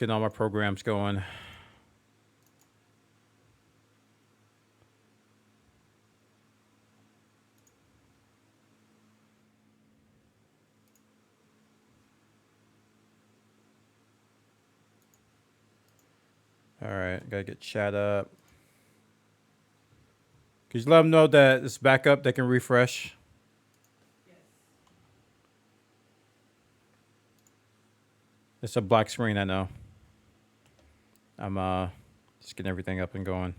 Getting all my programs going. All right, gotta get chat up. Could you let them know that it's back up? They can refresh. It's a black screen, I know. I'm just getting everything up and going.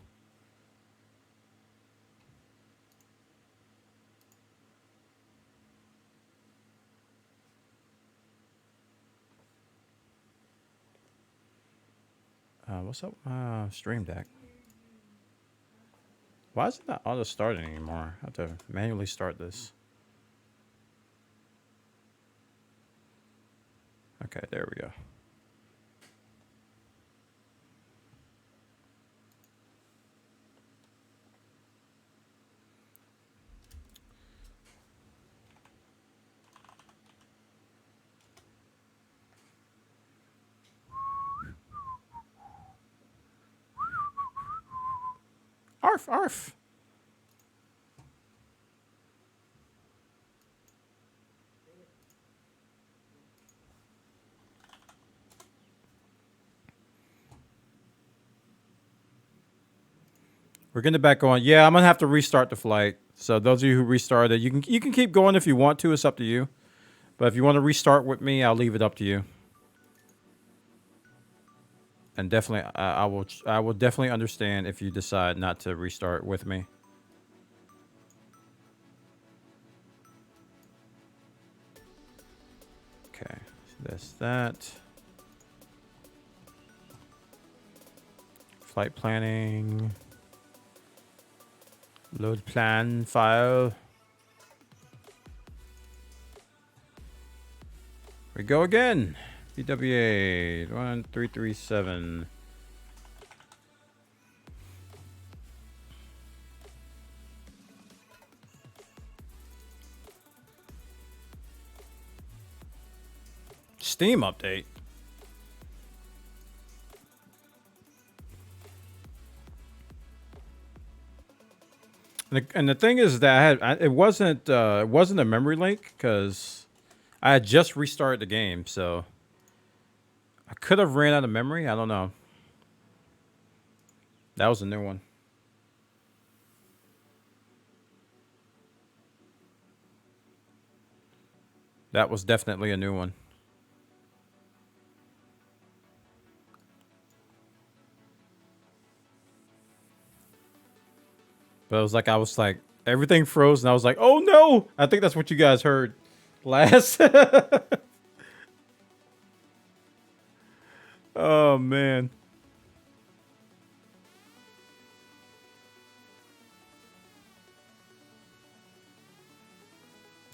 What's up with my stream deck? Why is it not auto starting anymore? I have to manually start this. Okay, there we go. Arf, arf. We're getting it back on. Yeah, I'm gonna have to restart the flight. So those of you who restarted, you can keep going if you want to. It's up to you. But if you want to restart with me, I'll leave it up to you. And definitely, I will definitely understand if you decide not to restart with me. Okay, so that's that. Flight planning. Load plan file. We go again. BWA 1337. Steam update. And the thing is that it wasn't a memory leak because I had just restarted the game, so I could have ran out of memory. I don't know. That was a new one. That was definitely a new one. But it was like, I was like, everything froze, and I was like, oh no! I think that's what you guys heard last. Oh man.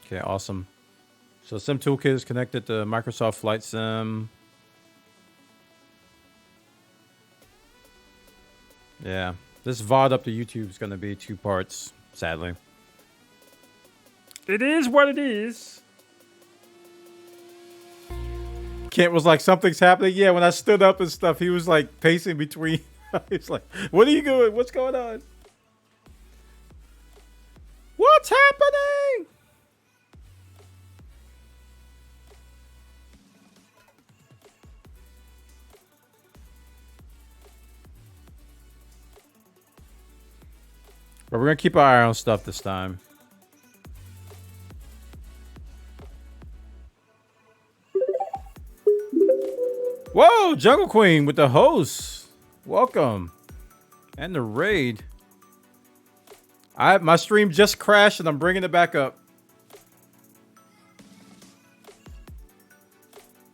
Okay, awesome. So Sim Toolkit is connected to Microsoft Flight Sim. Yeah. This VoD up to YouTube is going to be 2 parts, sadly. It is what it is. Kent was like, something's happening. Yeah, when I stood up and stuff, he was like pacing between. He's like, what are you doing? What's going on? What's happening? But we're going to keep our eye on stuff this time. Whoa, Jungle Queen with the host. Welcome. And the raid. My stream just crashed and I'm bringing it back up.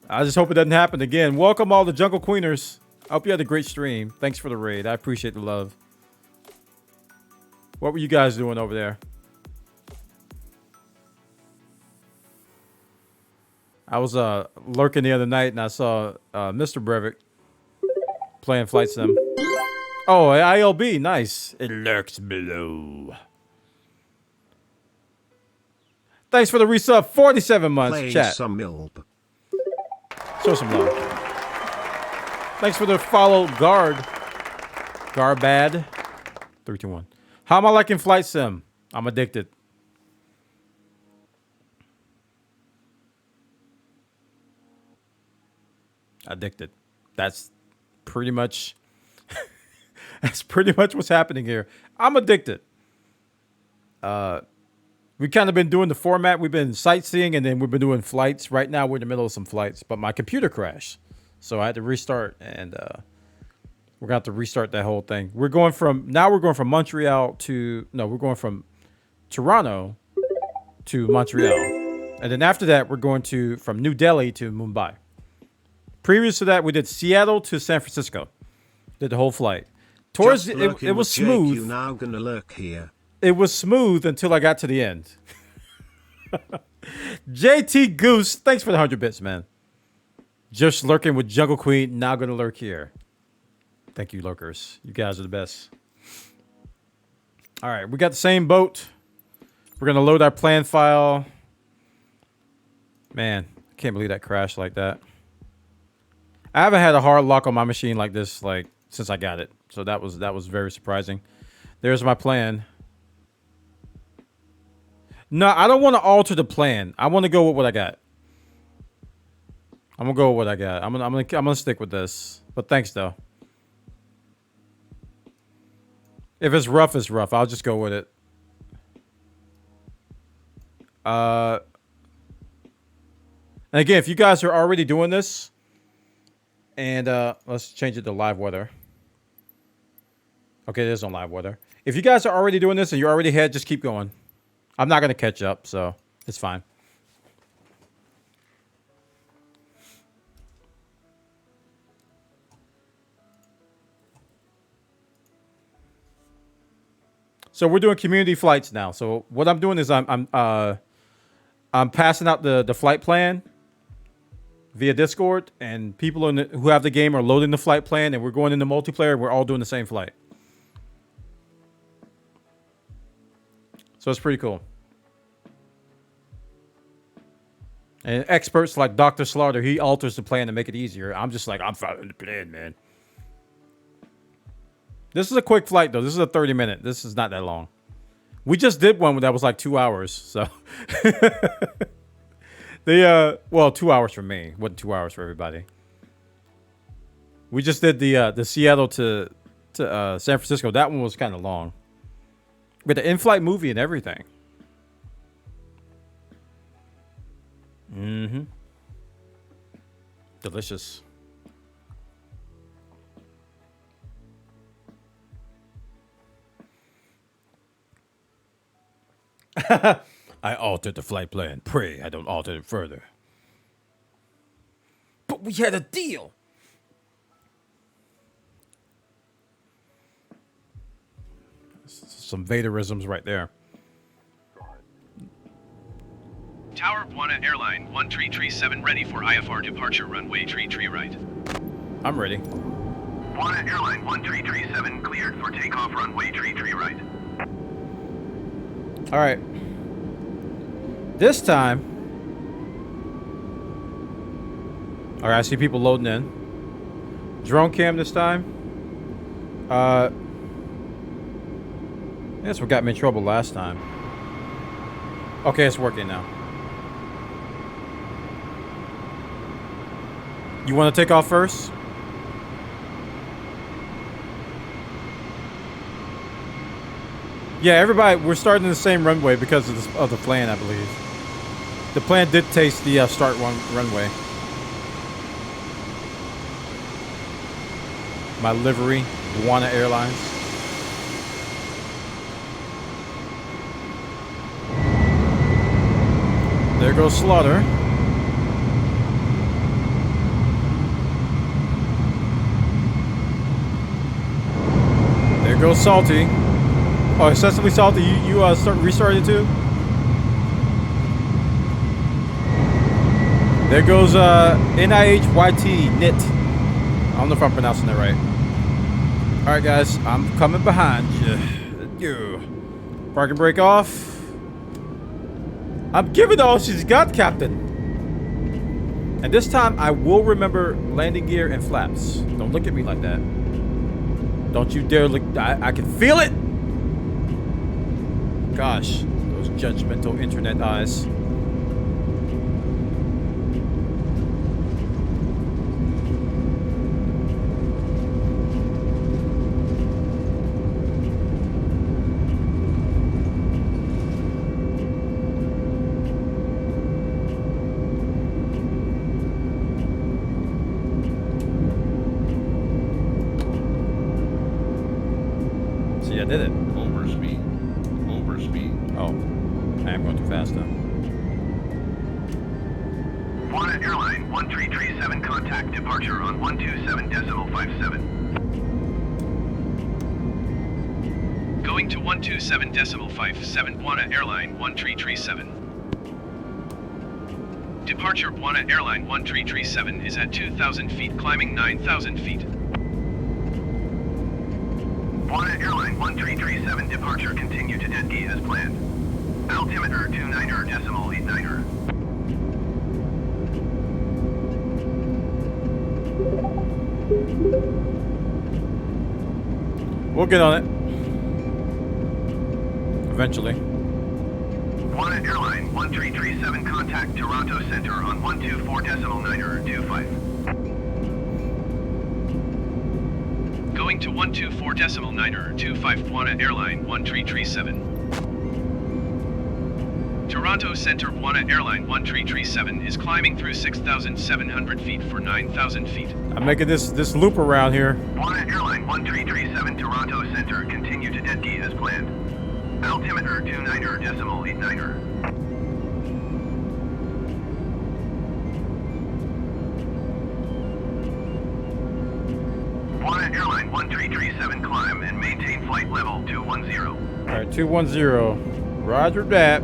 I just hope it doesn't happen again. Welcome all the Jungle Queeners. I hope you had a great stream. Thanks for the raid. I appreciate the love. What were you guys doing over there? I was lurking the other night and I saw Mr. Breivik playing Flight Sim. Oh, ILB, nice. It lurks below. Thanks for the resub. 47 months. Play chat. some milb. Show some love. Thanks for the follow, Guard. Garbad. 3, 2, 1. How am I liking Flight Sim? I'm addicted. Addicted. That's pretty much what's happening here. I'm addicted. We've kind of been doing the format. We've been sightseeing and then we've been doing flights. Right now we're in the middle of some flights, but my computer crashed. So I had to restart and we're going to have to restart that whole thing. We're going from Montreal to, no, we're going from Toronto to Montreal. And then after that, we're going from New Delhi to Mumbai. Previous to that, we did Seattle to San Francisco. Did the whole flight. Towards it was smooth. You now gonna lurk here. It was smooth until I got to the end. JT Goose, thanks for the 100 bits, man. Just lurking with Jungle Queen, now gonna lurk here. Thank you, lurkers. You guys are the best. All right, we got the same boat. We're gonna load our plan file. Man, I can't believe that crashed like that. I haven't had a hard lock on my machine like this since I got it. So that was very surprising. There's my plan. No, I don't want to alter the plan. I want to go with what I got. I'm gonna go with what I got. I'm gonna stick with this. But thanks though. If it's rough, it's rough. I'll just go with it. And again, if you guys are already doing this, and let's change it to live weather. Okay, there's no live weather. If you guys are already doing this and you're already ahead, just keep going. I'm not gonna catch up, so it's fine. So we're doing community flights now. So what I'm doing is I'm passing out the flight plan via Discord, and people who have the game are loading the flight plan, and we're going into multiplayer. And we're all doing the same flight. So it's pretty cool. And experts like Dr. Slaughter, he alters the plan to make it easier. I'm just like, I'm following the plan, man. This is a quick flight, though. This is a 30-minute. This is not that long. We just did one that was like 2 hours. So, well, 2 hours for me. Wasn't 2 hours for everybody. We just did the Seattle to San Francisco. That one was kind of long. With the in-flight movie and everything. Mm-hmm. Delicious. I altered the flight plan. Pray I don't alter it further. But we had a deal. Some Vaderisms right there. Tower Bwana Airline 1337 ready for IFR departure runway tree right. I'm ready. Bwana Airline 1337 cleared for takeoff runway tree right. All right. This time. All right, I see people loading in. Drone cam this time. That's what got me in trouble last time. Okay, it's working now. You want to take off first? Yeah, everybody, we're starting the same runway because of the plan, I believe. The plan dictates the start runway. My livery, Bwana Airlines. There goes Slaughter. There goes Salty. Oh, Excessively Salty, you restarted too? There goes NIHYT, NIT. I don't know if I'm pronouncing that right. Alright guys, I'm coming behind you. Parking brake off. I'm giving all she's got, Captain. And this time, I will remember landing gear and flaps. Don't look at me like that. Don't you dare look. I can feel it. Gosh, those judgmental internet eyes. See, I did it. Overspeed. Overspeed. Oh, I am going too fast though. Bwana Airline 1337, contact departure on 127.57. Going to 127.57, Bwana Airline 1337. Departure Bwana Airline 1337 is at 2,000 feet, climbing 9,000 feet. Bwana Airline 1337, departure continue to dead gate as planned. Altimeter 29.89. We'll get on it. Eventually. Bwana Airline 1337, contact Toronto Center on 124.925. Going to 124.925, Bwana Airline 1337. Toronto Center, Bwana Airline 1337 is climbing through 6,700 feet for 9,000 feet. I'm making this loop around here. Bwana Airline 1337, Toronto Center, continue to dead gate as planned. Altimeter 29.89. Bwana Airline 1337, climb and maintain flight level 210. All right, 210. Roger that.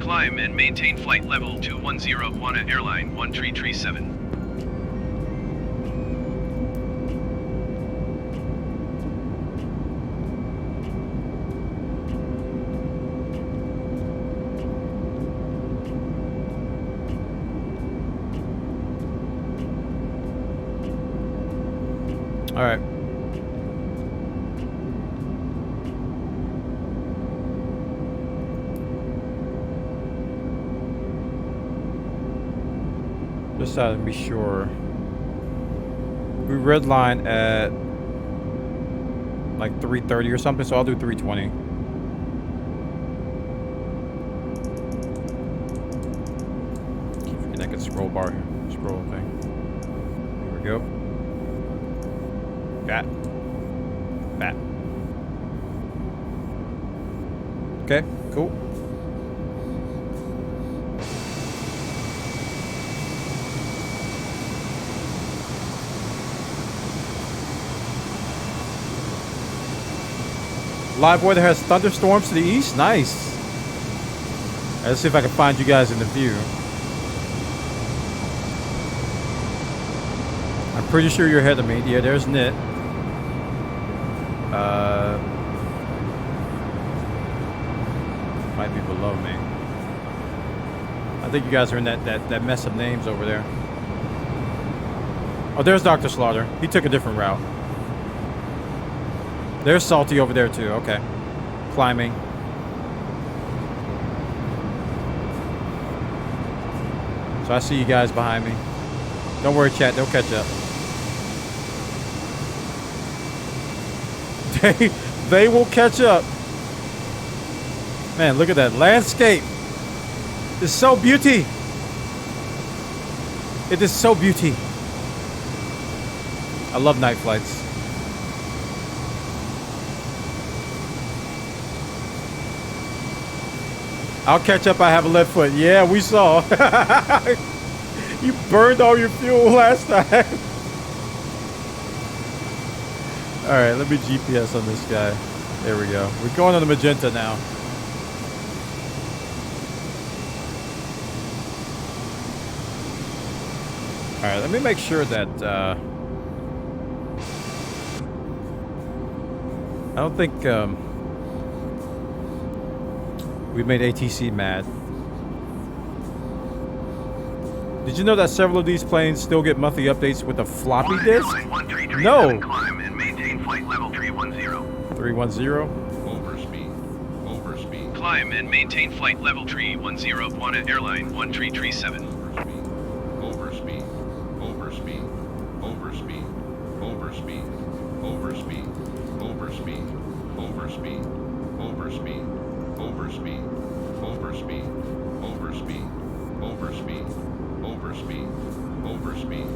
Climb and maintain flight level 210, Bwana Airline 1337. All right. Just to be sure. We redline at like 3:30 or something, so I'll do 3:20. Keep forgetting that scroll thing. Here we go. Got. Bat. Okay, cool. Live weather has thunderstorms to the east. Nice. Let's see if I can find you guys in the view. I'm pretty sure you're ahead of me. Yeah, there's Nit. Might be below me. I think you guys are in that mess of names over there. Oh, there's Dr. Slaughter. He took a different route. There's Salty over there too. Okay. Climbing. So I see you guys behind me. Don't worry, chat. They'll catch up. They will catch up. Man, look at that landscape. It's so beauty. It is so beauty. I love night flights. I'll catch up. I have a left foot. Yeah, we saw. You burned all your fuel last time. All right, let me GPS on this guy. There we go. We're going on the magenta now. All right, let me make sure that I don't think we made ATC mad. Did you know that several of these planes still get monthly updates with a floppy Bwana disk? Airline 1337, No. climb and maintain flight level 310. 310. Overspeed. Overspeed. Climb and maintain flight level 310. Bwana Airline 1337. Overspeed. Overspeed. Overspeed. Overspeed. Overspeed. Overspeed. Overspeed. Overspeed. Overspeed. Overspeed. Overspeed. Overspeed. Overspeed. Overspeed.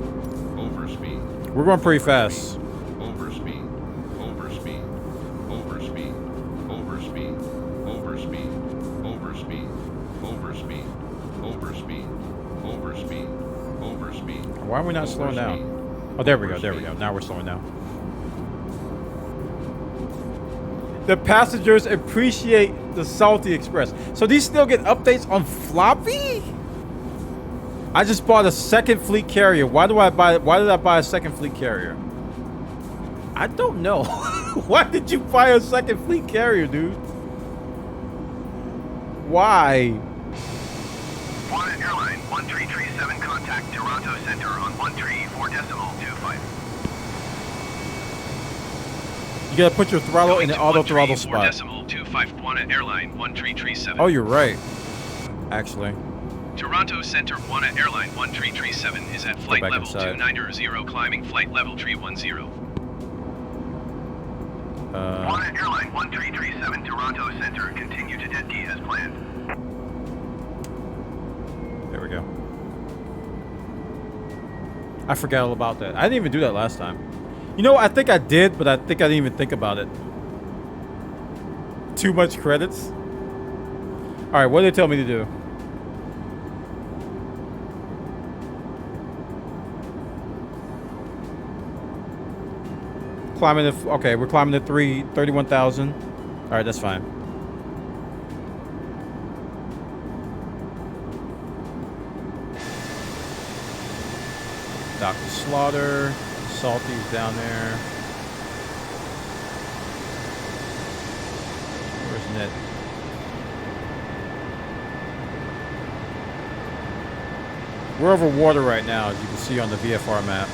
Overspeed. We're going pretty fast. Overspeed. Overspeed. Overspeed. Overspeed. Overspeed. Overspeed. Overspeed. Overspeed. Overspeed. Overspeed. Why are we not slowing down? Oh, there we go. There we go. Now we're slowing down. The passengers appreciate the Salty Express. So these still get updates on floppy? I just bought a second fleet carrier. Why did I buy a second fleet carrier? I don't know. Why did you buy a second fleet carrier, dude? Why? Bwana Airline 1337, contact Toronto Center on 134.25. You gotta put your throttle in the auto throttle spot. 134.25 Bwana Airline 1337. Oh, you're right. Actually. Toronto Center Bwana Airline 1337 is at flight back level inside. 290, climbing flight level 310. Bwana Airline 1337 Toronto Center, continue to dead gate as planned. There we go. I forgot all about that. I didn't even do that last time. You know, I think I did, but I think I didn't even think about it. Too much credits. All right, what did they tell me to do? Climbing the, okay, we're climbing the 31,000. All right, that's fine. Dr. Slaughter, Salty's down there. Where's Ned? We're over water right now, as you can see on the VFR map.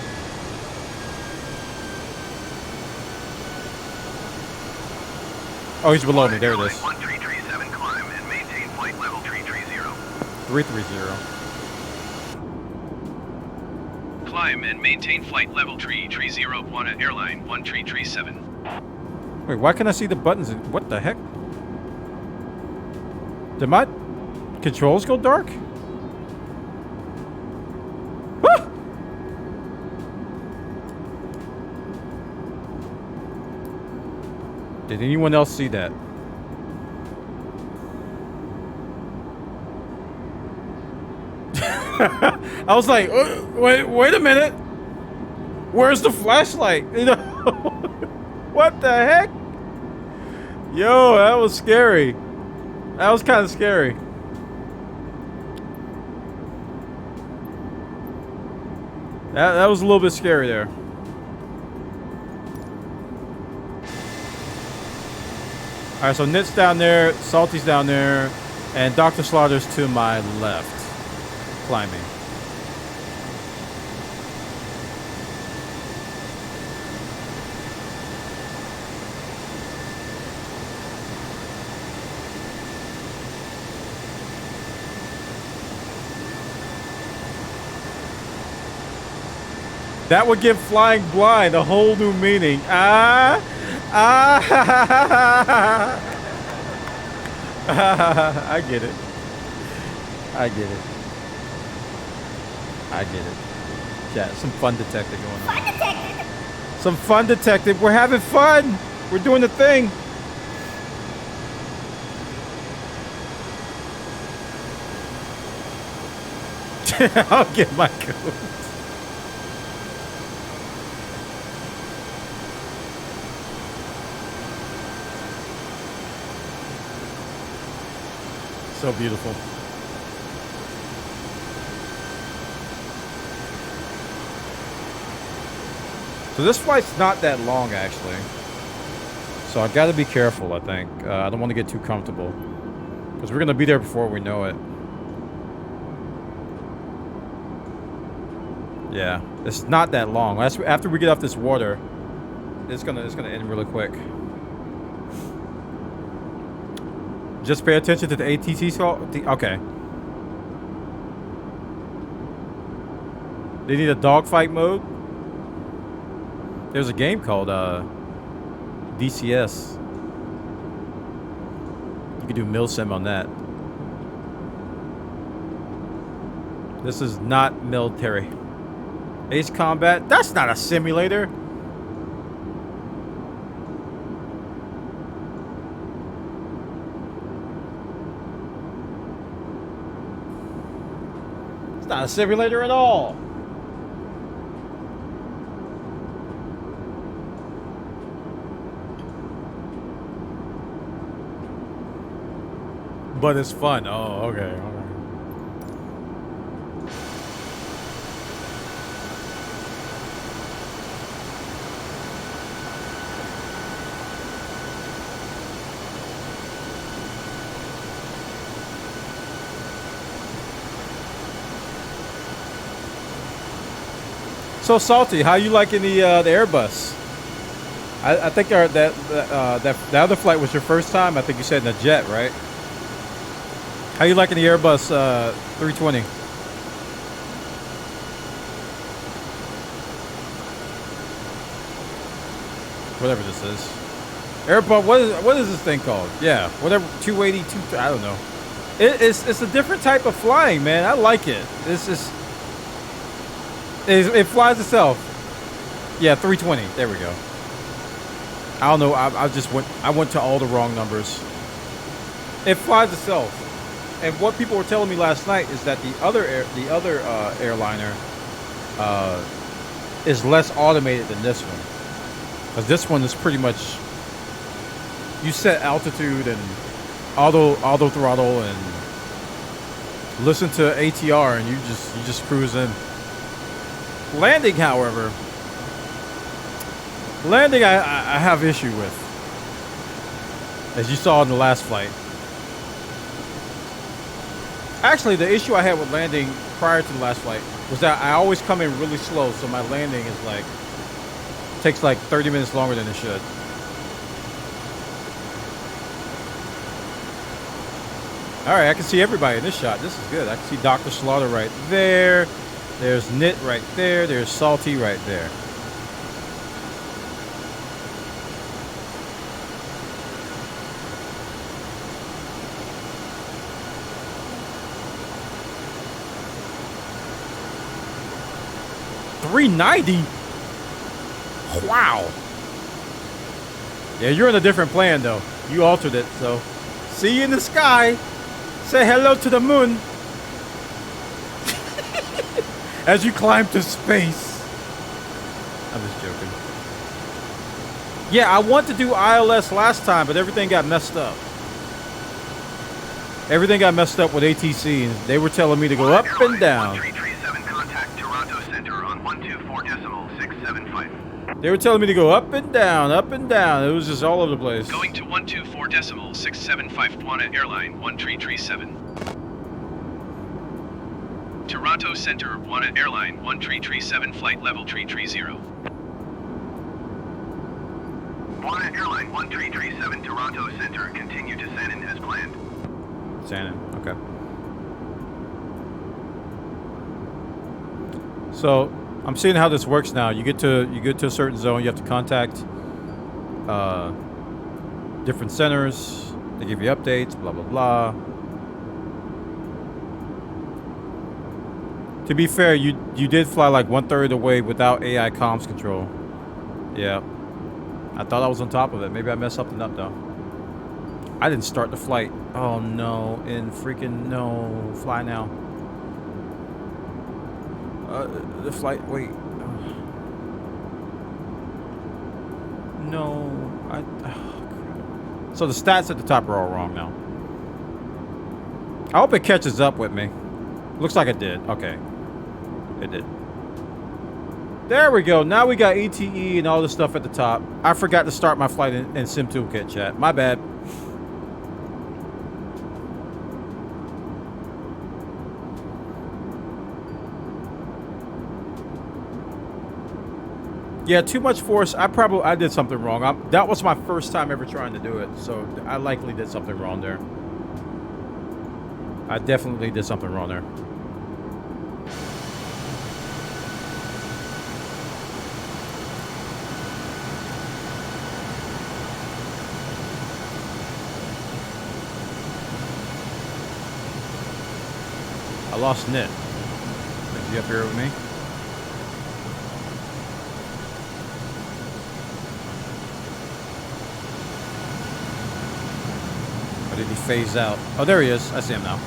Oh, he's below me. There it is. 1337, climb and maintain flight level 330. 330. Climb and maintain flight level 330 Bwana Airline 1337. Wait, why can't I see the buttons? What the heck? Did my controls go dark? Ah! Did anyone else see that? I was like, wait a minute. Where's the flashlight? You know, what the heck? Yo, that was scary. That was kind of scary. That was a little bit scary there. All right, so Nit's down there, Salty's down there, and Dr. Slaughter's to my left, climbing. That would give flying blind a whole new meaning. I get it. I get it. I get it. Yeah, some fun detective going on. Fun detective! Some fun detective. We're having fun. We're doing the thing. I'll get my coat. So beautiful. So this flight's not that long, actually. So I got to be careful, I think. I don't want to get too comfortable. Because we're going to be there before we know it. Yeah, it's not that long. After we get off this water, it's gonna end really quick. Just pay attention to the ATT call. Okay. They need a dogfight mode. There's a game called DCS. You can do milsim on that. This is not military. Ace Combat. That's not a simulator. It's not a simulator at all. But it's fun. Oh, okay. All right. So Salty, how you liking the Airbus? I think that other flight was your first time. I think you said in a jet, right? How you liking the Airbus 320? Whatever this is. Airbus, what is this thing called? Yeah, whatever, 280, I don't know. It's a different type of flying, man. I like it. It flies itself. Yeah, 320. There we go. I don't know. I went to all the wrong numbers. It flies itself. And what people were telling me last night is that the other airliner is less automated than this one. Because this one is pretty much, you set altitude and auto throttle and listen to ATR and you just cruise in. Landing, however, I have issue with, as you saw in the last flight. Actually, the issue I had with landing prior to the last flight was that I always come in really slow, so my landing is takes 30 minutes longer than it should. All right, I can see everybody in this shot. This is good. I can see Dr. Slaughter right there. There's Knit right there. There's Salty right there. $390. Wow. Yeah, you're in a different plan though. You altered it, so see you in the sky. Say hello to the moon. As you climb to space. I'm just joking. Yeah, I want to do ILS last time, but everything got messed up. Everything got messed up with ATC, and they were telling me to go up and down. 1337, contact Toronto Center on 124.675. They were telling me to go up and down, up and down. It was just all over the place. Going to 124.675, Bwana Airline 1337. Toronto Center, Bwana Airline 1337, flight level 330. Bwana Airline 1337, Toronto Center, continue to Shannon as planned. Shannon, okay. So I'm seeing how this works now. You get to a certain zone, you have to contact different centers. They give you updates, blah blah blah. To be fair, you did fly 1/3 of the way without AI comms control. Yeah. I thought I was on top of it. Maybe I messed something up though. I didn't start the flight. Oh no, no. Fly now. The flight, wait. No, crap. So the stats at the top are all wrong now. I hope it catches up with me. Looks like it did. Okay. It did. There we go. Now we got ETE and all this stuff at the top. I forgot to start my flight in Sim Toolkit chat. My bad. Yeah, too much force. I did something wrong. That was my first time ever trying to do it, so I likely did something wrong there. I definitely did something wrong there. I lost Nit. Is he up here with me? Or did he phase out? Oh, there he is. I see him now.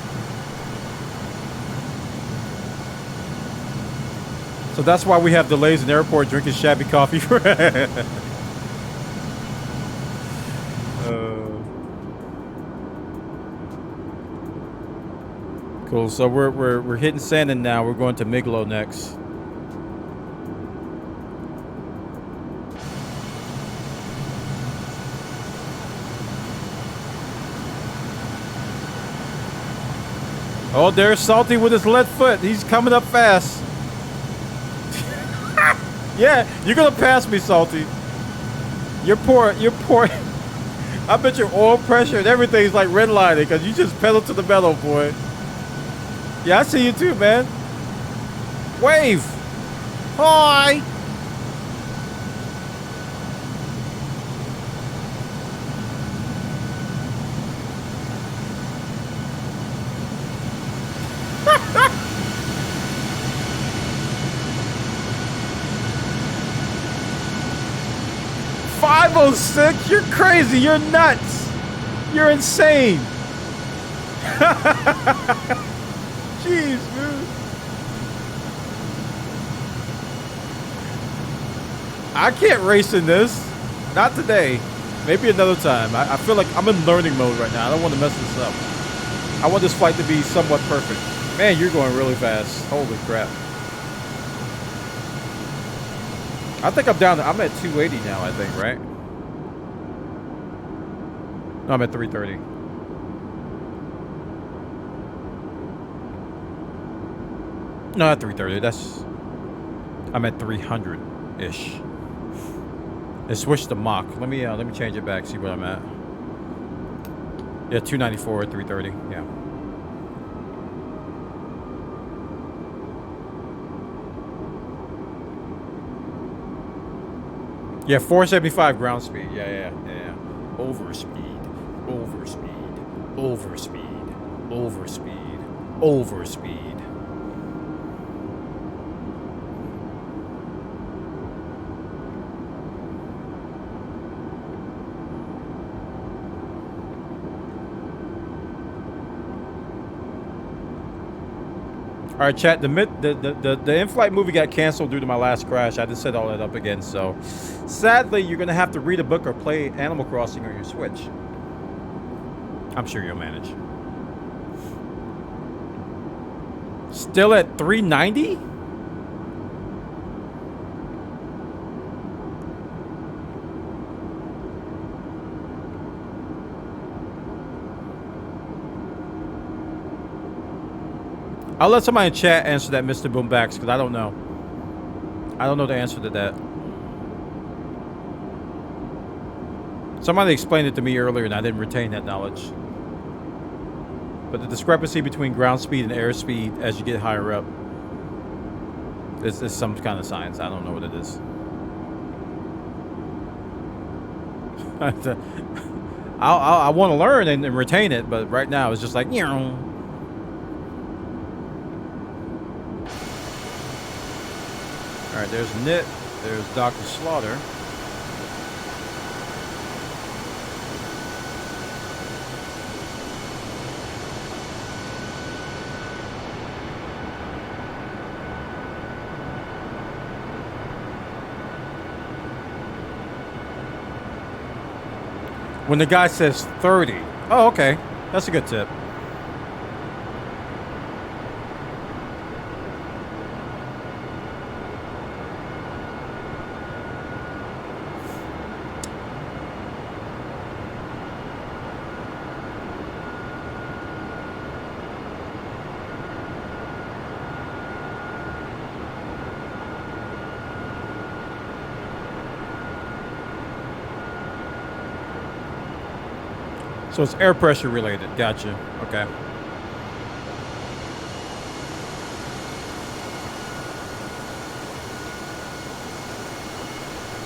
So that's why we have delays in the airport drinking shabby coffee. Cool. So we're hitting Sandon now. We're going to Miglo next. Oh, there's Salty with his left foot. He's coming up fast. Yeah, you're gonna pass me, Salty. You're poor. I bet your oil pressure and everything's like redlining because you just pedal to the metal, boy. Yeah, I see you too, man. Wave. Hi. $506? You're crazy. You're nuts. You're insane. Jeez, dude. I can't race in this. Not today. Maybe another time. I feel like I'm in learning mode right now. I don't want to mess this up. I want this flight to be somewhat perfect. Man, you're going really fast. Holy crap. I think I'm down. I'm at 280 now, I think, right? No, I'm at 330. No, not 330. I'm at 300-ish. It switched to Mach. Let me change it back. See what I'm at. Yeah, 294 at 330. Yeah. Yeah, 475 ground speed. Yeah. Overspeed. All right, chat. The in-flight movie got canceled due to my last crash. I just set all that up again. So, sadly, you're gonna have to read a book or play Animal Crossing on your Switch. I'm sure you'll manage. Still at 390? I'll let somebody in chat answer that, Mr. Boombacks, because I don't know. I don't know the answer to that. Somebody explained it to me earlier, and I didn't retain that knowledge. But the discrepancy between ground speed and air speed as you get higher up is some kind of science. I don't know what it is. I want to learn and retain it, but right now it's just like, you know. All right, there's Nit. There's Dr. Slaughter. When the guy says 30. Oh, okay. That's a good tip. So it's air pressure related. Gotcha. Okay.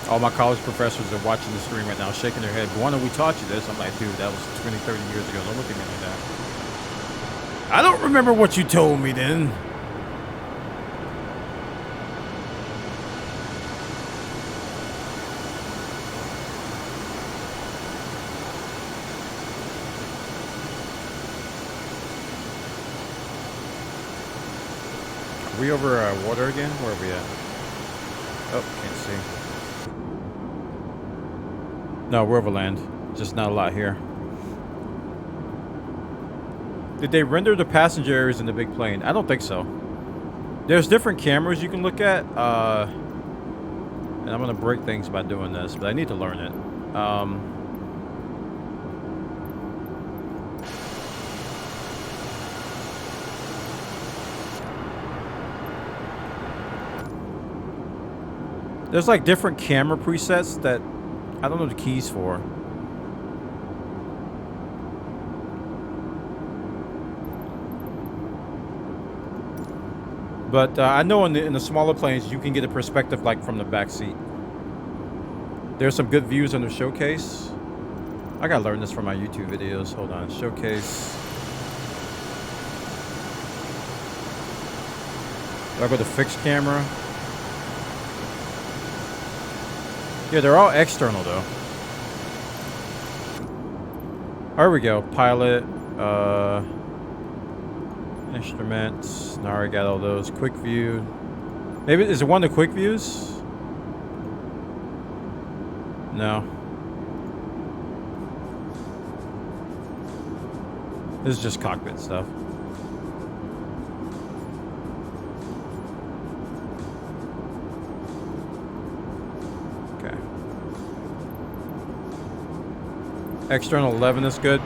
All my college professors are watching the stream right now, shaking their head. Why don't we taught you this? I'm like, dude, that was 20, 30 years ago. Don't look at me like that. I don't remember what you told me then. Are we over water again? Where are we at? Oh, can't see. No, we're over land. Just not a lot here. Did they render the passenger areas in the big plane? I don't think so. There's different cameras you can look at. And I'm going to break things by doing this, but I need to learn it. There's like different camera presets that I don't know the keys for. But I know in the smaller planes you can get a perspective like from the back seat. There's some good views on the showcase. I gotta learn this from my YouTube videos. Hold on, showcase. Do I go to fixed camera? Yeah, they're all external though. There we go. Pilot, instruments. Now I got all those. Quick view. Maybe is it one of the quick views? No. This is just cockpit stuff. External 11 is good.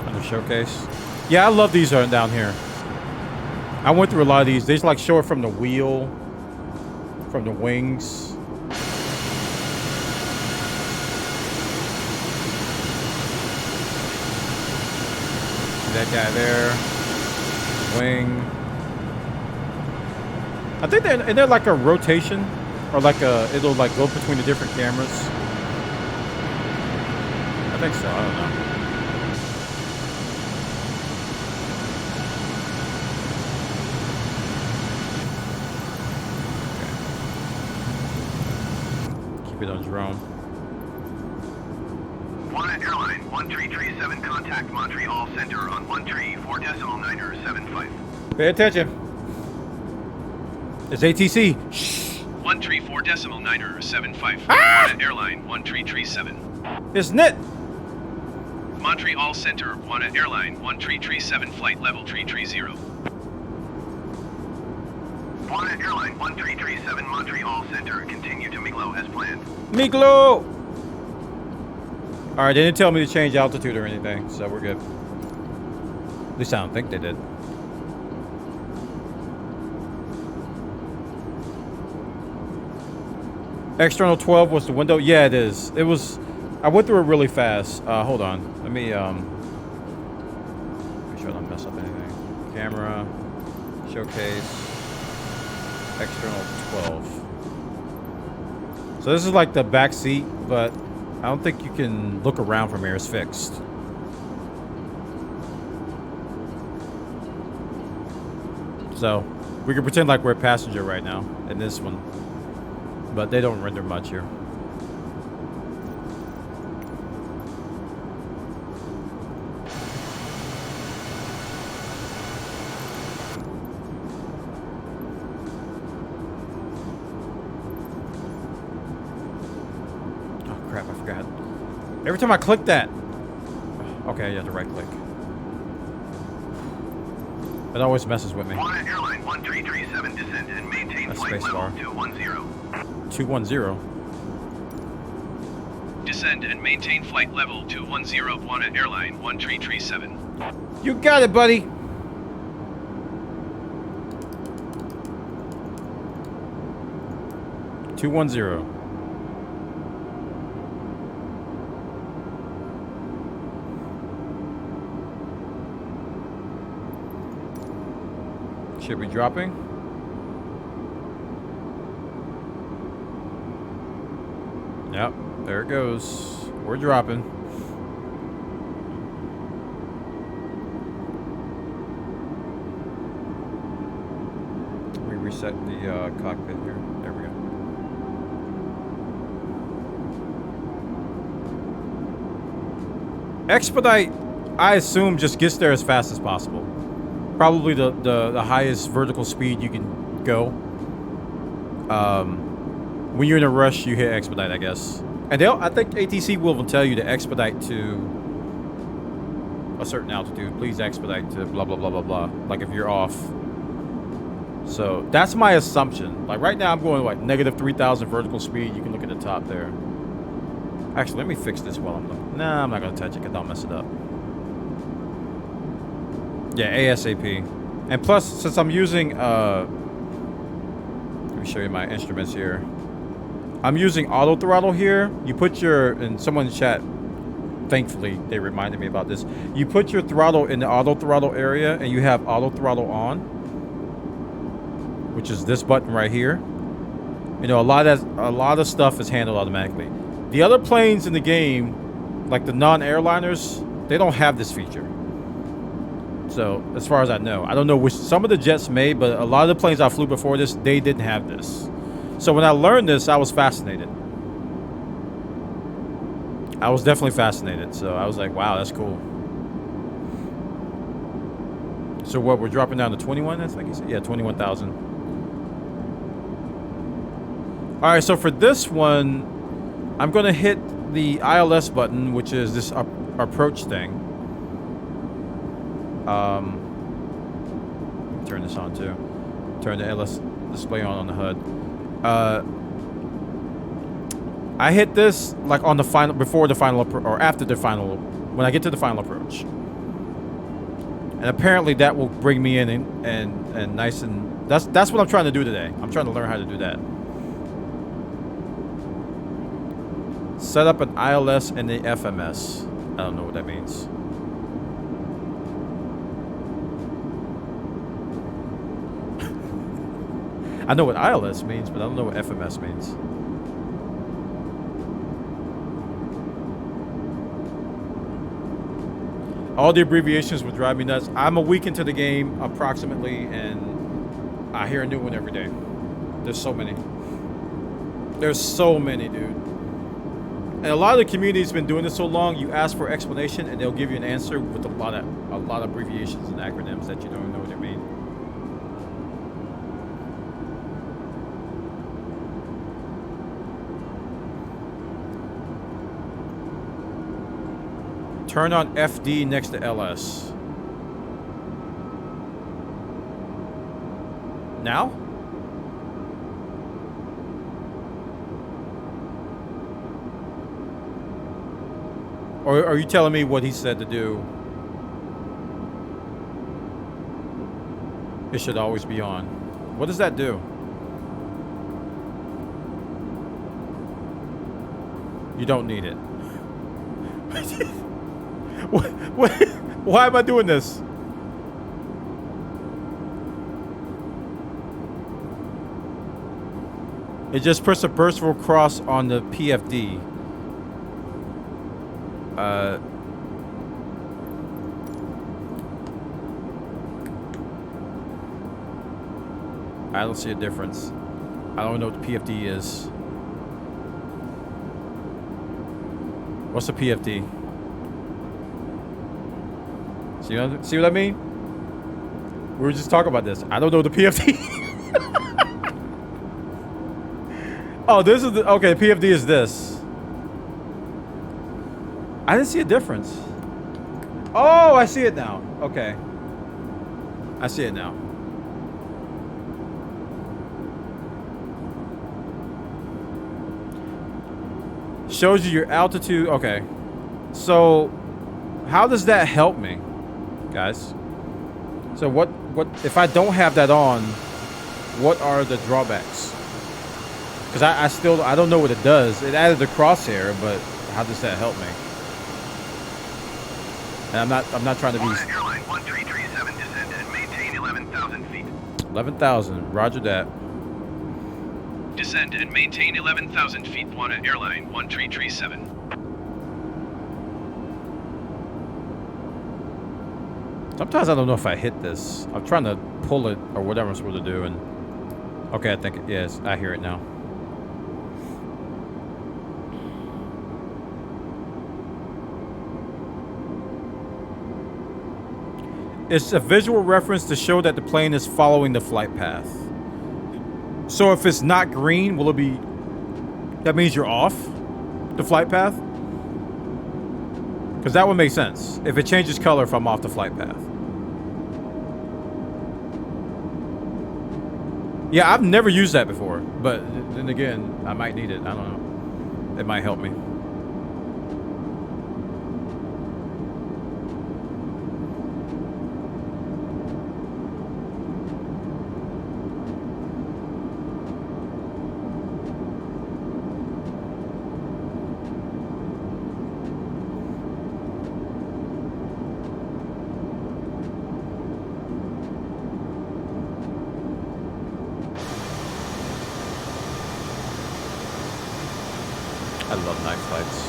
Under showcase. Yeah, I love these down here. I went through a lot of these. They just like show it from the wheel, from the wings. See that guy there. Wing. I think they're like a rotation, or like it'll like go between the different cameras. I think so. I don't know. Okay. Keep it on drone. Bwana Airline 1337, contact Montreal Center on 134.975. Pay attention. It's ATC. Shh. 134.975. Ah! Bwana Airline 1337. It's NIT. Montreal Center, Bwana Airline 1337, flight level 330. Bwana Airline 1337, Montreal Center, continue to Miglo as planned. Miglo! Alright, they didn't tell me to change altitude or anything, so we're good. At least I don't think they did. External 12 was the window? Yeah, it is. It was... I went through it really fast. Hold on. Let me, make sure I don't mess up anything. Camera. Showcase. External 12. So this is like the back seat, but I don't think you can look around from here. It's fixed. So we can pretend like we're a passenger right now in this one. But they don't render much here. Every time I click that. Okay, you have to right click. It always messes with me. Bwana Airline 1337, descend and maintain flight level 210. 210. Descend and maintain flight level 210, Bwana Airline 1337. You got it, buddy. Should be dropping. Yep, there it goes. We're dropping. Let me reset the cockpit here. There we go. Expedite, I assume, just gets there as fast as possible. Probably the highest vertical speed you can go. When you're in a rush, you hit expedite, I guess. And I think ATC will tell you to expedite to a certain altitude. Please expedite to blah, blah, blah, blah, blah. Like if you're off. So that's my assumption. Like right now I'm going like negative 3,000 vertical speed. You can look at the top there. Actually, let me fix this while I'm looking. Nah, I'm not going to touch it because I'll mess it up. Yeah, ASAP. And plus, since I'm using, let me show you my instruments here. I'm using auto throttle here. You put your, and someone in chat, thankfully, they reminded me about this. You put your throttle in the auto throttle area and you have auto throttle on, which is this button right here. You know, a lot of stuff is handled automatically. The other planes in the game, like the non-airliners, they don't have this feature. So, as far as I know, I don't know which, some of the jets may, but a lot of the planes I flew before this, they didn't have this. So when I learned this, I was fascinated. I was definitely fascinated. So I was like, wow, that's cool. So what, we're dropping down to 21, I think you said? Yeah, 21,000. All right, so for this one, I'm going to hit the ILS button, which is this approach thing. Turn this on too. Turn the LS display on the HUD. I hit this like on the final, before the final, or after the final, when I get to the final approach. And apparently that will bring me in and nice and, that's what I'm trying to do today. I'm trying to learn how to do that. Set up an ILS and the FMS. I don't know what that means. I know what ILS means, but I don't know what FMS means. All the abbreviations would drive me nuts. I'm a week into the game, approximately, and I hear a new one every day. There's so many. There's so many, dude. And a lot of the community's been doing this so long, you ask for explanation, and they'll give you an answer with a lot of abbreviations and acronyms that you don't know what they mean. Turn on FD next to LS. Now? Or are you telling me what he said to do? It should always be on. What does that do? You don't need it. What? Why am I doing this? It just puts a vertical cross on the PFD. I don't see a difference. I don't know what the PFD is. What's the PFD? See what I mean? We were just talking about this. I don't know the PFD. Oh, this is the, okay, PFD is this. I didn't see a difference. Oh, I see it now. Okay. I see it now. Shows you your altitude. Okay. So, how does that help me, guys? So what if I don't have that on, what are the drawbacks? Because I don't know what it does. It added the crosshair, but how does that help me? And I'm not trying to be. Airline 1337 descend and maintain 11,000 feet. 11,000. Roger that. Descend and maintain 11,000 feet. Bwana Airline 1337. Sometimes I don't know if I hit this. I'm trying to pull it or whatever I'm supposed to do, and okay, I think it is. I hear it now. It's a visual reference to show that the plane is following the flight path. So if it's not green, will it be... That means you're off the flight path? Because that would make sense. If it changes color if I'm off the flight path. Yeah, I've never used that before. But then again, I might need it. I don't know. It might help me. I love night flights.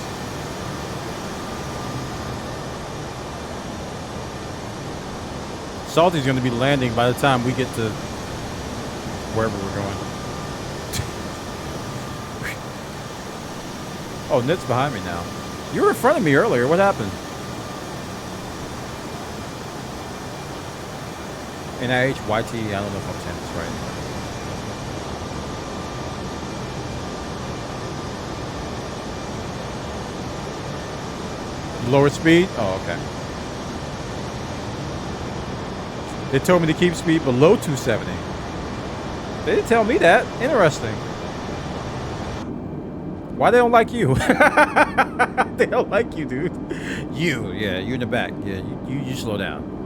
Salty's going to be landing by the time we get to wherever we're going. Oh, Nit's behind me now. You were in front of me earlier. What happened? NIHYT. I don't know if I'm saying this right. Lower speed? Oh, okay. They told me to keep speed below 270. They didn't tell me that. Interesting. Why they don't like you? They don't like you, dude. You, yeah, you're in the back. Yeah, you slow down.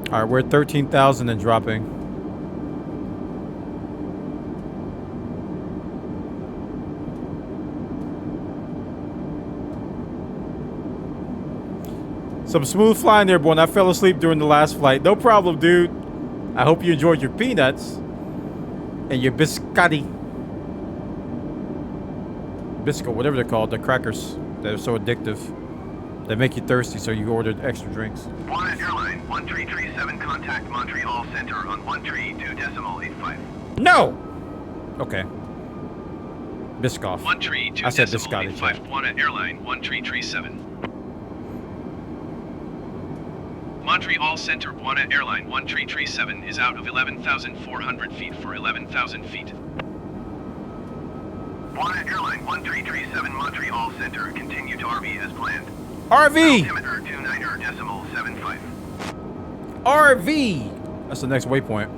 All right, we're at 13,000 and dropping. Some smooth flying there, boy. I fell asleep during the last flight. No problem, dude. I hope you enjoyed your peanuts and your biscotti. Bisco, whatever they're called, the crackers that are so addictive. They make you thirsty, so you ordered extra drinks. Bwana Airline 1337, contact Montreal Center on 132.85. No! Okay. Biscoff. 132.85. I said biscotti. Bwana Airline 1337. Montreal Center, Bwana Airline 1337 is out of 11,400 feet for 11,000 feet. Bwana Airline 1337, Montreal Center, continue to RV as planned. RV! Altimeter 29.75. RV! That's the next waypoint.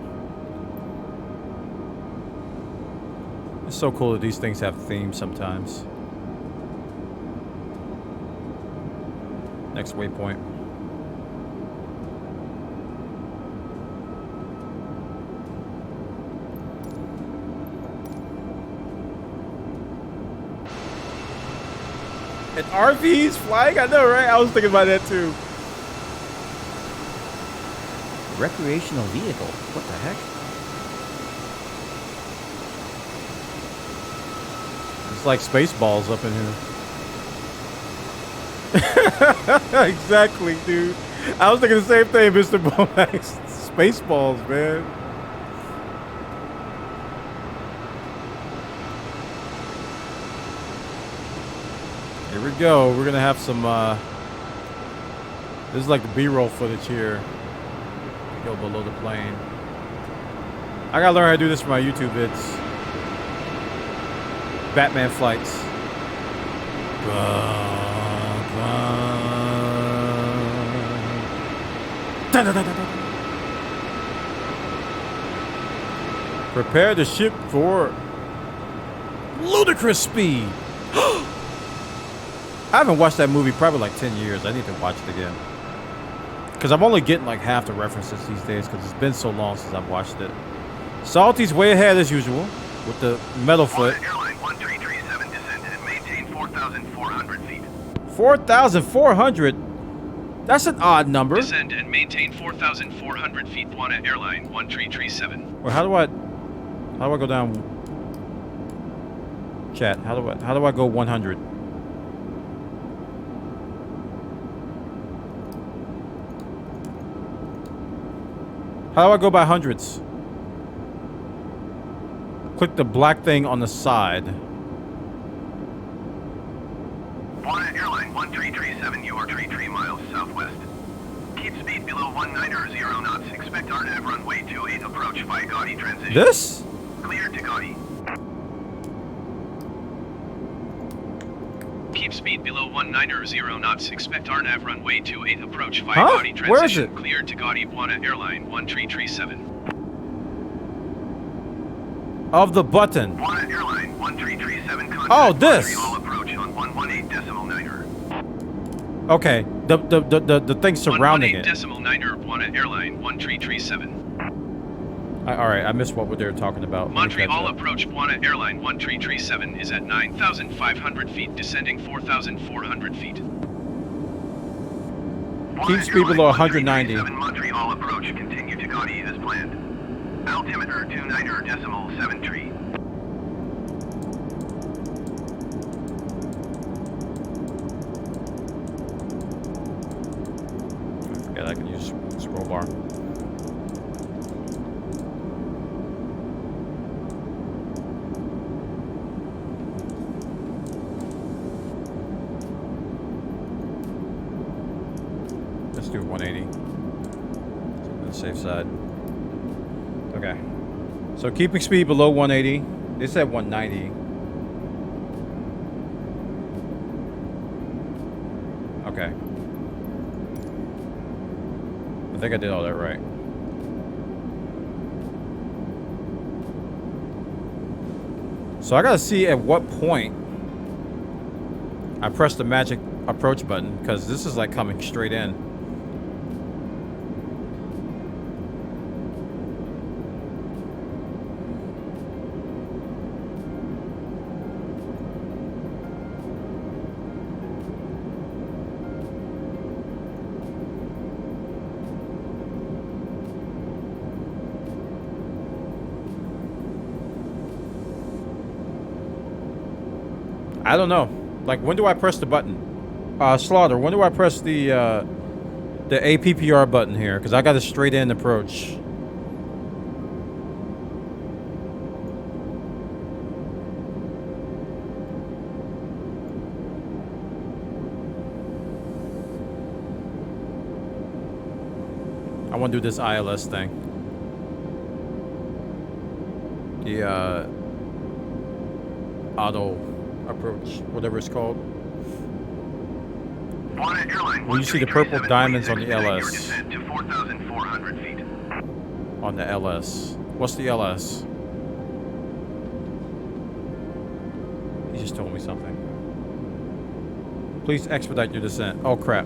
It's so cool that these things have themes sometimes. Next waypoint. And RVs flying? I know, right? I was thinking about that too. Recreational vehicle. What the heck? It's like Spaceballs up in here. Exactly, dude. I was thinking the same thing, Mr. Bomax. Spaceballs, man. Here we go. We're gonna have some this is like the B-roll footage here. Go below the plane. I gotta learn how to do this for my YouTube vids. Batman flights. Prepare the ship for ludicrous speed. I haven't watched that movie probably like 10 years. I need to watch it again. Because I'm only getting like half the references these days because it's been so long since I've watched it. Salty's way ahead as usual with the metal foot. Airline 1337 descended and 4,400 feet. 4,400? That's an odd number. Descend and maintain 4,400 feet. Bwana Airline 1337. Well, how do I go down? Chat. How do I go 100? How do I go by hundreds? Click the black thing on the side. Bwana Airline 1337, you are 33 miles southwest. Keep speed below 190 knots. Expect RNAV runway 28 approach by Gaudi transition. This? Cleared to Gaudi. Keep speed below 190 knots. Expect RNAV runway 28 approach via Gaudi transition. Where is it? Cleared to Gaudi. Bwana Airline 1337. Of the button. Bwana Airline 1337. Contact Oh, this. Montreal approach on 118.9. Okay. The thing surrounding it. 118.9. Bwana Airline 1337. Alright, I missed what they were talking about. Montreal approach. Bwana Airline 1337 is at 9,500 feet, descending 4,400 feet. Keep speed below 190. Montreal approach. Continue to Gaudi as planned. Altimeter 29.73. I forget I can use scroll bar. Let's do 180. On the safe side. Okay. So keeping speed below 180. They said 190. Okay. I think I did all that right. So I gotta see at what point I press the magic approach button, because this is like coming straight in. I don't know. Like, when do I press the button? Slaughter, when do I press the APPR button here? Because I got a straight in approach. I want to do this ILS thing. The auto approach, whatever it's called. When you see the purple diamonds on the LS. On the LS. What's the LS? He just told me something. Please expedite your descent. Oh crap.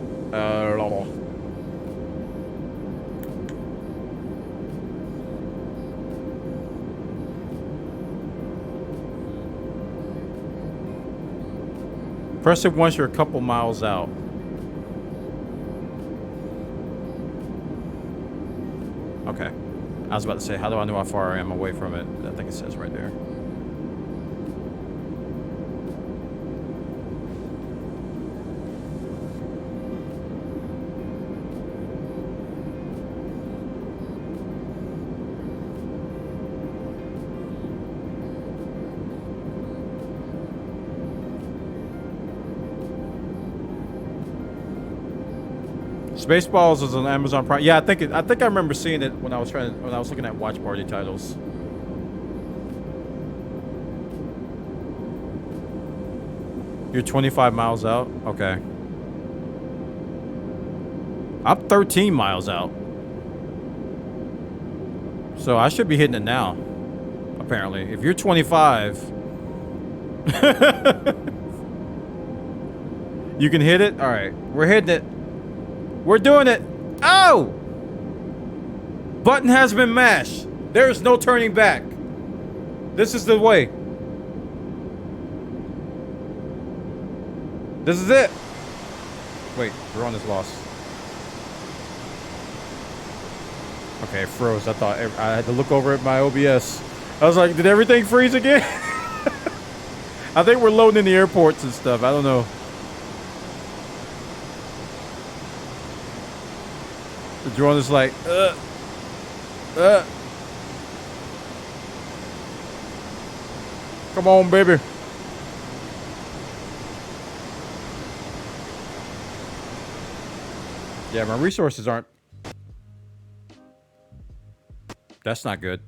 Press it once you're a couple miles out. Okay. I was about to say, how do I know how far I am away from it? I think it says right there. Spaceballs is on Amazon Prime. Yeah, I think I remember seeing it when I was looking at watch party titles. You're 25 miles out? Okay. I'm 13 miles out. So I should be hitting it now. Apparently. If you're 25 you can hit it? Alright. We're hitting it. We're doing it. Oh! Button has been mashed. There is no turning back. This is the way. This is it. Wait, drone is lost. Okay, it froze. I thought I had to look over at my OBS. I was like, did everything freeze again? I think we're loading in the airports and stuff. I don't know. The drone is like, Come on, baby. Yeah, my resources aren't. That's not good.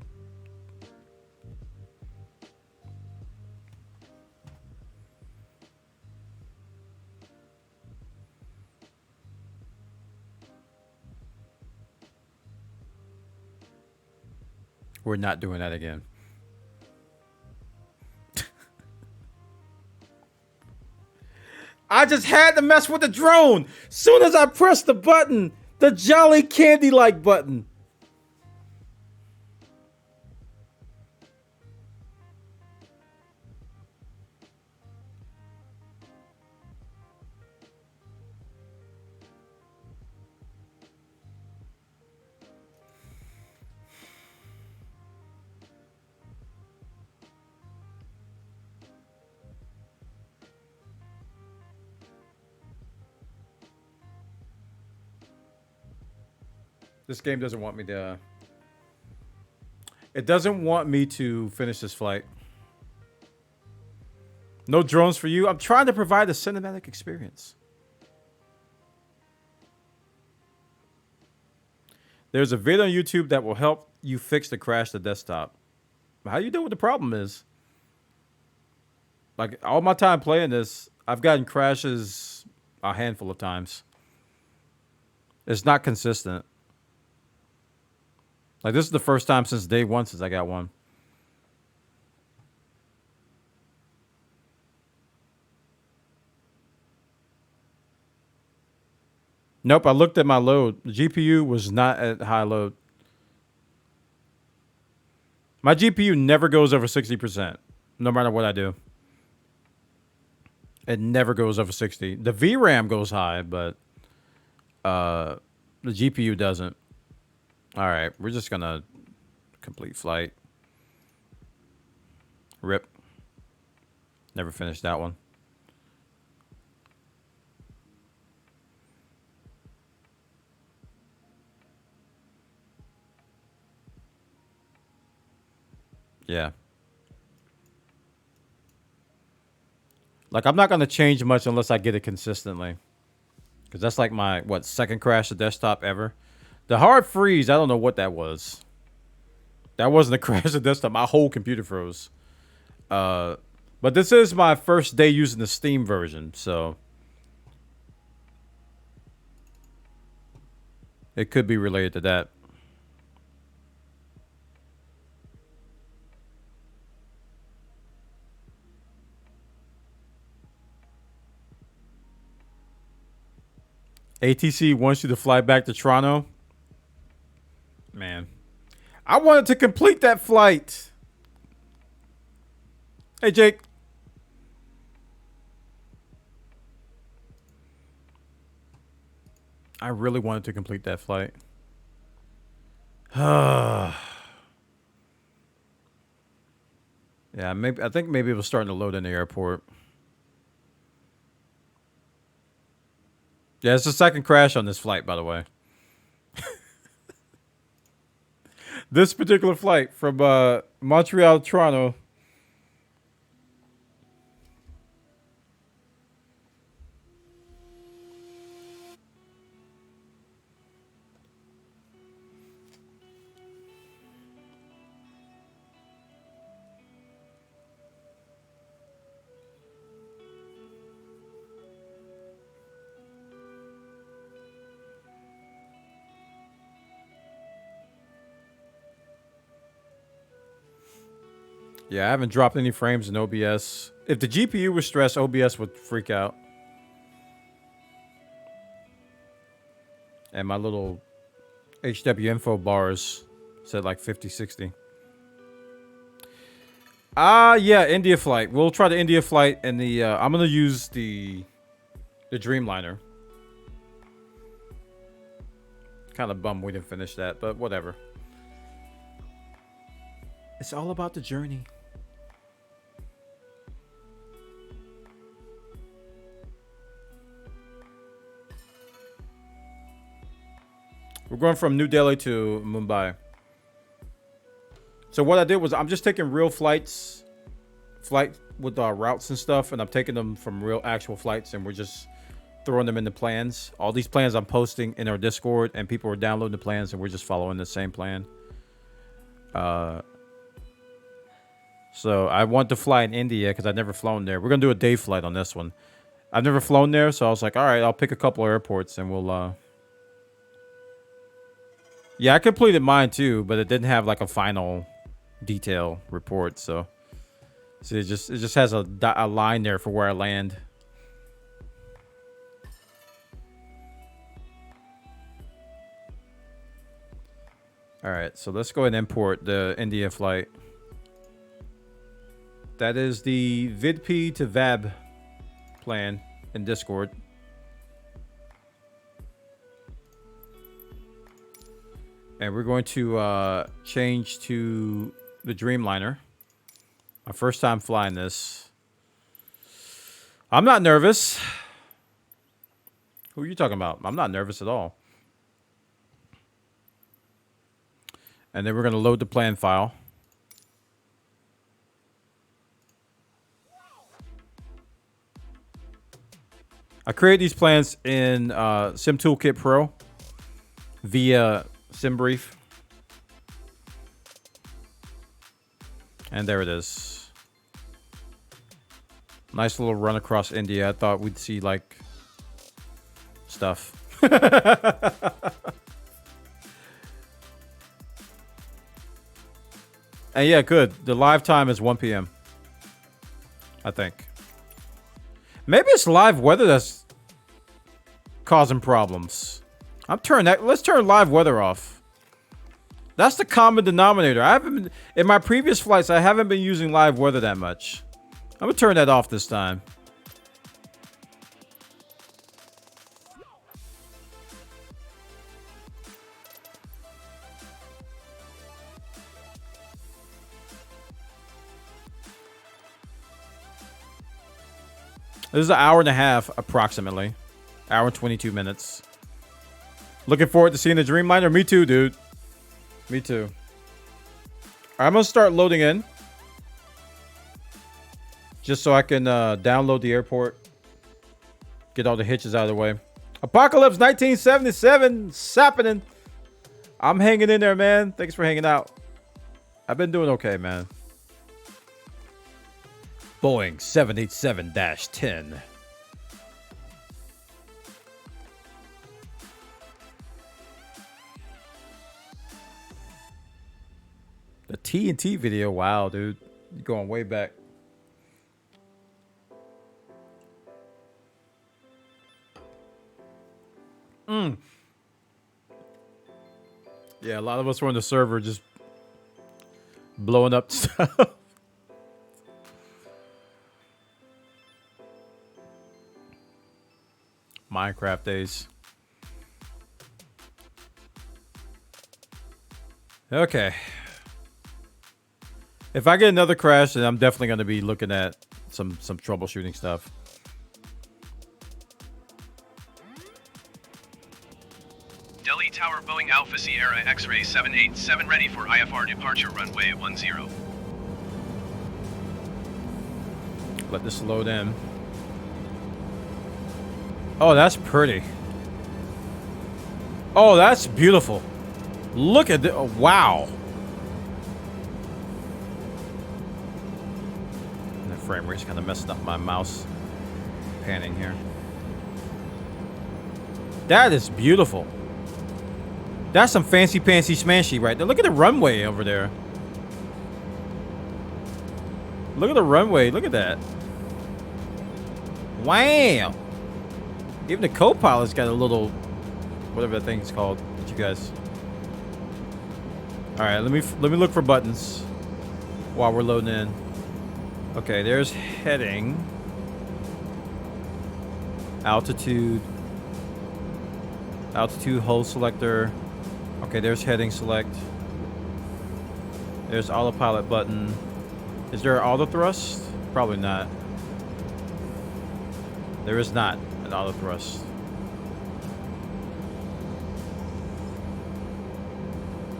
We're not doing that again. I just had to mess with the drone. Soon as I pressed the button, the jolly candy-like button. This game doesn't want me to... It doesn't want me to finish this flight. No drones for you. I'm trying to provide a cinematic experience. There's a video on YouTube that will help you fix the crash the desktop. How you know what the problem is? Like, all my time playing this, I've gotten crashes a handful of times. It's not consistent. Like, this is the first time since day one since I got one. Nope, I looked at my load. The GPU was not at high load. My GPU never goes over 60%, no matter what I do. It never goes over 60. The VRAM goes high, but the GPU doesn't. All right, we're just gonna complete flight. Rip. Never finished that one. Yeah. Like, I'm not gonna change much unless I get it consistently. Because that's like my, what, second crash of desktop ever. The hard freeze, I don't know what that was. That wasn't a crash of desktop. My whole computer froze. But this is my first day using the Steam version, so it could be related to that. ATC wants you to fly back to Toronto. Man, I wanted to complete that flight. Hey, Jake. I really wanted to complete that flight. Yeah, maybe I think maybe it was starting to load in the airport. Yeah, it's the second crash on this flight, by the way. This particular flight from Montreal to Toronto. Yeah, I haven't dropped any frames in OBS. If the GPU was stressed, OBS would freak out. And my little HW info bars said like 50, 60. Yeah, India flight. We'll try the India flight and the, I'm going to use the The Dreamliner. Kind of bummed we didn't finish that, but whatever. It's all about the journey. We're going from New Delhi to Mumbai. So what I did was I'm just taking real flights, with routes and stuff, and I'm taking them from real actual flights, and we're just throwing them into plans. All these plans I'm posting in our Discord, and people are downloading the plans, and we're just following the same plan. So I want to fly in India because I've never flown there. We're gonna do a day flight on this one. I've never flown there, so I was like, all right, I'll pick a couple of airports, and we'll. Yeah, I completed mine too, but it didn't have like a final detail report, so see, it just has a line there for where I land. All right, so let's go ahead and import the India flight. That is the VidP to VAB plan in Discord. And we're going to change to the Dreamliner. My first time flying this. I'm not nervous. Who are you talking about? I'm not nervous at all. And then we're going to load the plan file. I create these plans in Sim Toolkit Pro via SimBrief. And there it is. Nice little run across India. I thought we'd see like stuff. And yeah, good. The live time is 1 p.m. I think. Maybe it's live weather that's causing problems. Let's turn live weather off. That's the common denominator. In my previous flights, I haven't been using live weather that much. I'm gonna turn that off this time. This is an hour and a half, approximately. Hour and 22 minutes. Looking forward to seeing the Dreamliner. Me too, dude. Me too. All right, I'm going to start loading in. Just so I can download the airport. Get all the hitches out of the way. Apocalypse 1977. Sappening. I'm hanging in there, man. Thanks for hanging out. I've been doing okay, man. Boeing 787-10. The TNT video. Wow, dude. You're going way back. Yeah, a lot of us were on the server just blowing up stuff. Minecraft days. Okay. If I get another crash, then I'm definitely going to be looking at some troubleshooting stuff. Delhi Tower, Boeing Alpha Sierra X-Ray 787 ready for IFR departure runway 10. Let this load in. Oh, that's pretty. Oh, that's beautiful. Look at this. Oh, wow. That frame rate's kind of messing up my mouse panning here. That is beautiful. That's some fancy smashy right there. Look at the runway over there. Look at the runway. Look at that. Wow. Even the co-pilot's got a little, whatever that thing's called. What you guys? All right, let me look for buttons while we're loading in. Okay, there's heading. Altitude. Altitude hull selector. Okay, there's heading select. There's autopilot button. Is there an auto thrust? Probably not. There is not an auto thrust.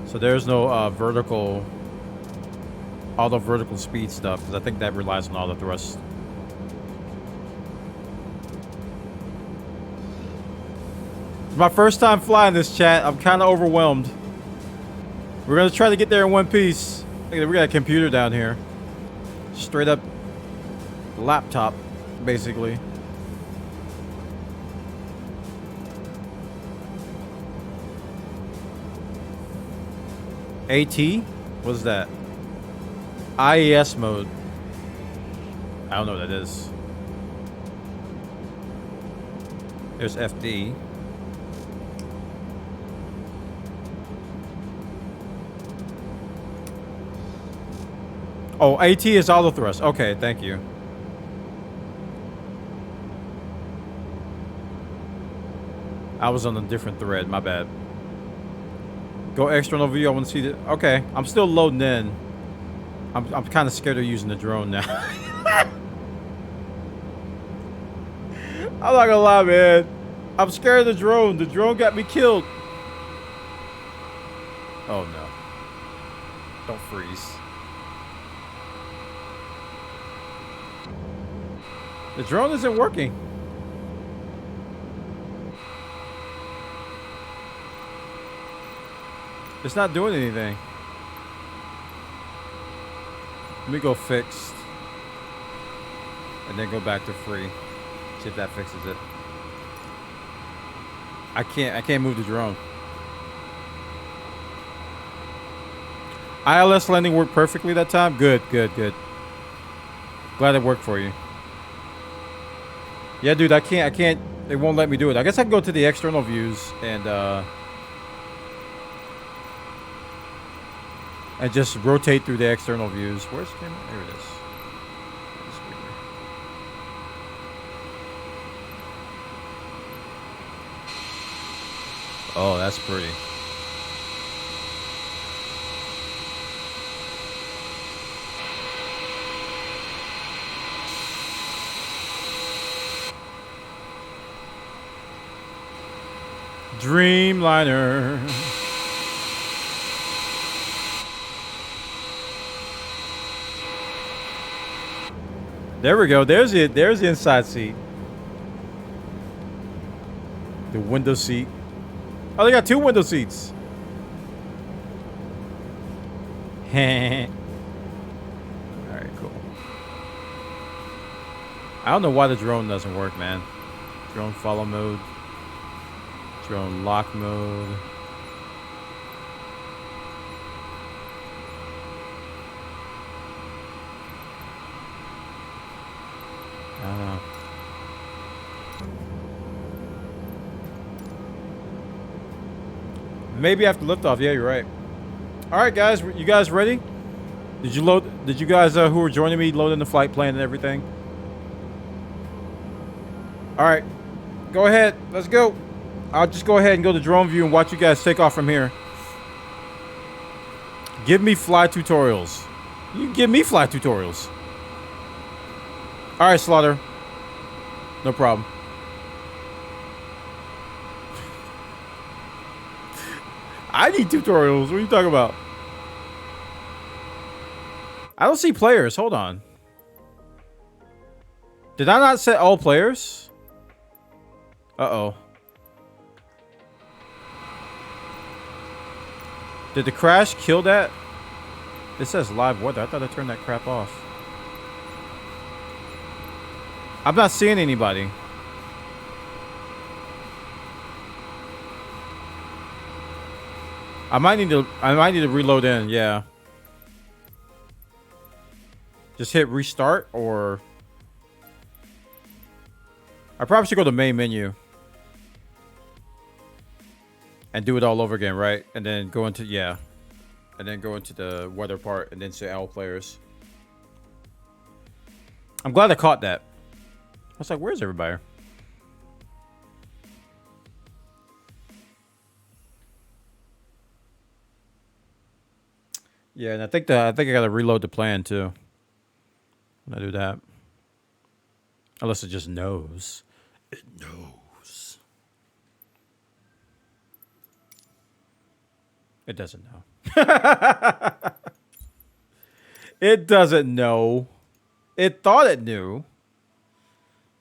So there's no auto vertical speed stuff, because I think that relies on auto thrust. It's my first time flying this, chat. I'm kind of overwhelmed. We're gonna try to get there in one piece. We got a computer down here. Straight up laptop, basically. AT? What's that? IES mode. I don't know what that is. There's FD. Oh, AT is auto thrust. Okay, thank you. I was on a different thread. My bad. Go external view. I want to see the. Okay, I'm still loading in. I'm kind of scared of using the drone now. I'm not gonna lie, man. I'm scared of the drone. The drone got me killed. Oh no! Don't freeze. The drone isn't working. It's not doing anything. Let me go fixed. And then go back to free. See if that fixes it. I can't move the drone. ILS landing worked perfectly that time? Good, good, good. Glad it worked for you. Yeah, dude, I can't, it won't let me do it. I guess I can go to the external views and just rotate through the external views. Where's the camera? There it is. Oh, that's pretty. Dreamliner. There we go. There's it. There's the inside seat. The window seat. Oh, they got two window seats. All right, cool. I don't know why the drone doesn't work, man. Drone follow mode. Drone lock mode. I don't know. Maybe after liftoff. Yeah, you're right. All right, guys. You guys ready? Did you load? Did you guys who were joining me load in the flight plan and everything? All right. Go ahead. Let's go. I'll just go ahead and go to drone view and watch you guys take off from here. Give me fly tutorials. You can give me fly tutorials. All right, Slaughter. No problem. I need tutorials. What are you talking about? I don't see players. Hold on. Did I not set all players? Uh-oh. Did the crash kill that? It says live weather. I thought I turned that crap off. I'm not seeing anybody. I might need to reload in, yeah. Just hit restart, or I probably should go to main menu and do it all over again, right? And then go into, yeah. And then go into the weather part and then say all players. I'm glad I caught that. I was like, where's everybody? Yeah, and I think I gotta reload the plan too when I do that. Unless it just knows. It knows. It doesn't know. It doesn't know. It thought it knew.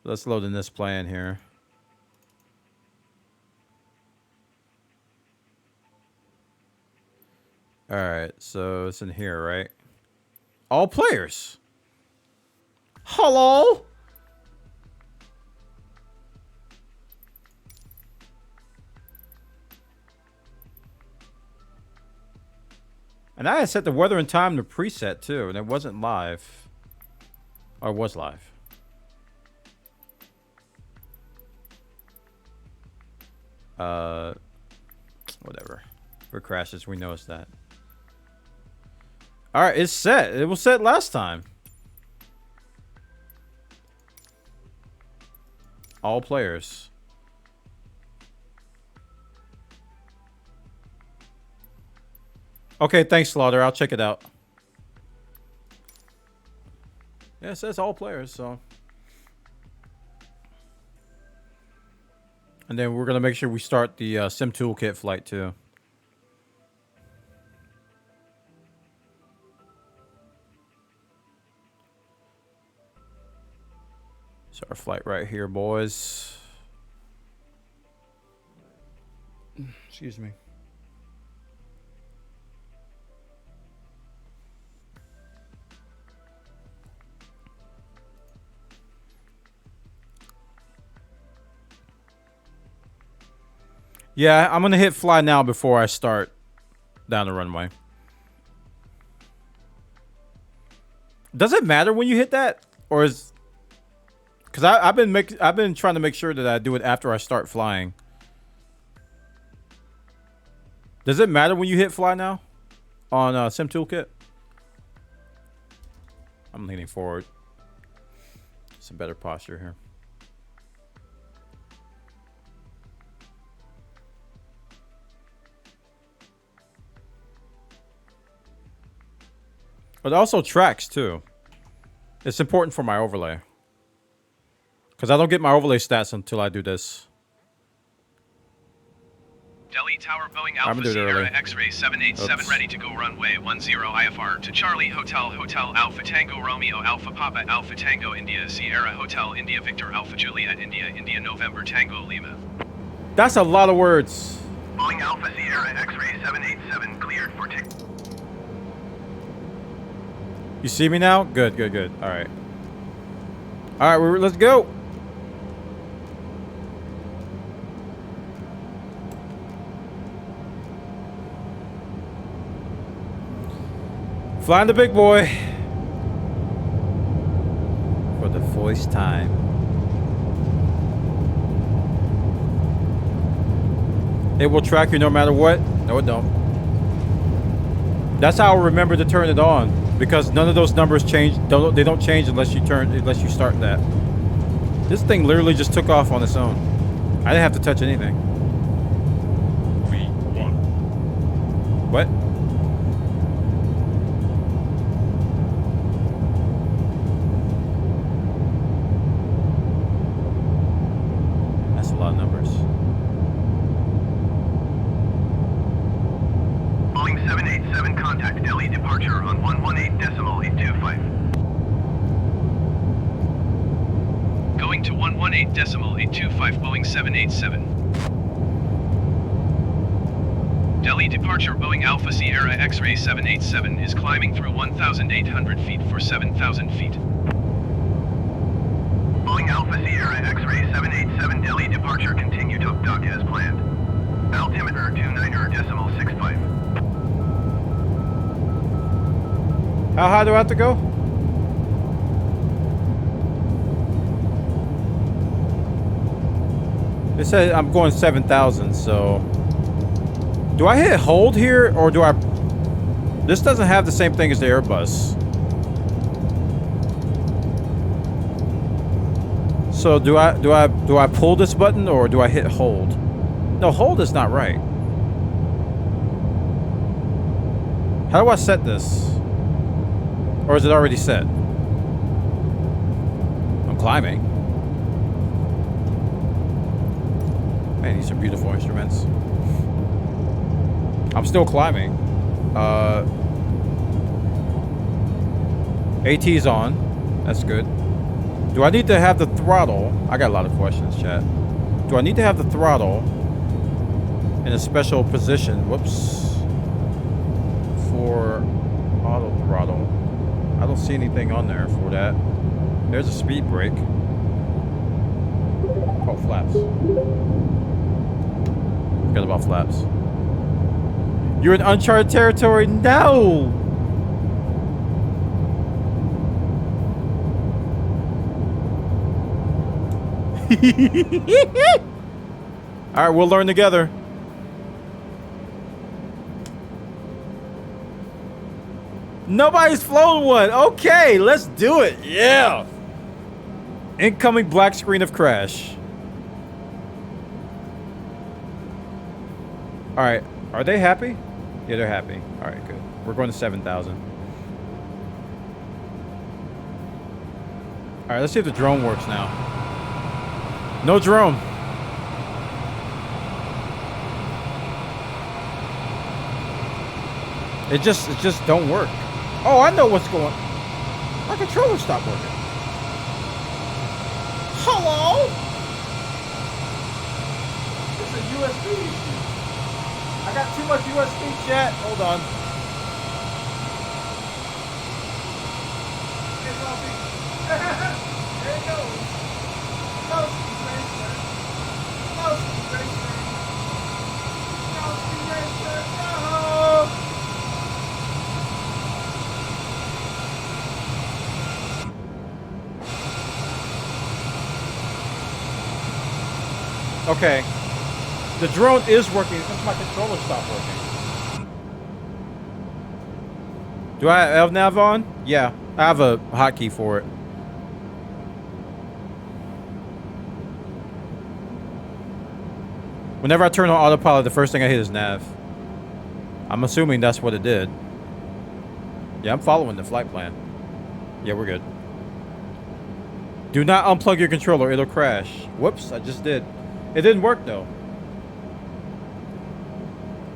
Let's load in this plan here. All right, so it's in here, right? All players. Hello? And I had set the weather and time to preset too, and it wasn't live. Or it was live. Whatever. For crashes, we noticed that. All right, it's set. It was set last time. All players. Okay, thanks, Slaughter. I'll check it out. Yeah, it says all players, so. And then we're going to make sure we start the Sim Toolkit flight, too. So our flight right here, boys. Excuse me. Yeah, I'm going to hit fly now before I start down the runway. Does it matter when you hit that? Or is... Because I've been trying to make sure that I do it after I start flying. Does it matter when you hit fly now? On Sim Toolkit? I'm leaning forward. Some better posture here. But it also tracks too. It's important for my overlay. Because I don't get my overlay stats until I do this. Delhi Tower Boeing Alpha Sierra X-Ray 787 ready to go runway 10 IFR to Charlie Hotel Alpha Tango Romeo Alpha Papa Alpha Tango India Sierra Hotel India Victor Alpha Juliet India November Tango Lima. That's a lot of words. Boeing Alpha Sierra X-Ray 787 cleared for take. You see me now? Good, good, good. All right. All right, let's go. Flying the big boy. For the first time. It will track you no matter what? No, it don't. That's how I remember to turn it on. Because none of those numbers change. They don't change unless you start that. This thing literally just took off on its own. I didn't have to touch anything. V1. What? That's a lot of numbers. Boeing 787 contact Delhi departure on 118.825. Going to 118.825 Boeing 787. Delhi departure Boeing Alpha Sierra X-Ray 787 is climbing through 1,800 feet for 7,000 feet. Boeing Alpha Sierra X-Ray 787 Delhi departure continue to abduct as planned. Altimeter 29.65. How high do I have to go? It said I'm going 7,000, so... Do I hit hold here, or do I... This doesn't have the same thing as the Airbus. So do I pull this button, or do I hit hold? No, hold is not right. How do I set this? Or is it already set? I'm climbing. Man, these are beautiful instruments. I'm still climbing. AT's on. That's good. Do I need to have the throttle? I got a lot of questions, chat. Do I need to have the throttle in a special position? Whoops. For auto throttle. I don't see anything on there for that. There's a speed brake. Oh, flaps. Forgot about flaps. You're in uncharted territory? No! Alright, we'll learn together. Nobody's flown one. Okay, let's do it. Yeah. Incoming black screen of crash. Alright, are they happy? Yeah, they're happy. Alright, good. We're going to 7,000. Alright, let's see if the drone works now. No drone. It just don't work. Oh, I know what's going on. My controller stopped working. Hello? It's a USB issue. I got too much USB, chat. Hold on. There it goes. No speed racer. No speed racer. No speed racer. No. Okay. The drone is working since my controller stopped working. Do I have nav on? Yeah. I have a hotkey for it. Whenever I turn on autopilot, the first thing I hit is nav. I'm assuming that's what it did. Yeah, I'm following the flight plan. Yeah, we're good. Do not unplug your controller, it'll crash. Whoops, I just did. It didn't work though.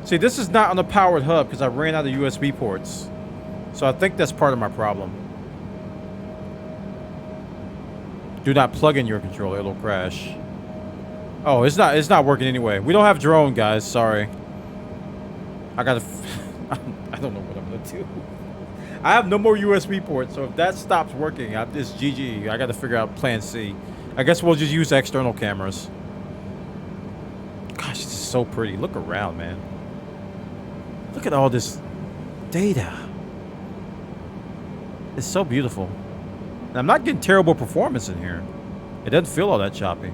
See, this is not on the powered hub because I ran out of USB ports. So I think that's part of my problem. Do not plug in your controller, it'll crash. Oh, it's not working anyway. We don't have drone, guys, sorry. I don't know what I'm gonna do. I have no more USB ports, so if that stops working, it's GG. I gotta figure out plan C. I guess we'll just use external cameras. Gosh, this is so pretty. Look around, man. Look at all this data. It's so beautiful. And I'm not getting terrible performance in here. It doesn't feel all that choppy.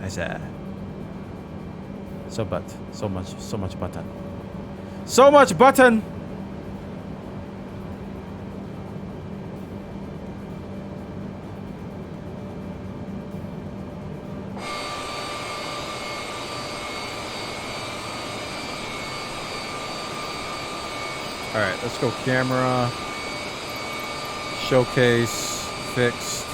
Nice. So much button. So much button. All right, let's go camera, showcase, fixed.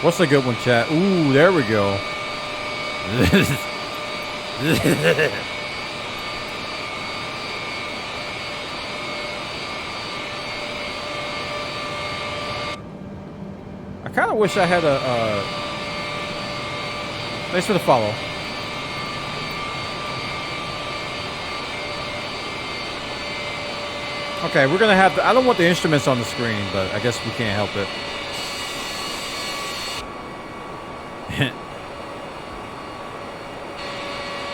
What's a good one, chat? Ooh, there we go. I kind of wish I had a... Thanks for the follow. Okay, we're gonna have... I don't want the instruments on the screen, but I guess we can't help it.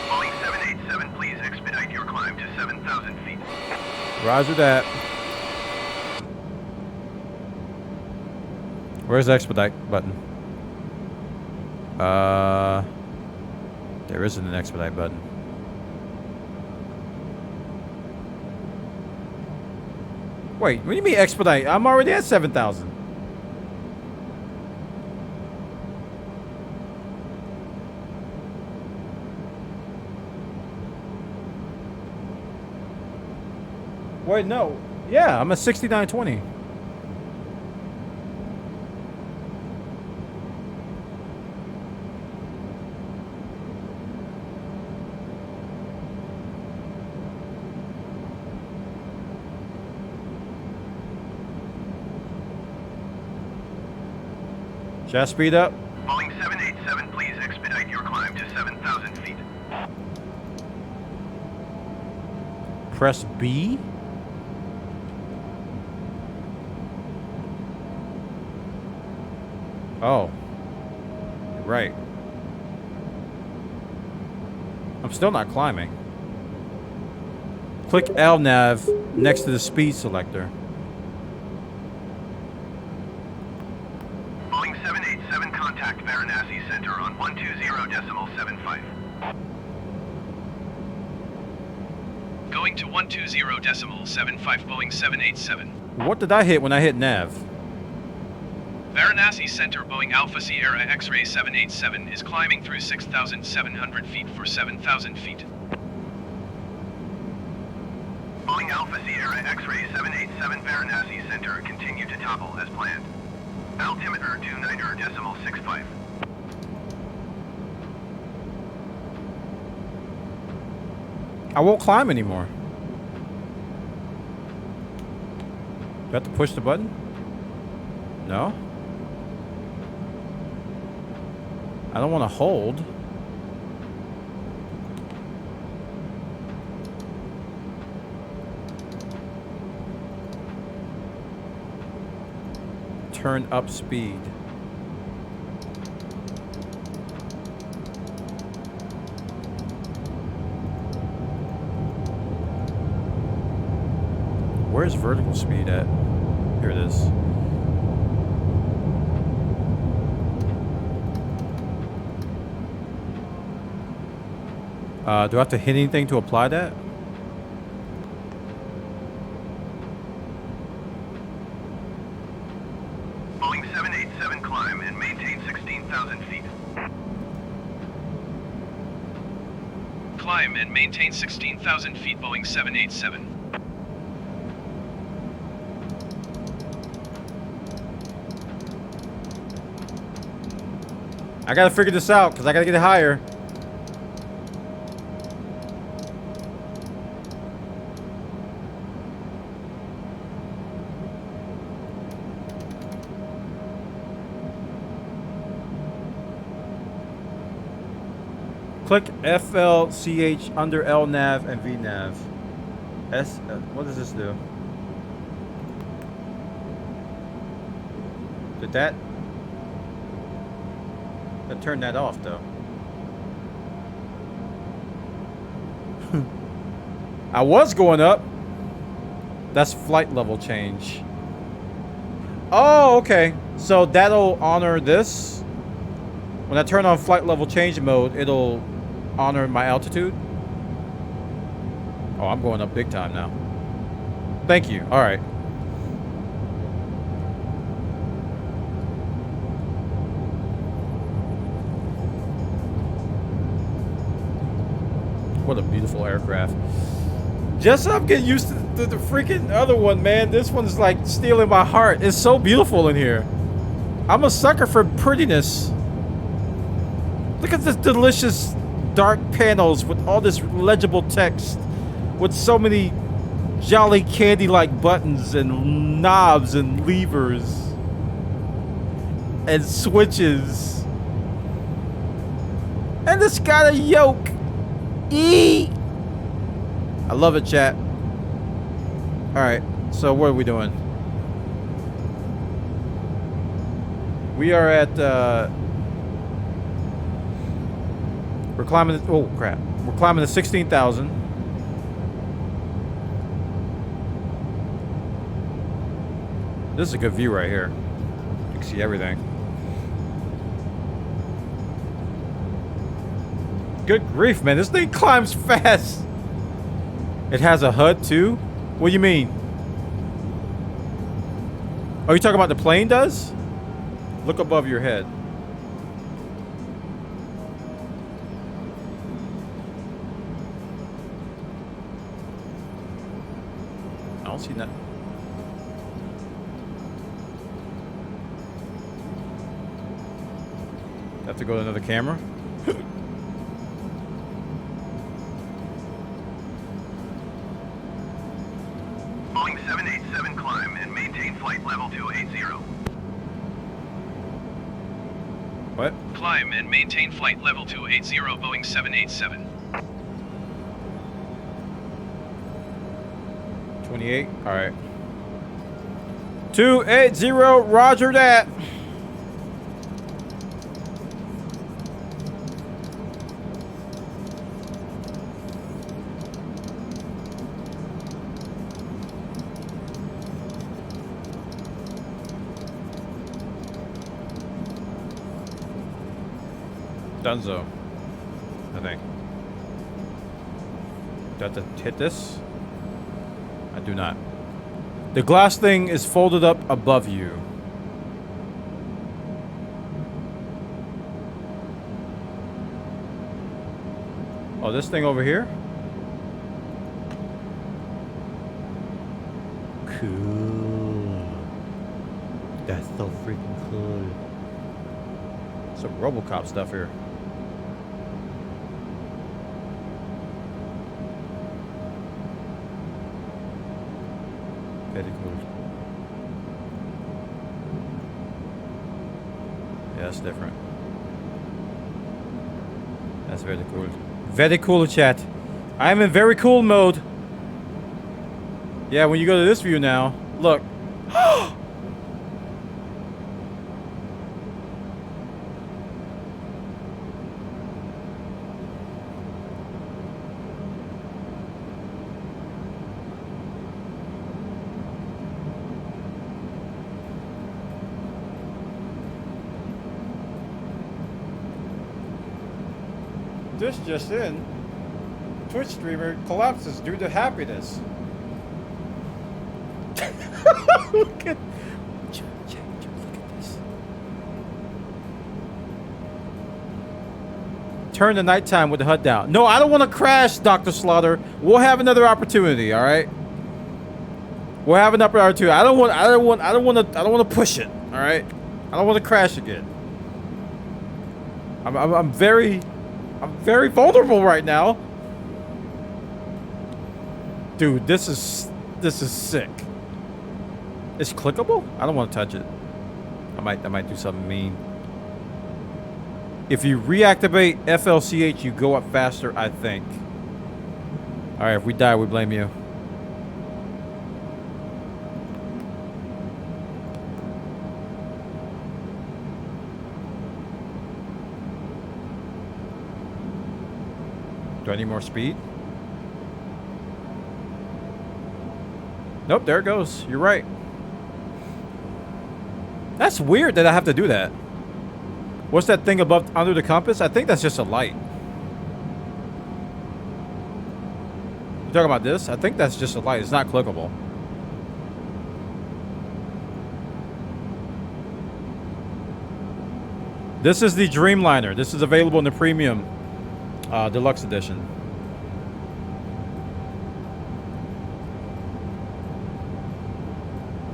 Boeing 787, please expedite your climb to 7,000 feet. Roger that. Where's the expedite button? There isn't an expedite button. Wait, what do you mean expedite? I'm already at 7,000. Wait, no. Yeah, I'm at 6920. Should I speed up? Boeing 787, please expedite your climb to 7,000 feet. Press B? Oh. Right. I'm still not climbing. Click LNAV next to the speed selector. Boeing 787, contact Varanasi Center on 120.75. Going to 120.75, Boeing 787. What did I hit when I hit nav? Varanasi Center, Boeing Alpha Sierra X-Ray 787 is climbing through 6,700 feet for 7,000 feet. Boeing Alpha Sierra X-Ray 787 Varanasi Center, continue to topple as planned. Altimeter 29.65. I won't climb anymore. Do I have to push the button? No? I don't want to hold. Turn up speed. Where's vertical speed at? Here it is. Do I have to hit anything to apply that? Boeing 787 climb and maintain 16,000 feet. Climb and maintain 16,000 feet, Boeing 787. I gotta figure this out because I gotta get it higher. Click FLCH under LNAV and VNAV. What does this do? Did that turned that off though? I was going up. That's flight level change. Oh, okay. So that'll honor this. When I turn on flight level change mode, it'll honor my altitude. Oh, I'm going up big time now. Thank you. All right. What a beautiful aircraft. Just I'm getting used to the freaking other one, man. This one's like stealing my heart. It's so beautiful in here. I'm a sucker for prettiness. Look at this delicious dark panels with all this legible text, with so many jolly candy-like buttons and knobs and levers and switches. And it's got a yoke. I love it, chat. Alright, so what are we doing? We are at, we're climbing, oh crap. We're climbing to 16,000. This is a good view right here. You can see everything. Good grief, man. This thing climbs fast. It has a HUD too? What do you mean? Are you talking about the plane does? Look above your head. don't see nothing. Have to go to another camera. Boeing 787 climb and maintain flight level 280. What? Climb and maintain flight level 280, Boeing 787. 28. All right. 280. Roger that. Dunzo, I think. Do I have to hit this? I do not. The glass thing is folded up above you. Oh, this thing over here? Cool. That's so freaking cool. Some RoboCop stuff here. Very cool. Yeah, that's different. That's very cool. Very cool, chat. I'm in very cool mode. Yeah, when you go to this view now, look. This just in. Twitch streamer collapses due to happiness. Look at this. Turn the nighttime with the HUD down. No, I don't want to crash, Dr. Slaughter. We'll have another opportunity, all right? We'll have an opportunity. I don't want to push it, all right? I don't want to crash again. I'm very vulnerable right now. Dude, this is sick. It's clickable? I don't want to touch it. I might do something mean. If you reactivate FLCH, you go up faster, I think. Alright, if we die, we blame you. Do I need more speed? Nope, there it goes. You're right. That's weird that I have to do that. What's that thing above under the compass? I think that's just a light. You talking about this? I think that's just a light. It's not clickable. This is the Dreamliner. This is available in the premium deluxe edition.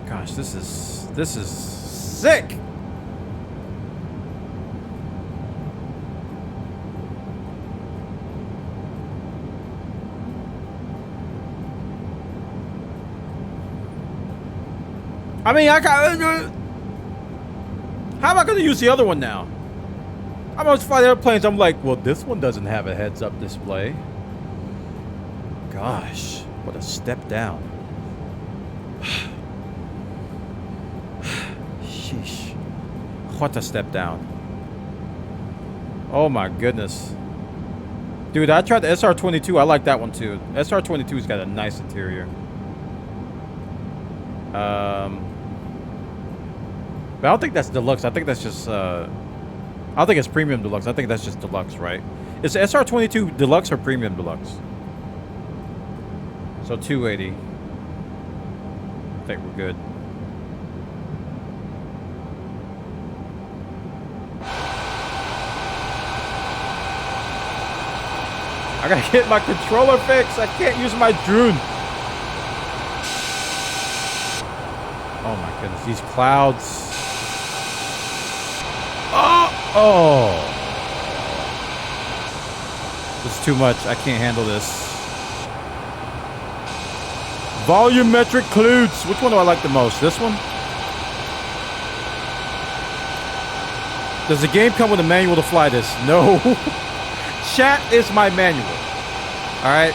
Gosh, this is sick. I mean, how am I going to use the other one now? I'm going to fly the airplanes. I'm like, well, this one doesn't have a heads-up display. Gosh, what a step down. Sheesh. What a step down. Oh my goodness. Dude, I tried the SR-22. I like that one too. SR-22's got a nice interior. But I don't think that's deluxe. I think that's just I don't think it's premium deluxe. I think that's just deluxe, right? Is SR-22 deluxe or premium deluxe? So 280. I think we're good. I gotta get my controller fixed. I can't use my drone. Goodness, these clouds. Oh! This is too much. I can't handle this. Volumetric clouds. Which one do I like the most? This one? Does the game come with a manual to fly this? No. Chat is my manual. All right.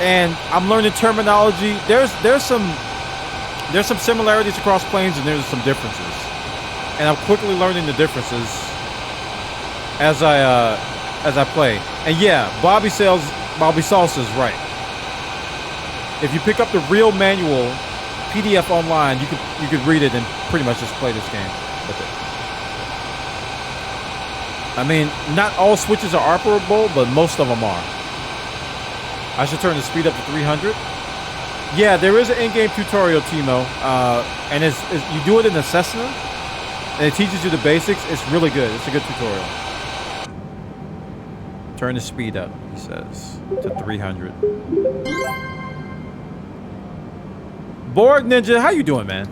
And I'm learning terminology. There's some similarities across planes, and there's some differences. And I'm quickly learning the differences as I play. And yeah, Bobby Salsa is right. If you pick up the real manual PDF online, you could read it and pretty much just play this game with it. I mean, not all switches are operable, but most of them are. I should turn the speed up to 300. Yeah, there is an in-game tutorial, Timo, and you do it in the Cessna, and it teaches you the basics. It's really good. It's a good tutorial. Turn the speed up, he says, to 300. Borg Ninja, how you doing, man?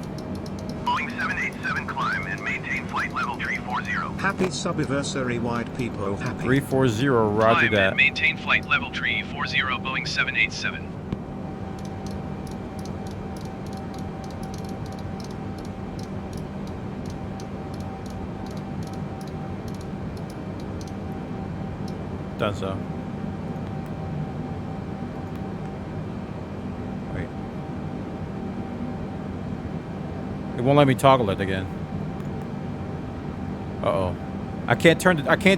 Boeing 787 climb and maintain flight level 340. Happy subiversary, white people. Happy. 340, roger Climb that. and maintain flight level 340, Boeing 787. Done so. Wait. It won't let me toggle it again. Uh-oh. I can't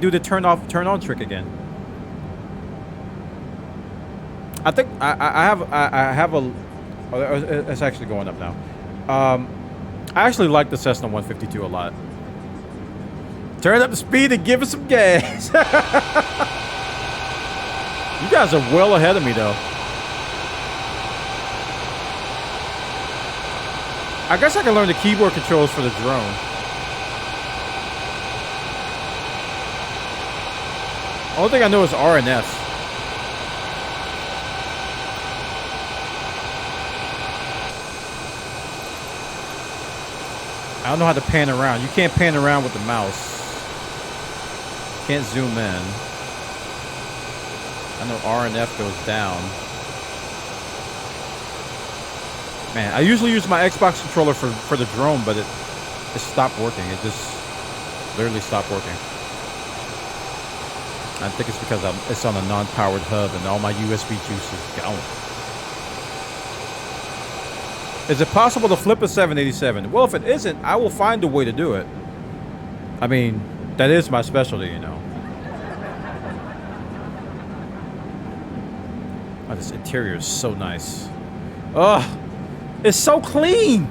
do the turn off, turn on trick again. I think I have a. Oh, it's actually going up now. I actually like the Cessna 152 a lot. Turn up the speed and give us some gas. You guys are well ahead of me, though. I guess I can learn the keyboard controls for the drone. Only thing I know is R and F. I don't know how to pan around. You can't pan around with the mouse. Can't zoom in. I know R and F goes down. Man, I usually use my Xbox controller for the drone, but it stopped working. It just literally stopped working. I think it's because it's on a non-powered hub and all my USB juice is gone. Is it possible to flip a 787? Well, if it isn't, I will find a way to do it. I mean, that is my specialty, you know. Oh, this interior is so nice. Ugh, it's so clean.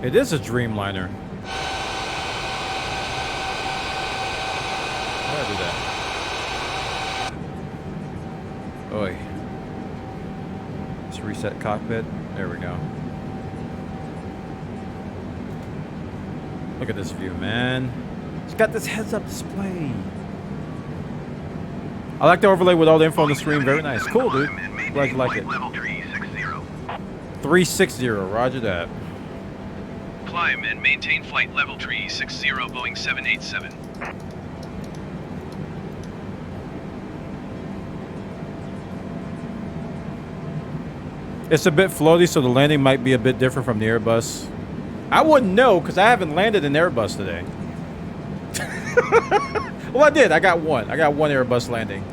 It is a Dreamliner. How do I do that? Oi. Let's reset cockpit. There we go. Look at this view, man. It's got this heads-up display. I like the overlay with all the info on the screen. Very nice. Cool, dude. Glad you like it. 360. Roger that. Climb and maintain flight level 360, Boeing 787. It's a bit floaty, so the landing might be a bit different from the Airbus. I wouldn't know, because I haven't landed an Airbus today. Well, I did. I got one. I got one Airbus landing.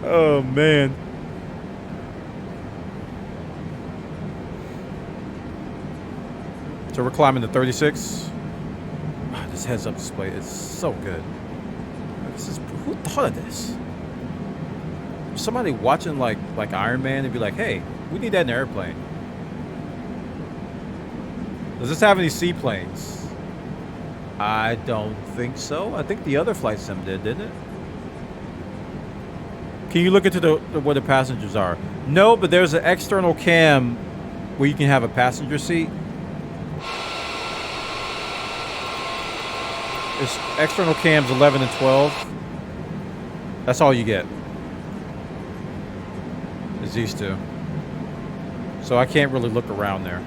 Oh, man. So we're climbing to 36. Oh, this heads-up display is so good. Who thought of this? Somebody watching like Iron Man and be like, hey, we need that in an airplane. Does this have any seaplanes? I don't think so. I think the other flight sim did, didn't it? Can you look into where the passengers are? No, but there's an external cam where you can have a passenger seat. It's external cams 11 and 12. That's all you get. Is these two. So I can't really look around there.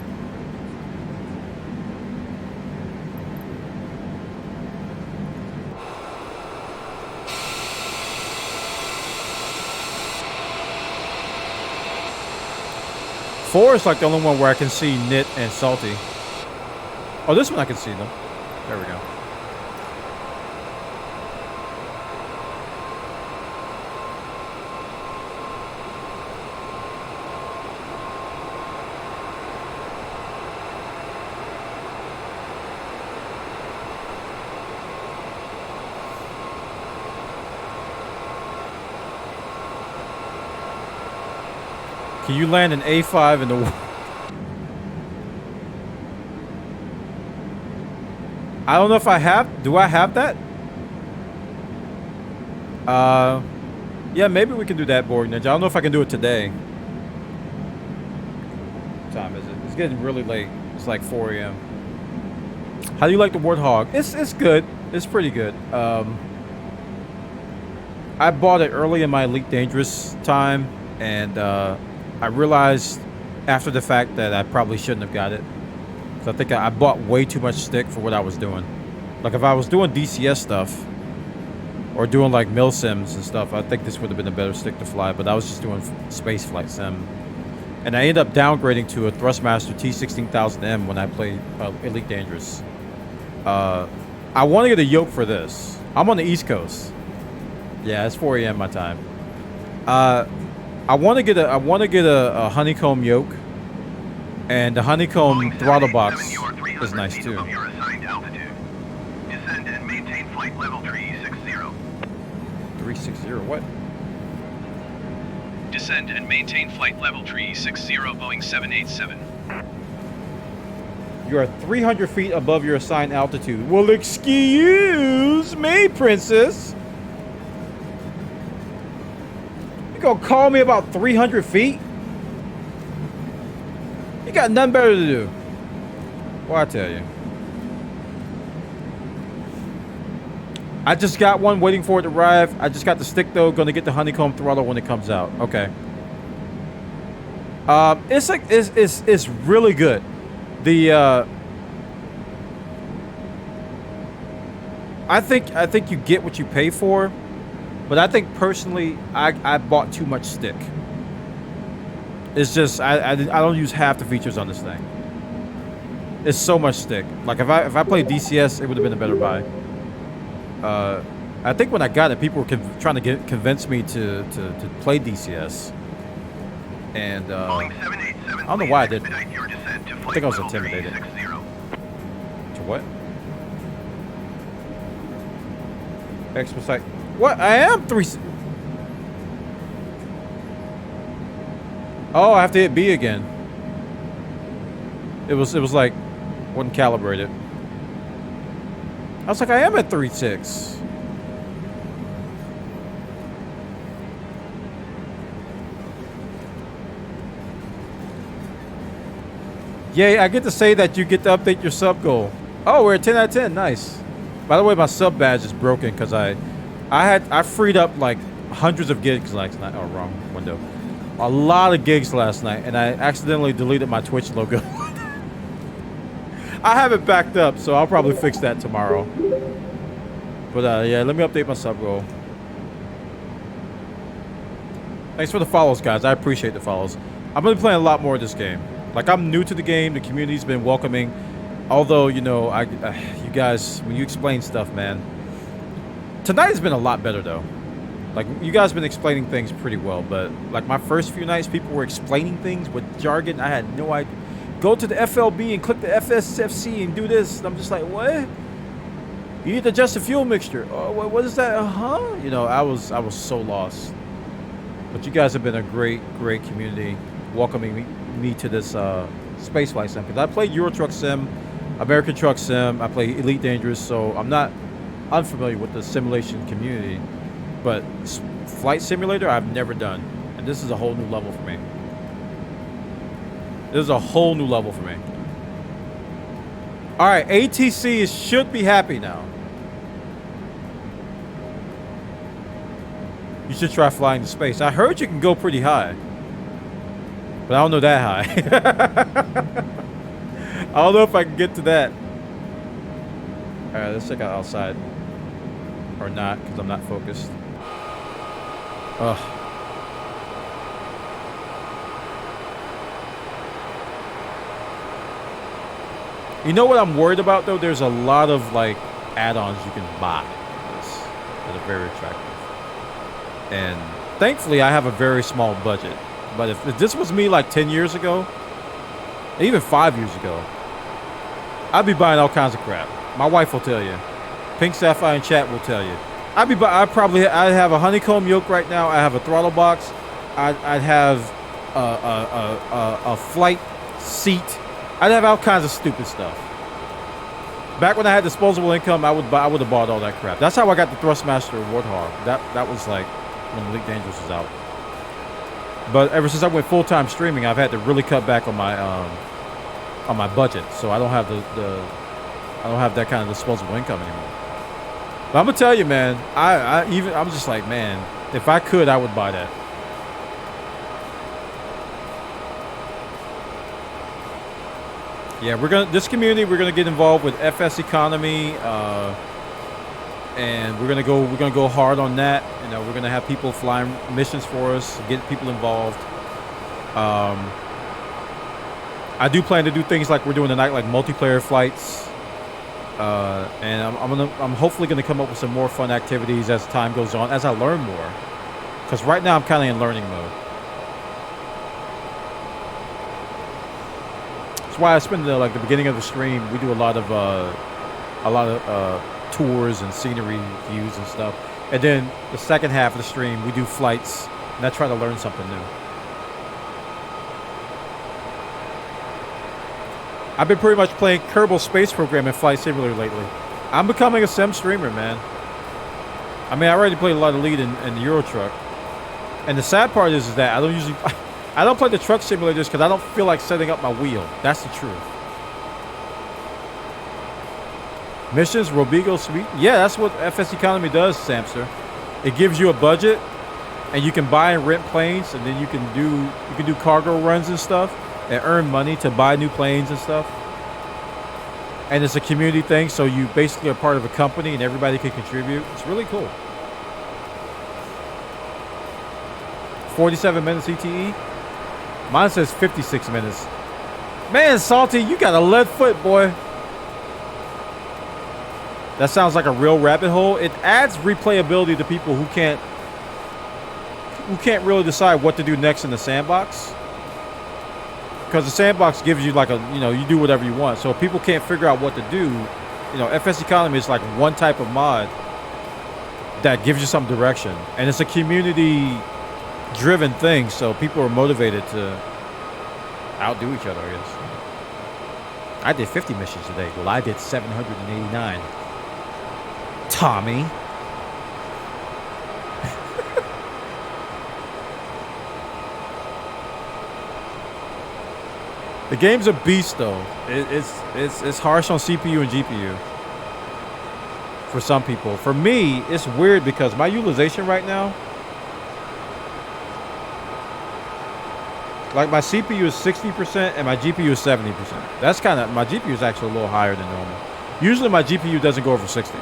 Four is like the only one where I can see Knit and Salty. Oh, this one I can see them. There we go. Can you land an A5 in the... I don't know if I have... Do I have that? Yeah, maybe we can do that, Borg Ninja. I don't know if I can do it today. What time is it? It's getting really late. It's like 4 a.m. How do you like the Warthog? It's good. It's pretty good. I bought it early in my Elite Dangerous time, and I realized after the fact that I probably shouldn't have got it. So I think I bought way too much stick for what I was doing. Like if I was doing DCS stuff or doing like mill sims and stuff, I think this would have been a better stick to fly, but I was just doing space flight sim. And I ended up downgrading to a Thrustmaster T16000M when I played Elite Dangerous. I want to get a yoke for this. I'm on the East Coast. Yeah, it's 4 a.m. my time. I want to get a honeycomb yoke, and the honeycomb throttle box is nice too. Descend and maintain flight level 360. 360 what? Descend and maintain flight level 360, Boeing 787. You are 300 feet above your assigned altitude. Well, excuse me, princess. You gonna call me about 300 feet? You got nothing better to do. Well, I tell you. I just got one waiting for it to arrive. I just got the stick though. Gonna get the honeycomb throttle when it comes out. Okay. It's like it's really good. The I think you get what you pay for. But I think personally, I bought too much stick. It's just I don't use half the features on this thing. It's so much stick. Like if I played DCS, it would have been a better buy. I think when I got it, people were trying to convince me to play DCS, and I don't know why I didn't. I think I was intimidated. To what? Expo site. What? I am 3. Oh, I have to hit B again. It was like wasn't calibrated. I was like, I am at 3.6. Yay, I get to say that you get to update your sub goal. Oh, we're at 10 out of 10. Nice. By the way, my sub badge is broken because I freed up like hundreds of gigs last night. Oh, wrong window. A lot of gigs last night, and I accidentally deleted my Twitch logo. I have it backed up, so I'll probably fix that tomorrow. But yeah, let me update my sub goal. Thanks for the follows, guys. I appreciate the follows. I'm gonna be playing a lot more of this game. Like, I'm new to the game. The community's been welcoming. Although, you know, you guys, when you explain stuff, man. Tonight has been a lot better, though. Like, you guys have been explaining things pretty well. But, like, my first few nights, people were explaining things with jargon. I had no idea. Go to the FLB and click the FSFC and do this. And I'm just like, what? You need to adjust the fuel mixture. Oh, what is that? You know, I was so lost. But you guys have been a great community welcoming me to this spaceflight sim. Because I played Euro Truck Sim, American Truck Sim. I play Elite Dangerous, so I'm not unfamiliar with the simulation community. But flight simulator, I've never done. And this is a whole new level for me. This is a whole new level for me. All right, ATC should be happy now. You should try flying to space. I heard you can go pretty high. But I don't know that high. I don't know if I can get to that. Alright, let's check out outside. Or not, because I'm not focused. Ugh. You know what I'm worried about, though? There's a lot of, like, add-ons you can buy that are very attractive. And thankfully, I have a very small budget. But if this was me like 10 years ago, even 5 years ago, I'd be buying all kinds of crap. My wife will tell you. Pink Sapphire in chat will tell you. I'd have a honeycomb yoke right now. I have a throttle box. I'd have a flight seat. I'd have all kinds of stupid stuff. Back when I had disposable income, I would have bought all that crap. That's how I got the Thrustmaster Warthog. That was like when Elite Dangerous was out. But ever since I went full-time streaming, I've had to really cut back on my budget, so I don't have I don't have that kind of disposable income anymore. But I'm gonna tell you, man, I'm just like, man, if I could, I would buy that. Yeah, this community, we're gonna get involved with FS Economy, and we're gonna go hard on that. You know, we're gonna have people flying missions for us, get people involved. I do plan to do things like we're doing tonight, like multiplayer flights, and I'm hopefully gonna come up with some more fun activities as time goes on, as I learn more. Because right now I'm kind of in learning mode. That's why I spend the beginning of the stream. We do a lot of tours and scenery views and stuff, and then the second half of the stream we do flights, and I try to learn something new. I've been pretty much playing Kerbal Space Program and Flight Simulator lately. I'm becoming a sim streamer, man. I mean, I already played a lot of Lead in the Euro Truck, and the sad part is that I don't play the truck simulators because I don't feel like setting up my wheel. That's the truth. Missions, Robigo, Sweet. Yeah, that's what FS Economy does, Samster. It gives you a budget, and you can buy and rent planes, and then you can do cargo runs and stuff, and earn money to buy new planes and stuff. And it's a community thing, so you basically are part of a company, and everybody can contribute. It's really cool. 47 minutes ETE. Mine says 56 minutes. Man, Salty, you got a lead foot, boy. That sounds like a real rabbit hole. It adds replayability to people who can't really decide what to do next in the sandbox. Because the sandbox gives you you do whatever you want. So if people can't figure out what to do, FS Economy is like one type of mod that gives you some direction. And it's a community-driven thing, so people are motivated to outdo each other, I guess. I did 50 missions today. Well, I did 789. Tommy. The game's a beast, though. It's harsh on CPU and GPU for some people. For me, it's weird because my utilization right now, like my CPU is 60% and my GPU is 70%. That's my GPU is actually a little higher than normal. Usually my GPU doesn't go over 60.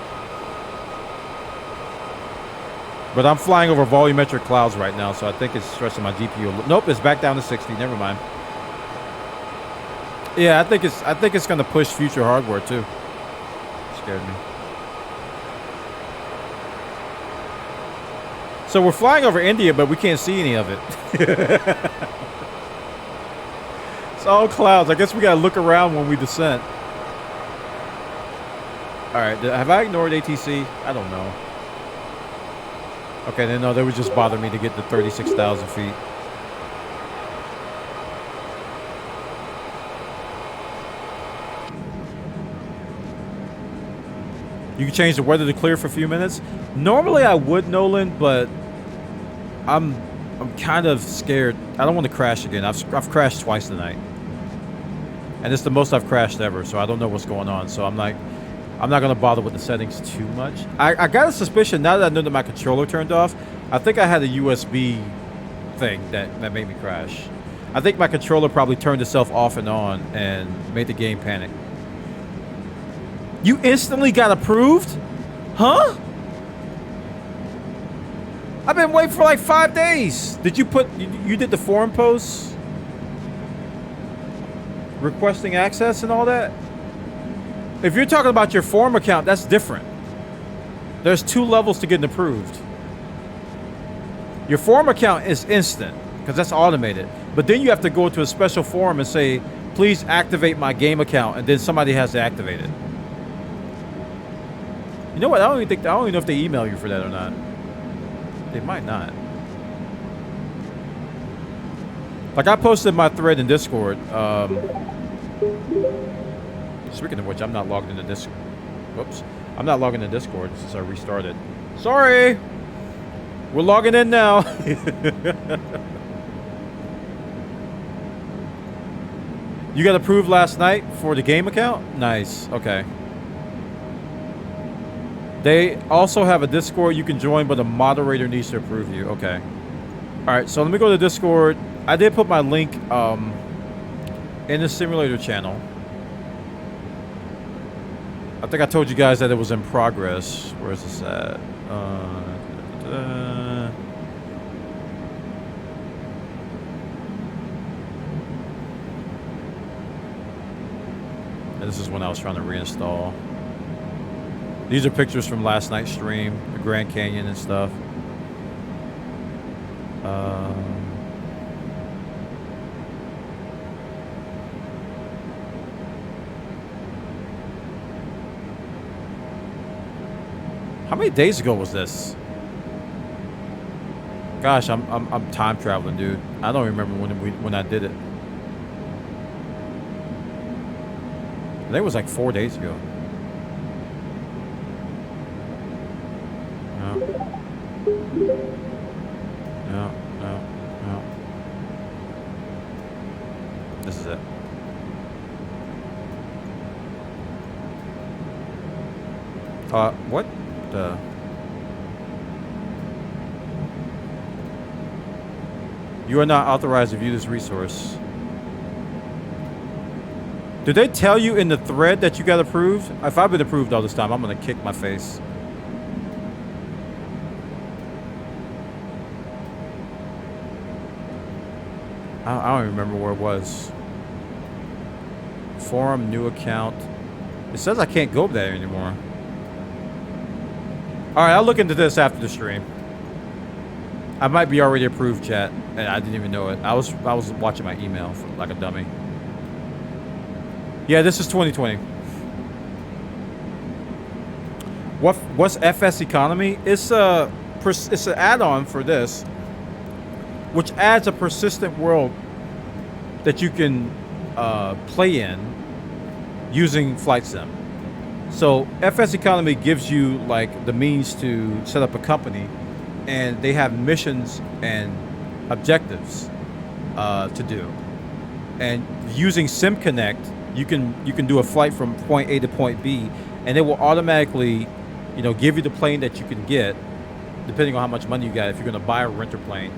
But I'm flying over volumetric clouds right now, so I think it's stressing my GPU. Nope, it's back down to 60. Never mind. Yeah, I think it's going to push future hardware too. Scared me. So we're flying over India, but we can't see any of it. It's all clouds. I guess we got to look around when we descend. All right, have I ignored ATC? I don't know. Okay, then no, they would just bother me to get to 36,000 feet. You can change the weather to clear for a few minutes. Normally I would, Nolan, but I'm kind of scared. I don't want to crash again. I've crashed twice tonight. And it's the most I've crashed ever, so I don't know what's going on. So I'm not going to bother with the settings too much. I got a suspicion, now that I know that my controller turned off, I think I had a USB thing that made me crash. I think my controller probably turned itself off and on and made the game panic. You instantly got approved? Huh? I've been waiting for like 5 days. Did you put, you did the forum posts? Requesting access and all that? If you're talking about your forum account, that's different. There's 2 levels to getting approved. Your forum account is instant, because that's automated. But then you have to go to a special forum and say, please activate my game account, and then somebody has to activate it. You know what? I don't even know if they email you for that or not. They might not. Like I posted my thread in Discord. Speaking of which, I'm not logged into Discord. Whoops. I'm not logging into Discord since I restarted. Sorry. We're logging in now. You got approved last night for the game account? Nice. Okay. They also have a Discord you can join, but a moderator needs to approve you. Okay. All right, so let me go to Discord. I did put my link in the simulator channel. I think I told you guys that it was in progress. Where is this at? And this is when I was trying to reinstall. These are pictures from last night's stream, the Grand Canyon and stuff. How many days ago was this? Gosh, I'm time traveling, dude. I don't remember when I did it. I think it was like 4 days ago. No. This is it. What the? You are not authorized to view this resource. Did they tell you in the thread that you got approved? If I've been approved all this time, I'm gonna kick my face. I don't remember where it was. Forum, new account. It says I can't go there anymore. Alright, I'll look into this after the stream. I might be already approved, chat, and I didn't even know it. I was watching my email like a dummy. Yeah, this is 2020. What's FS Economy? It's an add-on for this, which adds a persistent world that you can play in using Flight Sim. So FS Economy gives you like the means to set up a company, and they have missions and objectives to do. And using SimConnect, you can do a flight from point A to point B, and it will automatically, give you the plane that you can get, depending on how much money you got. If you're going to buy or rent a plane,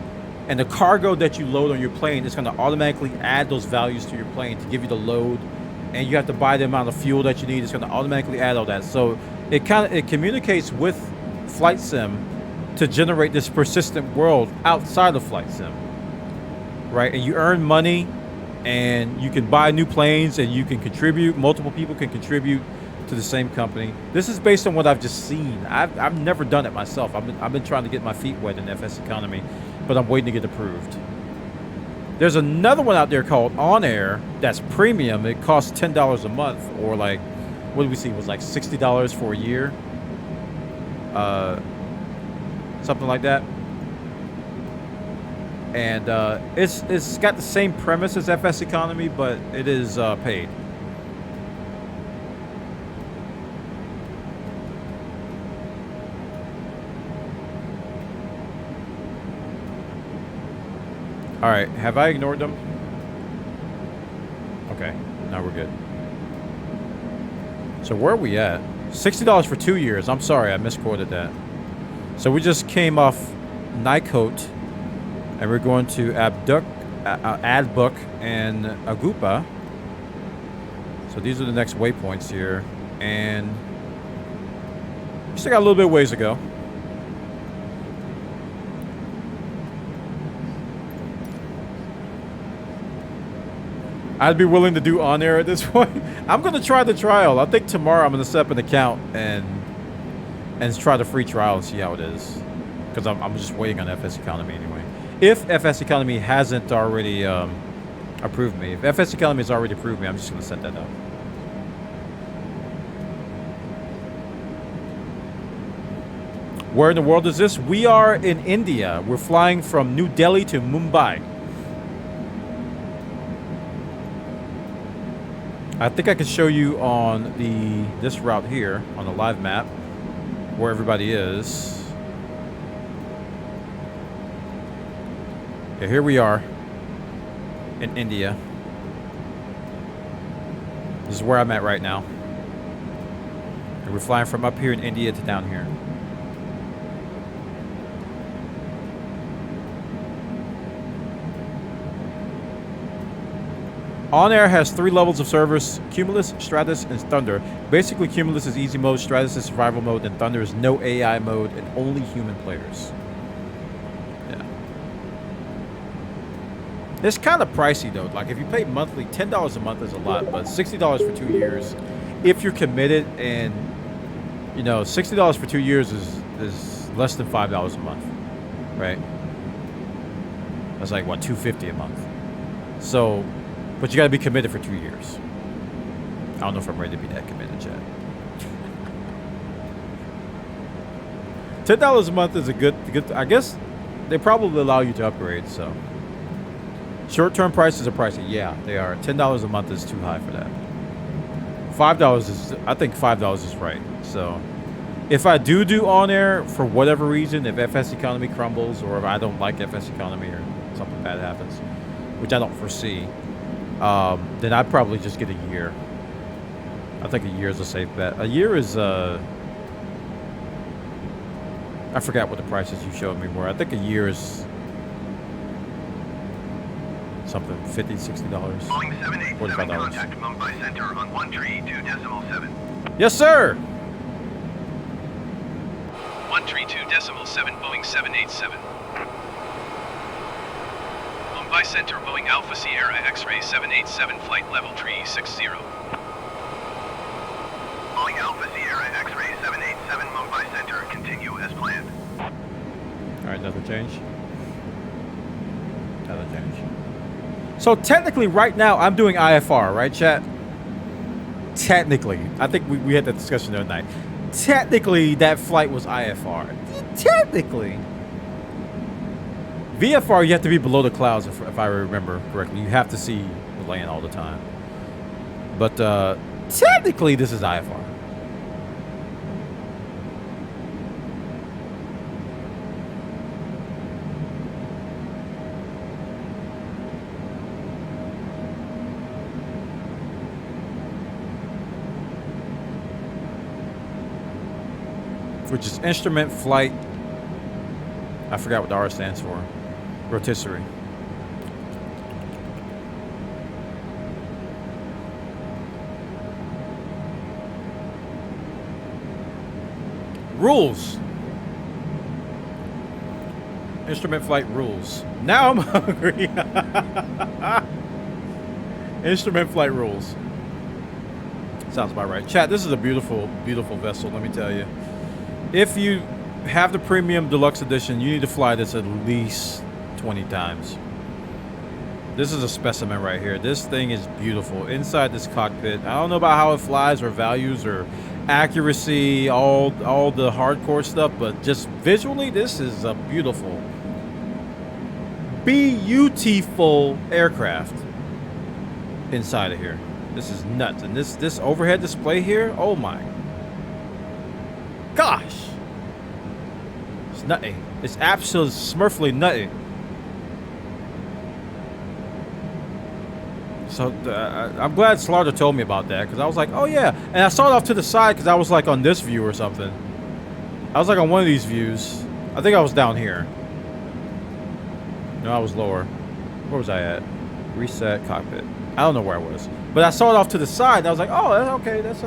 and the cargo that you load on your plane is going to automatically add those values to your plane to give you the load, and you have to buy the amount of fuel that you need. It's going to automatically add all that. So it communicates with Flight Sim to generate this persistent world outside of Flight Sim, right? And you earn money, and you can buy new planes, and you can contribute. Multiple people can contribute to the same company. This is based on what I've just seen. I've never done it myself. I've been trying to get my feet wet in FS Economy, but I'm waiting to get approved. There's another one out there called On Air that's premium. It costs $10 a month, or like, what did we see? It was like $60 for a year, something like that. And it's got the same premise as FS Economy, but it is paid. All right, have I ignored them? Okay. Now we're good. So where are we at? $60 for 2 years. I'm sorry, I misquoted that. So we just came off Nikot, and we're going to Adbuk and Agupa. So these are the next waypoints here, and we still got a little bit of ways to go. I'd be willing to do on air at this point. I'm gonna try the trial. I think tomorrow I'm gonna set up an account and try the free trial and see how it is. Because I'm just waiting on FS Economy anyway. If FS Economy hasn't already approved me, if FS Economy has already approved me, I'm just gonna set that up. Where in the world is this? We are in India. We're flying from New Delhi to Mumbai. I think I can show you on this route here on the live map where everybody is. Yeah, here we are in India. This is where I'm at right now. And we're flying from up here in India to down here. On Air has 3 levels of service: Cumulus, Stratus, and Thunder. Basically, Cumulus is easy mode, Stratus is survival mode, and Thunder is no AI mode and only human players. Yeah. It's kind of pricey though. Like if you pay monthly, $10 a month is a lot, but $60 for 2 years, if you're committed, and you know, $60 for 2 years is less than $5 a month, right? That's like what, $250 a month. So. But you got to be committed for 2 years. I don't know if I'm ready to be that committed yet. $10 a month is a good. I guess they probably allow you to upgrade. So short-term prices are pricey. Yeah, they are. $10 a month is too high for that. $5 is. I think $5 is right. So if I do on air for whatever reason, if FS Economy crumbles or if I don't like FS Economy or something bad happens, which I don't foresee. Then I'd probably just get a year. I think a year is a safe bet. A year is, I forgot what the prices you showed me were. I think a year is something $50, $60, Boeing 787 $45. contact Mumbai Center on 132.7. Yes, sir. 132.7 Boeing 787. Mumbai Center, Boeing Alpha Sierra X-Ray 787 flight level 360. Boeing Alpha Sierra X-Ray 787 Mumbai Center, continue as planned. Alright, nothing changed. Nothing changed. So technically right now I'm doing IFR, right, chat? Technically. I think we had that discussion the other night. Technically that flight was IFR. Technically. VFR, you have to be below the clouds, if I remember correctly. You have to see the land all the time. But technically, this is IFR. Which is instrument flight. I forgot what the R stands for. Rotisserie. Rules. Instrument flight rules. Now I'm hungry. Instrument flight rules. Sounds about right. Chat, this is a beautiful, beautiful vessel, let me tell you. If you have the premium deluxe edition, you need to fly this at least 20 times. This is a specimen right here. This thing is beautiful. Inside this cockpit, I don't know about how it flies or values or accuracy, all the hardcore stuff, but just visually, this is a beautiful aircraft inside of here. This is nuts. And this overhead display here, oh my gosh. It's nutty. It's absolutely smurfly nutty. So I'm glad Slaughter told me about that because I was like, oh yeah, and I saw it off to the side because I was like on this view or something. I was like on one of these views. I think I was down here. No, I was lower. Where was I at? Reset cockpit. I don't know where I was, but I saw it off to the side. And I was like, oh, okay, that's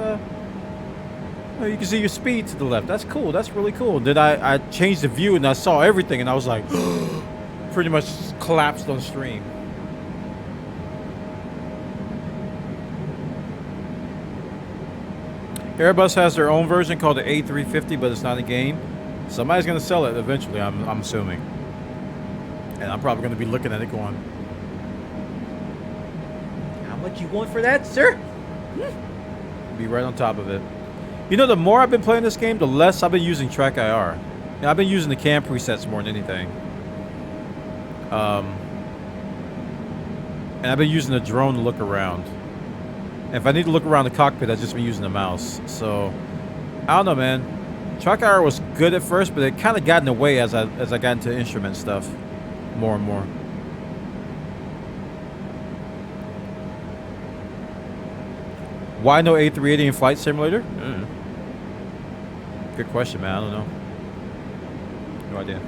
you can see your speed to the left. That's cool. That's really cool. Then I changed the view and I saw everything, and I was like, pretty much collapsed on stream. Airbus has their own version called the A350, but it's not a game. Somebody's gonna sell it eventually. I'm assuming, and I'm probably gonna be looking at it going, "How much you want for that, sir?" Be right on top of it. You know, the more I've been playing this game, the less I've been using Track IR. You know, I've been using the cam presets more than anything. And I've been using the drone to look around. And if I need to look around the cockpit, I've just been using the mouse. So, I don't know, man. Track IR was good at first, but it kind of got in the way as I got into instrument stuff more and more. Why no A380 in Flight Simulator? Good question, man. I don't know. No idea.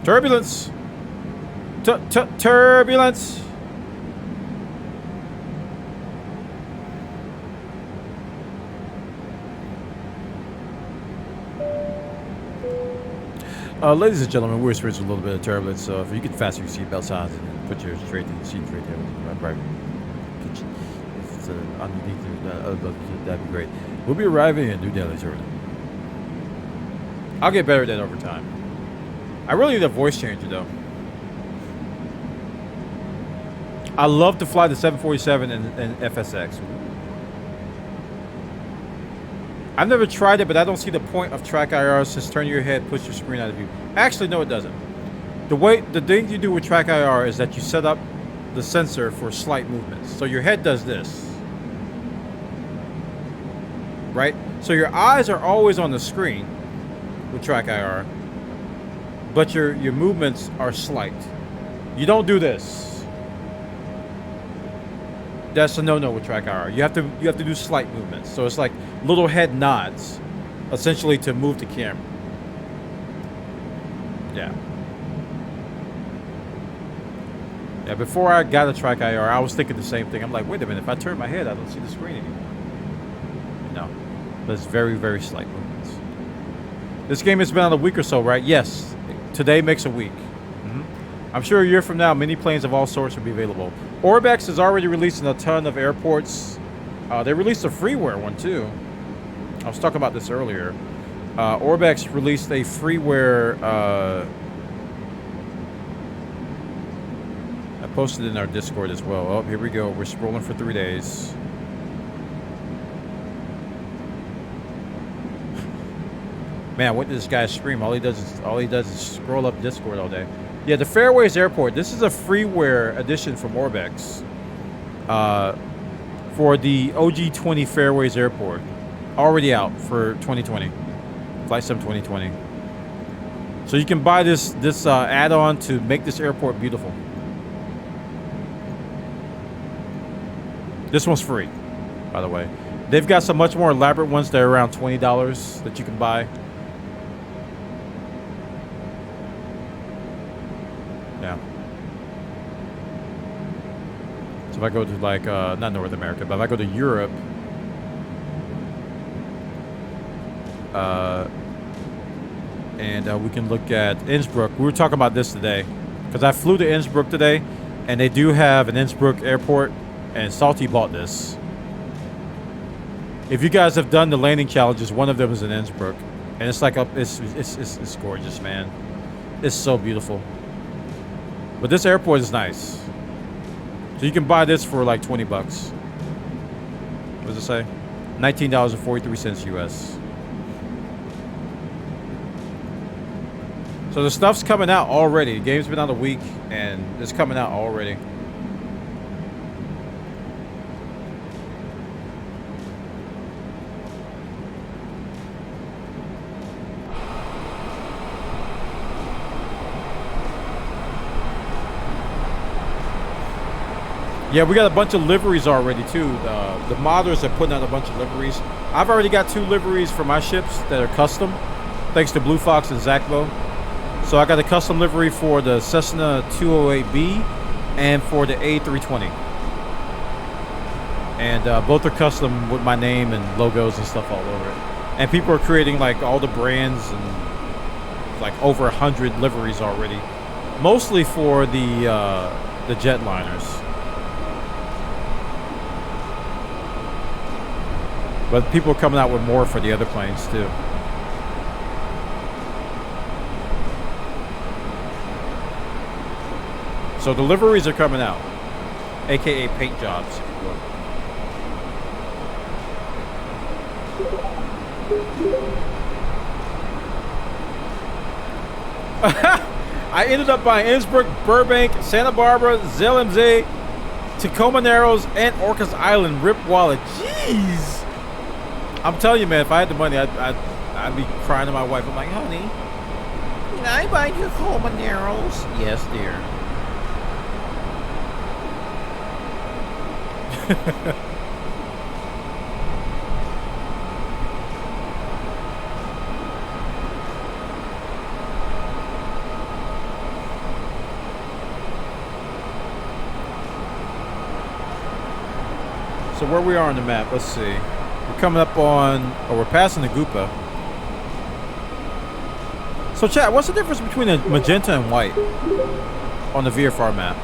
Turbulence. Turbulence. Ladies and gentlemen, we're experiencing a little bit of turbulence, so if you could fasten your seatbelts on and put your straight in the seat right there, right, if it's underneath, that'd be great. We'll be arriving in New Delhi shortly. I'll get better at that over time. I really need a voice changer, though. I love to fly the 747 and FSX. I've never tried it, but I don't see the point of Track IR since turn your head, push your screen out of view. Actually, no, it doesn't. The thing you do with Track IR is that you set up the sensor for slight movements. So your head does this. Right? So your eyes are always on the screen with Track IR, but your movements are slight. You don't do this. That's a no-no with Track IR. You have to do slight movements. So it's like little head nods, essentially, to move the camera. Yeah. Yeah, before I got a Track IR, I was thinking the same thing. I'm like, wait a minute, if I turn my head, I don't see the screen anymore. No. But it's very, very slight movements. This game has been out a week or so, right? Yes. Today makes a week. I'm sure a year from now, mini planes of all sorts will be available. Orbex is already releasing a ton of airports. They released a freeware one, too. I was talking about this earlier. Orbex released a freeware... I posted it in our Discord as well. Oh, here we go. We're scrolling for 3 days. Man, what did this guy scream? All he does is scroll up Discord all day. Yeah, the Fairways Airport. This is a freeware edition from Orbex for the OG20 Fairways Airport. Already out for 2020. Flight Sim 2020. So you can buy this add-on to make this airport beautiful. This one's free, by the way. They've got some much more elaborate ones that are around $20 that you can buy. Yeah. So if I go to like, not North America, but if I go to Europe, and we can look at Innsbruck. We were talking about this today because I flew to Innsbruck today, and they do have an Innsbruck airport, and Salty bought this. If you guys have done the landing challenges, one of them is in Innsbruck, and it's like it's gorgeous, man. It's so beautiful. But this airport is nice. So you can buy this for like 20 bucks. What does it say? $19.43 US. So the stuff's coming out already. The game's been out a week, and it's coming out already. Yeah, we got a bunch of liveries already too. The modders are putting out a bunch of liveries. I've already got 2 liveries for my ships that are custom, thanks to Blue Fox and Zachbo. So I got a custom livery for the Cessna 208B and for the A320. And both are custom with my name and logos and stuff all over it. And people are creating like all the brands and like over 100 liveries already, mostly for the jetliners. But people are coming out with more for the other planes too. So the liveries are coming out, aka paint jobs, if you will. I ended up buying Innsbruck, Burbank, Santa Barbara, ZLMZ, Tacoma Narrows, and Orcas Island. Rip wallet. Jeez. I'm telling you, man, if I had the money, I'd be crying to my wife. I'm like, honey, can I buy Tacoma Narrows? Yes, dear. So where we are on the map, let's see. We're coming up on, or we're passing the Goopa. So chat, what's the difference between a magenta and white on the VFR map?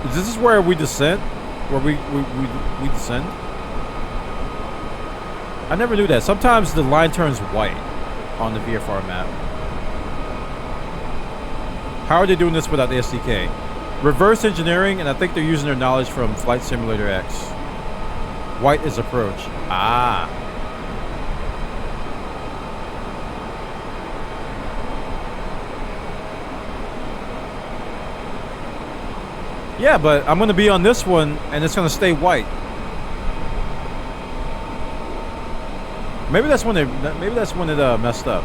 Is this where we descend? Where we descend? I never knew that. Sometimes the line turns white on the VFR map. How are they doing this without the SDK? Reverse engineering, and I think they're using their knowledge from Flight Simulator X. White is approach. Ah. Yeah, but I'm going to be on this one, and it's going to stay white. Maybe that's when it messed up.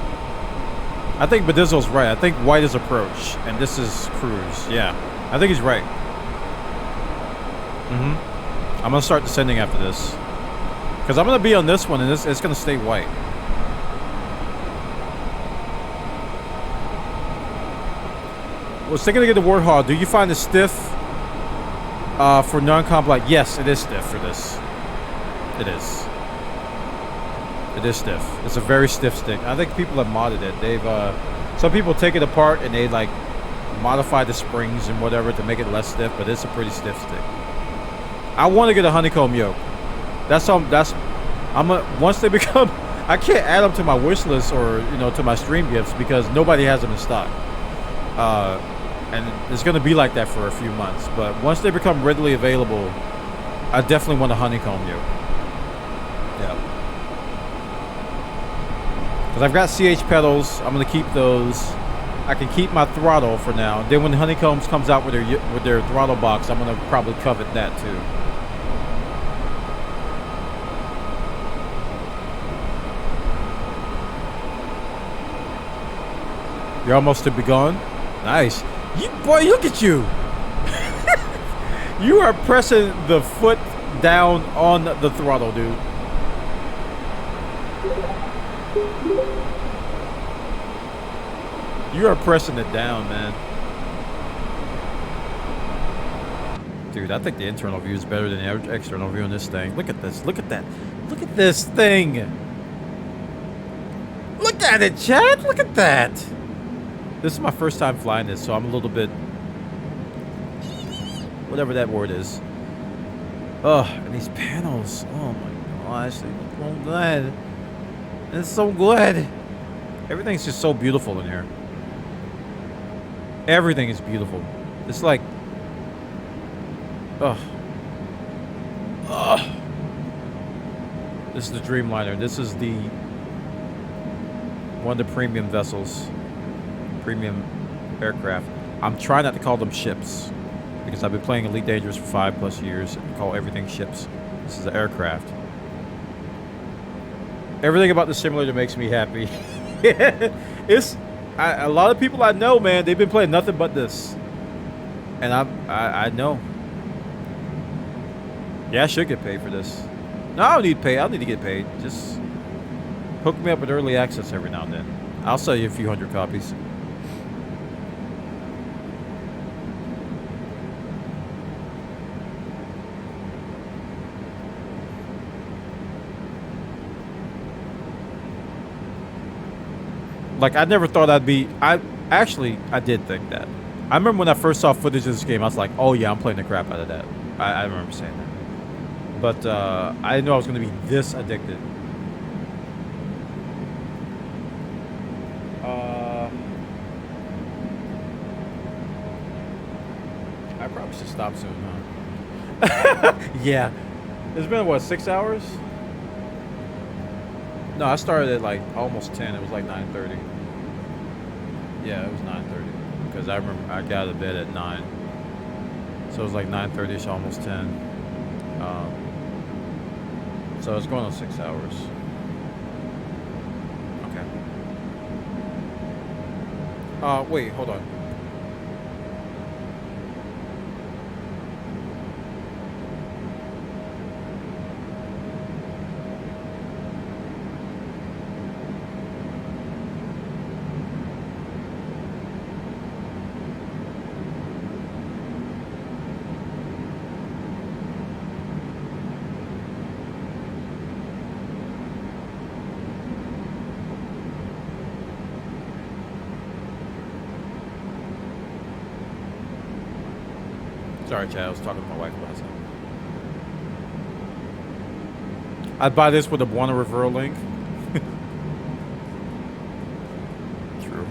I think Badizzo's right. I think white is approach, and this is cruise. Yeah. I think he's right. I'm gonna start descending after this, because I'm gonna be on this one, and it's gonna stay white. Was thinking to get the Warthog. Do you find it stiff for non-comp? Like, yes, it is stiff for this. It is. It is stiff. It's a very stiff stick. I think people have modded it. They've some people take it apart and they like modify the springs and whatever to make it less stiff, but it's a pretty stiff stick. I want to get a honeycomb yoke. Once they become, I can't add them to my wish list or to my stream gifts because nobody has them in stock. And it's going to be like that for a few months. But once they become readily available, I definitely want a honeycomb yoke. Yeah. Because I've got CH pedals. I'm going to keep those. I can keep my throttle for now. Then when Honeycombs comes out with their throttle box, I'm going to probably covet that too. You're almost to be gone. Nice. Boy, look at you. You are pressing the foot down on the throttle, dude. You are pressing it down, man. Dude, I think the internal view is better than the external view on this thing. Look at this. Look at that. Look at this thing. Look at it, Chad. Look at that. This is my first time flying this, so I'm a little bit... whatever that word is. Oh, and these panels. Oh my gosh. They look so good. It's so good. Everything's just so beautiful in here. Everything is beautiful. It's like... ugh. Ugh. This is the Dreamliner. This is the... one of the premium vessels. Premium aircraft. I'm trying not to call them ships. Because I've been playing Elite Dangerous for 5+ years. And call everything ships. This is an aircraft. Everything about the simulator makes me happy. It's... a lot of people I know, man, they've been playing nothing but this. And I know. Yeah, I should get paid for this. No, I don't need pay. I don't need to get paid. Just hook me up with early access every now and then. I'll sell you a few hundred copies. Like, I never thought I'd be... I did think that. I remember when I first saw footage of this game, I was like, oh yeah, I'm playing the crap out of that. I remember saying that. But I didn't know I was going to be this addicted. I probably should stop soon, huh? Yeah. It's been, what, 6 hours? No, I started at like almost 10. It was like 9:30. Yeah, it was 9:30. Because I remember I got out of bed at 9. So it was like 9:30ish, almost 10. So it's going on 6 hours. Okay. Wait, hold on. Sorry, Chad. I was talking to my wife last night. I'd buy this with a Bwana referral link. True.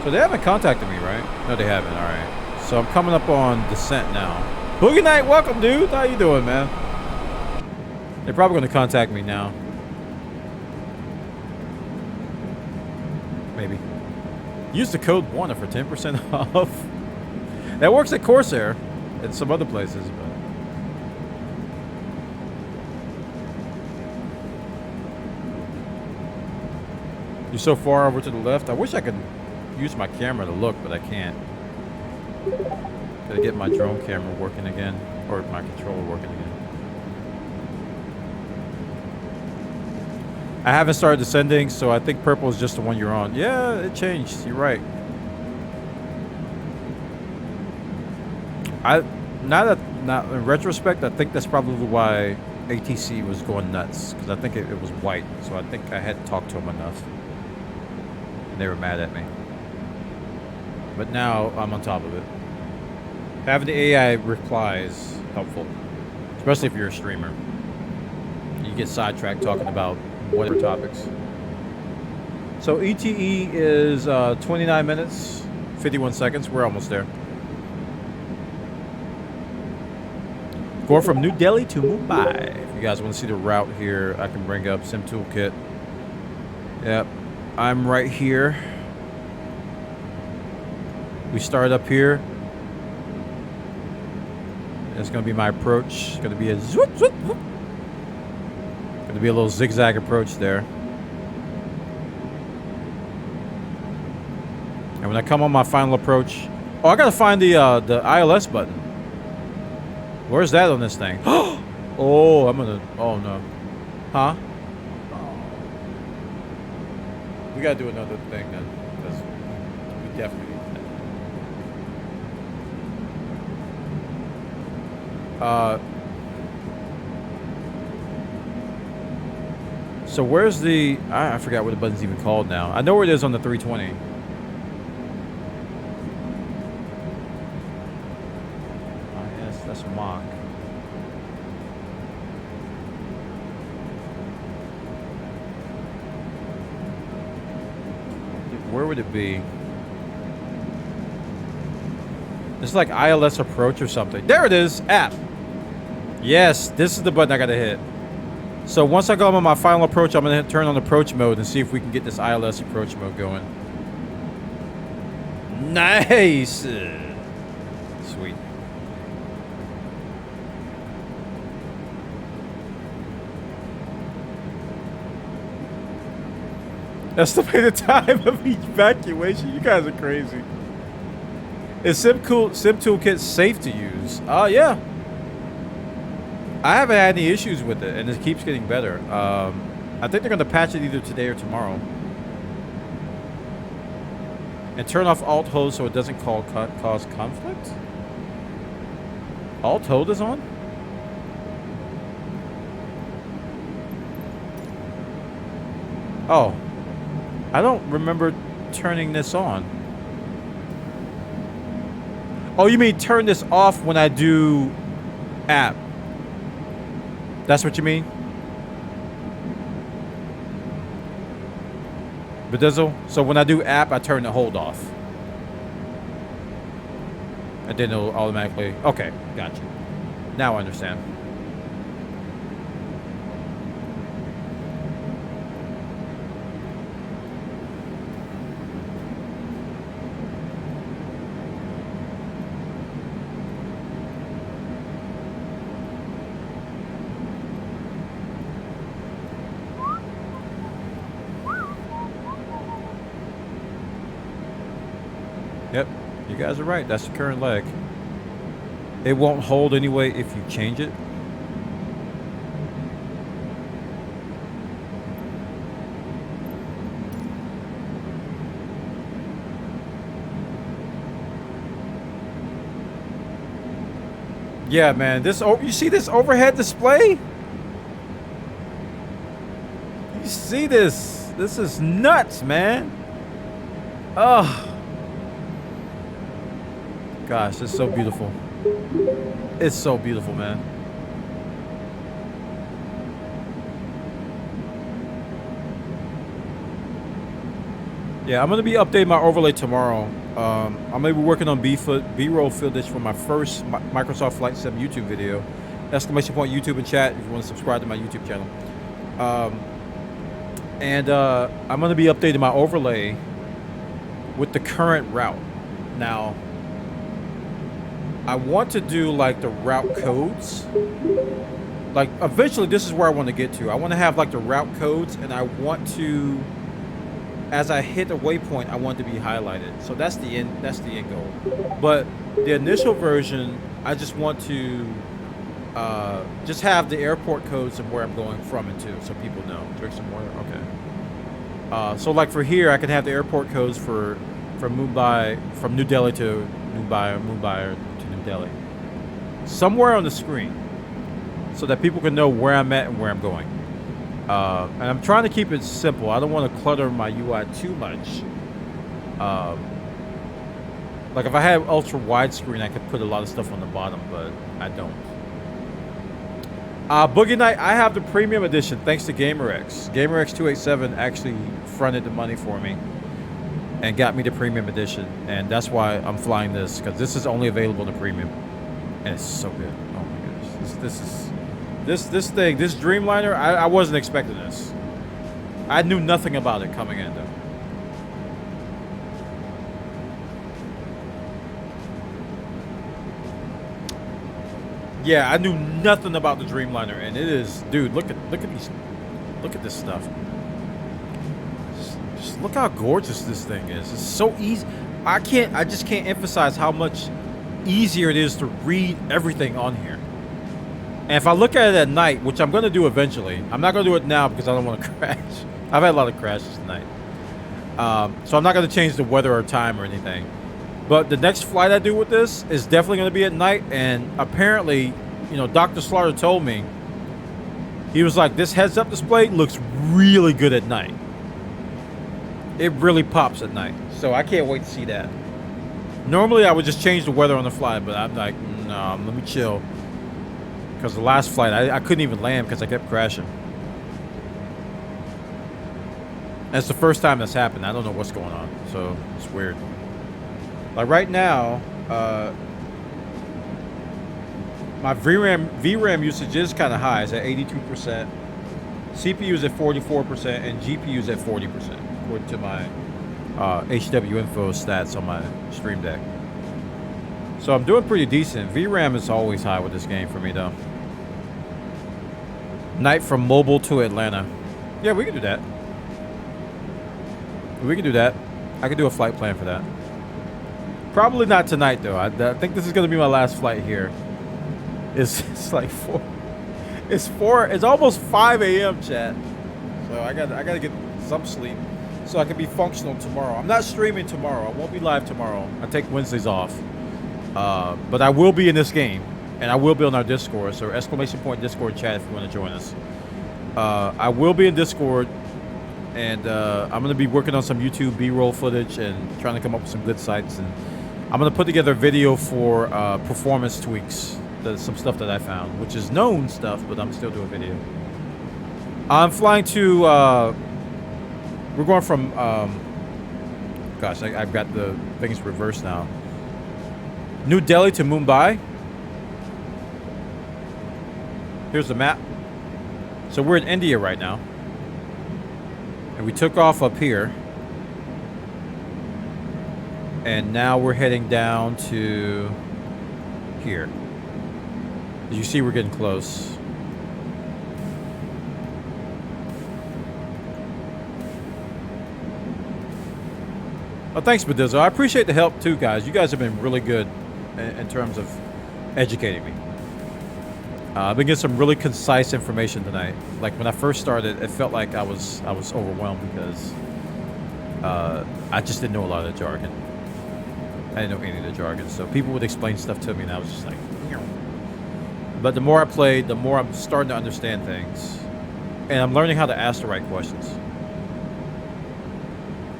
So they haven't contacted me, right? No, they haven't. All right. So I'm coming up on Descent now. Boogie Night, welcome, dude. How you doing, man? They're probably going to contact me now. Maybe. Use the code BWANA for 10% off. That works at Corsair and some other places, but you're so far over to the left. I wish I could use my camera to look, but I can't. Gotta get my drone camera working again, or my controller working again. I haven't started descending, so I think purple is just the one you're on. Yeah, it changed. You're right. Now in retrospect, I think that's probably why ATC was going nuts, because I think it was white. So I think I hadn't talked to them enough, and they were mad at me. But now I'm on top of it. Having the AI reply is helpful, especially if you're a streamer. You get sidetracked talking about whatever topics. So ETE is 29 minutes, 51 seconds. We're almost there. Going from New Delhi to Mumbai. If you guys want to see the route here, I can bring up Sim Toolkit. Yep, I'm right here. We start up here. That's going to be my approach. It's going to be a zoop, zoop, zoop. Going to be a little zigzag approach there. And when I come on my final approach... Oh, I got to find the ILS button. Where's that on this thing? Oh, I'm going to... Oh, no. Huh? We got to do another thing then. Because we definitely need that. So where's the... I forgot what the button's even called now. I know where it is on the 320. Oh, yes, that's Mach. Where would it be? It's like ILS approach or something. There it is. App. Yes, this is the button I gotta hit. So once I go on my final approach, I'm gonna turn on approach mode and see if we can get this ILS approach mode going. Nice. Sweet. Estimated time of evacuation. You guys are crazy. Is Sim Toolkit safe to use? Yeah. I haven't had any issues with it, and it keeps getting better. I think they're going to patch it either today or tomorrow. And turn off alt hold so it doesn't cause conflict? Alt hold is on? Oh. I don't remember turning this on. Oh, you mean turn this off when I do app? That's what you mean? Bedazzle? So when I do app, I turn the hold off. And then it'll automatically... Okay, gotcha. Now I understand. Yep, you guys are right. That's the current leg. It won't hold anyway if you change it. Yeah, man. This you see this overhead display? You see this? This is nuts, man. Oh. Gosh, it's so beautiful. It's so beautiful, man. Yeah, I'm gonna be updating my overlay tomorrow. I'm gonna be working on B-roll footage for my first Microsoft Flight Sim YouTube video. Exclamation point YouTube in chat if you want to subscribe to my YouTube channel. I'm gonna be updating my overlay with the current route. Now, I want to do like the route codes. Like eventually this is where I want to get to. I want to have like the route codes, and I want to, as I hit a waypoint, I want it to be highlighted. So that's the end goal. But the initial version, I just want to just have the airport codes of where I'm going from and to, so people know. Drink some water. Okay. So like for here, I can have the airport codes from Mumbai, from New Delhi to Mumbai, or Mumbai to New Delhi, somewhere on the screen, so that people can know where I'm at and where I'm going. And I'm trying to keep it simple. I don't want to clutter my UI too much. Like if I had ultra widescreen, I could put a lot of stuff on the bottom, but I don't. Boogie Night, I have the premium edition thanks to GamerX. GamerX287 actually fronted the money for me and got me the premium edition, and that's why I'm flying this, because this is only available in the premium, and it's so good. Oh my goodness, this thing, this Dreamliner, I wasn't expecting this. I knew nothing about it coming in though. Yeah, I knew nothing about the Dreamliner, and it is, dude. Look at this stuff. Just look how gorgeous this thing is. It's so easy. I just can't emphasize how much easier it is to read everything on here. And if I look at it at night, which I'm going to do eventually, I'm not going to do it now because I don't want to crash. I've had a lot of crashes tonight. So I'm not going to change the weather or time or anything. But the next flight I do with this is definitely going to be at night. And apparently, you know, Dr. Slaughter told me, he was like, this heads-up display looks really good at night. It really pops at night. So I can't wait to see that. Normally, I would just change the weather on the flight, but I'm like, no, let me chill. Because the last flight, I couldn't even land because I kept crashing. That's the first time that's happened. I don't know what's going on. So it's weird. Like right now, my VRAM usage is kind of high. It's at 82%. CPU is at 44%, and GPU is at 40%, according to my HW Info stats on my Stream Deck. So I'm doing pretty decent. VRAM is always high with this game for me, though. Night from Mobile to Atlanta. Yeah, we can do that. We can do that. I can do a flight plan for that. Probably not tonight though. I think this is gonna be my last flight here. It's like 4. It's almost 5 a.m. chat. So I gotta get some sleep so I can be functional tomorrow. I'm not streaming tomorrow. I won't be live tomorrow. I take Wednesdays off. But I will be in this game, and I will be on our Discord. So !Discord chat if you want to join us. I will be in Discord, and I'm gonna be working on some YouTube B-roll footage and trying to come up with some good sites. And I'm gonna put together a video for performance tweaks. That's some stuff that I found, which is known stuff, but I'm still doing a video. I'm flying to. We're going from. Gosh, I've got the things reversed now. New Delhi to Mumbai. Here's the map. So we're in India right now. And we took off up here. And now we're heading down to here. As you see, we're getting close. Oh, thanks, Bedizzo. I appreciate the help too, guys. You guys have been really good in terms of educating me. I've been getting some really concise information tonight. Like when I first started, it felt like I was overwhelmed because I just didn't know a lot of the jargon. I didn't know any of the jargon, so people would explain stuff to me, and I was just like. But the more I played, the more I'm starting to understand things, and I'm learning how to ask the right questions.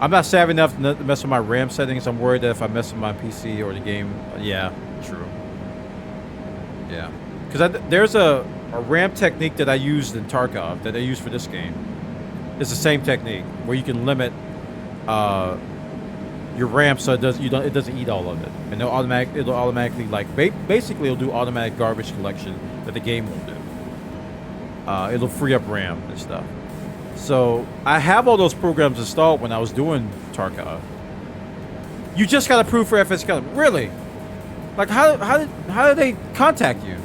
I'm not savvy enough to mess with my RAM settings. I'm worried that if I mess with my PC or the game, yeah, true. Yeah, because there's a RAM technique that I used in Tarkov that I use for this game. It's the same technique where you can limit your RAM so it doesn't eat all of it, and it'll automatically like basically it'll do automatic garbage collection that the game won't do. It'll free up RAM and stuff. So I have all those programs installed when I was doing Tarkov. You just got approved for FS Academy. Really? Like how did they contact you?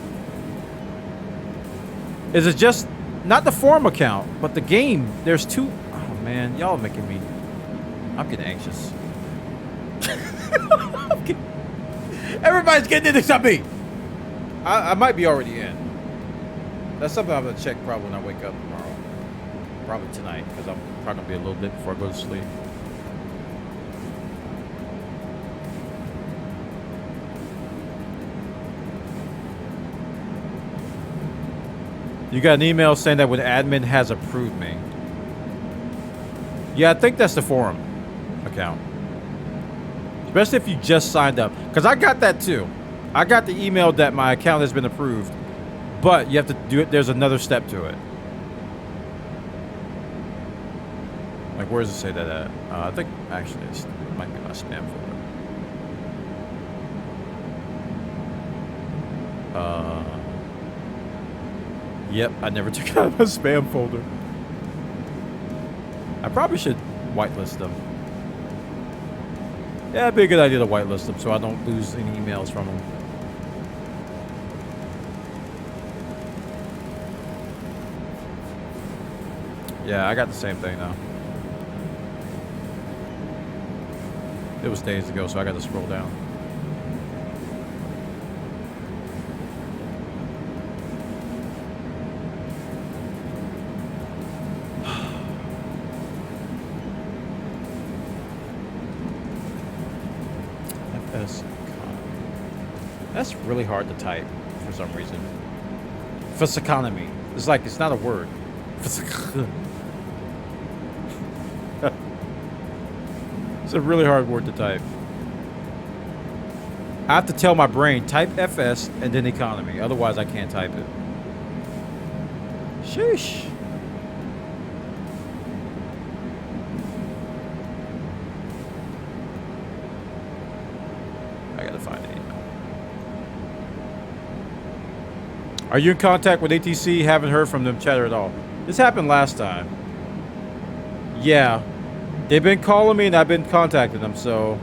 Is it just not the forum account, but the game? There's two. Oh man, y'all are making me. I'm getting anxious. Everybody's getting in except me. I might be already in. That's something I'm gonna check probably when I wake up tomorrow. Probably tonight, because I'm probably gonna be a little bit before I go to sleep. You got an email saying that when admin has approved me. Yeah, I think that's the forum account. Especially if you just signed up. Because I got that too. I got the email that my account has been approved. But you have to do it. There's another step to it. Like, where does it say that at? I think, actually, it might be my spam folder. Yep, I never took it out of my spam folder. I probably should whitelist them. Yeah, it'd be a good idea to whitelist them so I don't lose any emails from them. Yeah, I got the same thing now. It was days ago, so I got to scroll down. That's really hard to type for some reason. Economy. It's like, it's not a word. It's a really hard word to type. I have to tell my brain, type FS and then economy. Otherwise, I can't type it. Sheesh. I gotta find it. Are you in contact with ATC? Haven't heard from them chatter at all. This happened last time. Yeah. They've been calling me and I've been contacting them, so.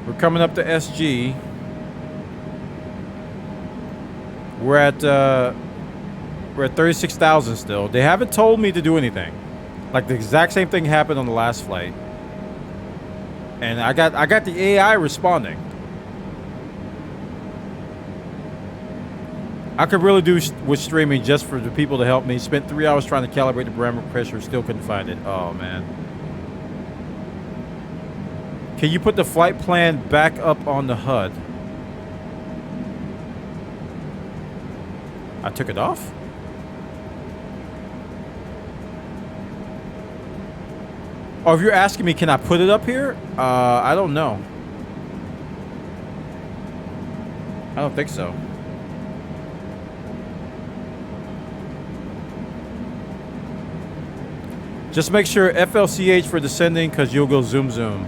We're coming up to SG. We're at 36,000 still. They haven't told me to do anything. Like the exact same thing happened on the last flight. And I got the AI responding. I could really do with streaming just for the people to help me. Spent 3 hours trying to calibrate the barometer pressure, still couldn't find it. Oh man. Can you put the flight plan back up on the HUD? I took it off? Oh, if you're asking me, can I put it up here? I don't know. I don't think so. Just make sure FLCH for descending, because you'll go zoom zoom.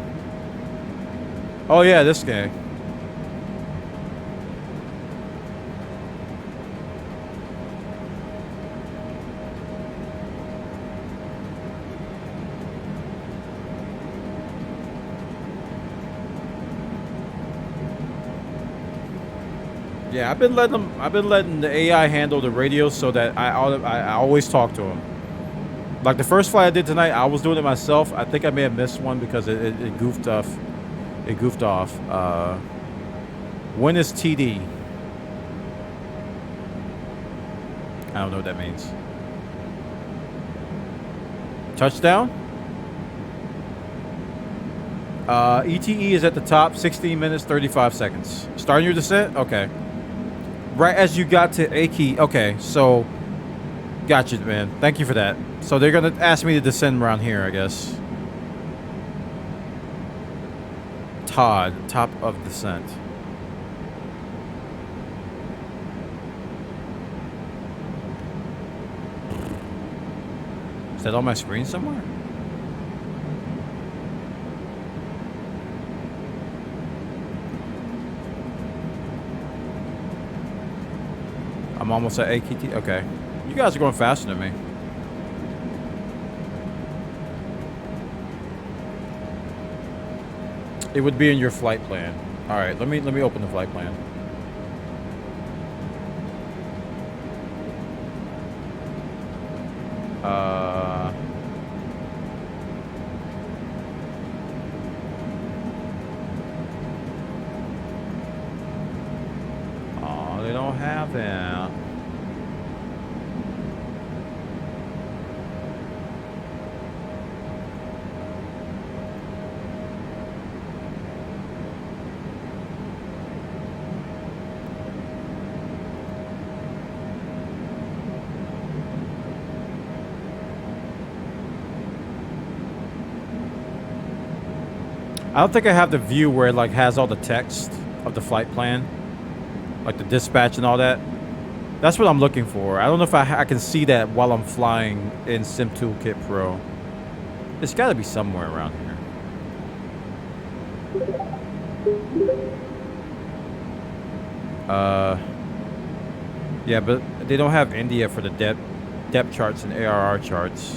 Oh yeah, this guy. Yeah, I've been letting the AI handle the radio so that I always talk to him. Like the first flight I did tonight, I was doing it myself. I think I may have missed one because it goofed off. It goofed off. When is TD? I don't know what that means. Touchdown? ETE is at the top, 16 minutes, 35 seconds. Starting your descent? Okay. Right as you got to Aki. Okay, so... Got you, man. Thank you for that. So they're going to ask me to descend around here, I guess. Todd, top of descent. Is that on my screen somewhere? I'm almost at AKT. Okay. You guys are going faster than me. It would be in your flight plan. All right, let me open the flight plan. Oh, they don't have that. I don't think I have the view where it like has all the text of the flight plan, like the dispatch and all that. That's what I'm looking for. I don't know if I can see that while I'm flying in Sim Toolkit Pro. It's got to be somewhere around here. Yeah, but they don't have India for the depth charts and ARR charts.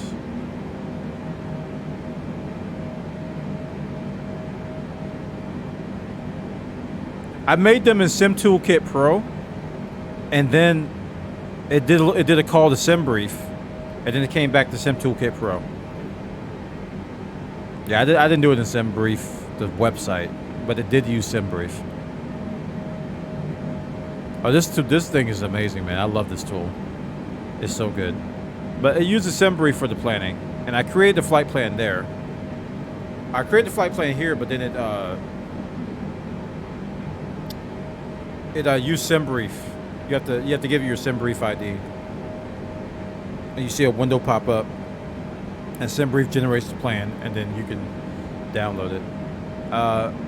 I made them in Sim Toolkit Pro, and then it did a call to SimBrief, and then it came back to Sim Toolkit Pro. Yeah, I didn't do it in SimBrief, the website, but it did use SimBrief. Oh, this thing is amazing, man. I love this tool. It's so good. But it uses SimBrief for the planning, and I created the flight plan there. I created the flight plan here, but then it used SimBrief. You have to give it your SimBrief ID, and you see a window pop up, and SimBrief generates the plan, and then you can download it.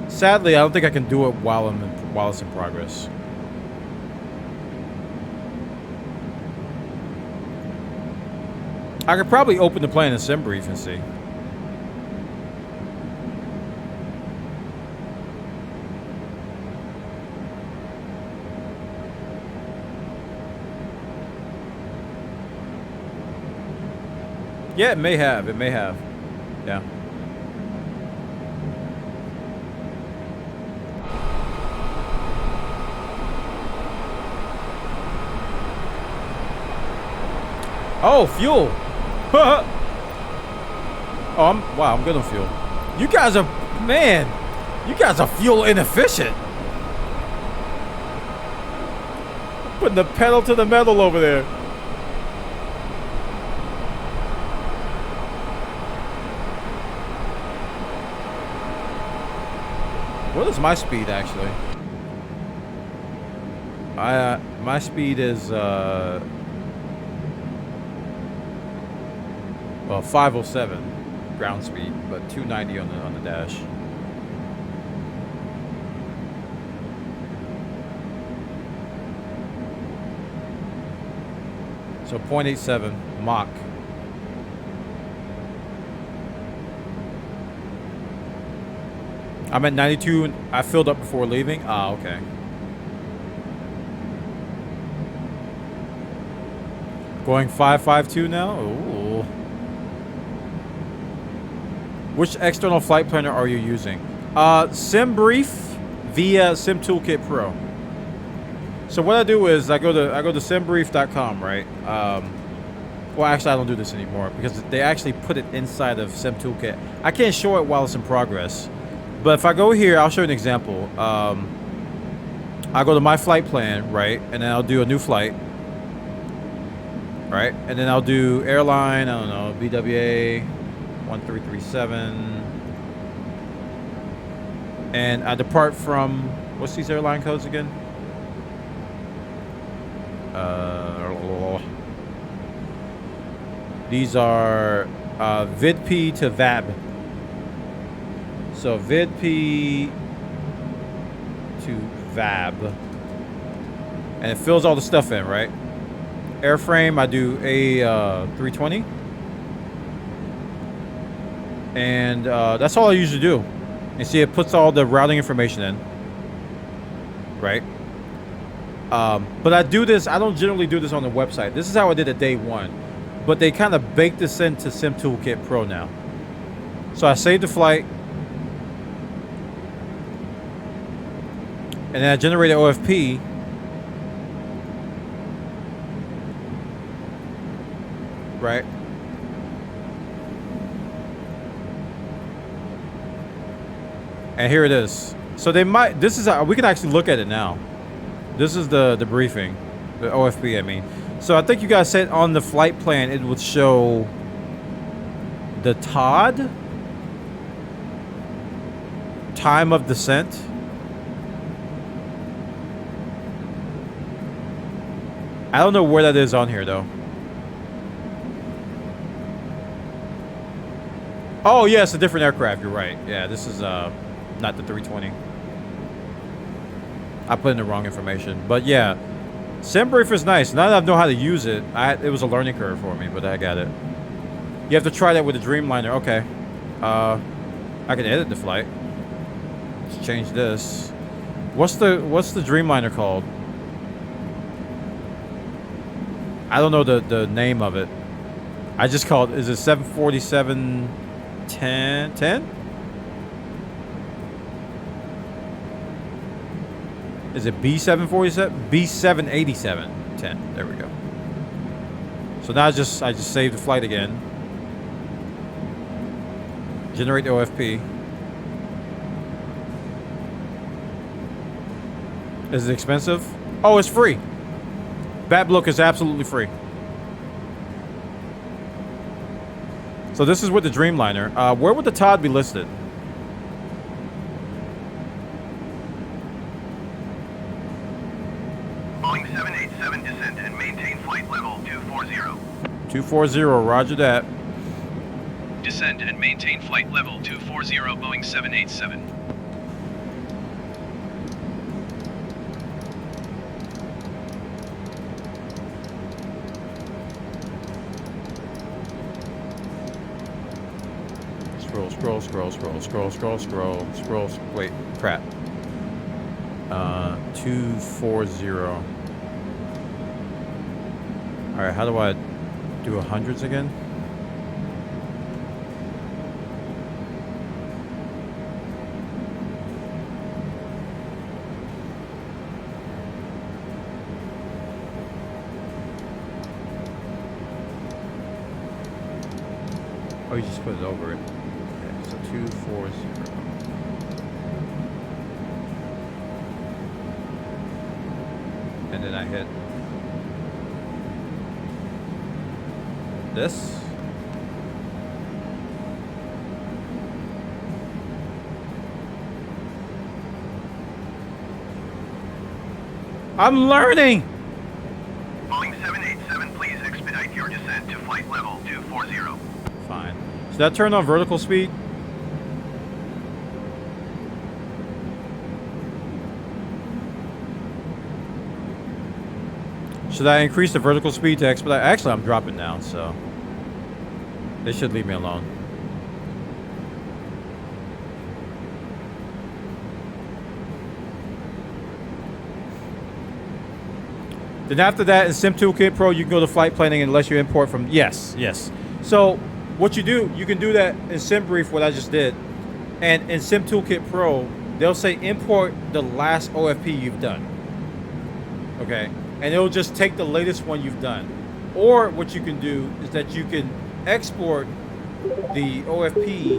Sadly, I don't think I can do it while it's in progress. I could probably open the plan in SimBrief and see. Yeah, it may have. It may have. Yeah. Oh, fuel. Oh, I'm good on fuel. You guys are, man, you guys are fuel inefficient. Putting the pedal to the metal over there. What is my speed actually? My speed is well 507 ground speed, but 290 on the dash. So 0.87 Mach. I'm at 92 and I filled up before leaving. Ah, okay. Going 552 now? Ooh. Which external flight planner are you using? SimBrief via Sim Toolkit Pro. So what I do is I go to simbrief.com, right? Well, actually, I don't do this anymore because they actually put it inside of Sim Toolkit. I can't show it while it's in progress. But if I go here, I'll show you an example. I'll go to my flight plan, right? And then I'll do a new flight. Right? And then I'll do airline, I don't know, BWA 1337. And I depart from, what's these airline codes again? These are VidP to VAB. So VidP to VAB. And it fills all the stuff in, right? Airframe, I do A320. And that's all I usually do. You see, it puts all the routing information in. Right? But I do this, I don't generally do this on the website. This is how I did it day one. But they kind of baked this into Sim Toolkit Pro now. So I saved the flight. And then I generated OFP. Right? And here it is. So they might, this is, we can actually look at it now. This is the briefing. The OFP, I mean. So I think you guys said on the flight plan it would show the TOD, time of descent. I don't know where that is on here though. Oh yeah, it's a different aircraft, you're right. Yeah, this is not the 320. I put in the wrong information. But yeah, SimBrief is nice. Now that I know how to use it, it was a learning curve for me, but I got it. You have to try that with the Dreamliner. Okay. I can edit the flight. Let's change this. What's the Dreamliner called? I don't know the name of it. I just called, is it 747 10? Is it B747? B787 10. There we go. So now I just saved the flight again. Generate the OFP. Is it expensive? Oh, it's free. BatBlook is absolutely free. So this is with the Dreamliner. Where would the TOD be listed? Boeing 787 descent and maintain flight level 240. 240, roger that. Descend and maintain flight level 240 Boeing 787. Scroll. Wait, crap. 240. Alright, how do I do hundreds again? Oh, you just put it over it. Okay, so 240. And then I hit this. I'm learning! Boeing 787, please expedite your descent to flight level 240. Fine. Should I turn on vertical speed? Should I increase the vertical speed to expedite? Actually, I'm dropping now, so they should leave me alone. Then after that, in Sim Toolkit Pro, you can go to flight planning unless you import from... Yes. So what you do, you can do that in SimBrief, what I just did. And in Sim Toolkit Pro, they'll say import the last OFP you've done. Okay? And it'll just take the latest one you've done. Or what you can do is that you can export the OFP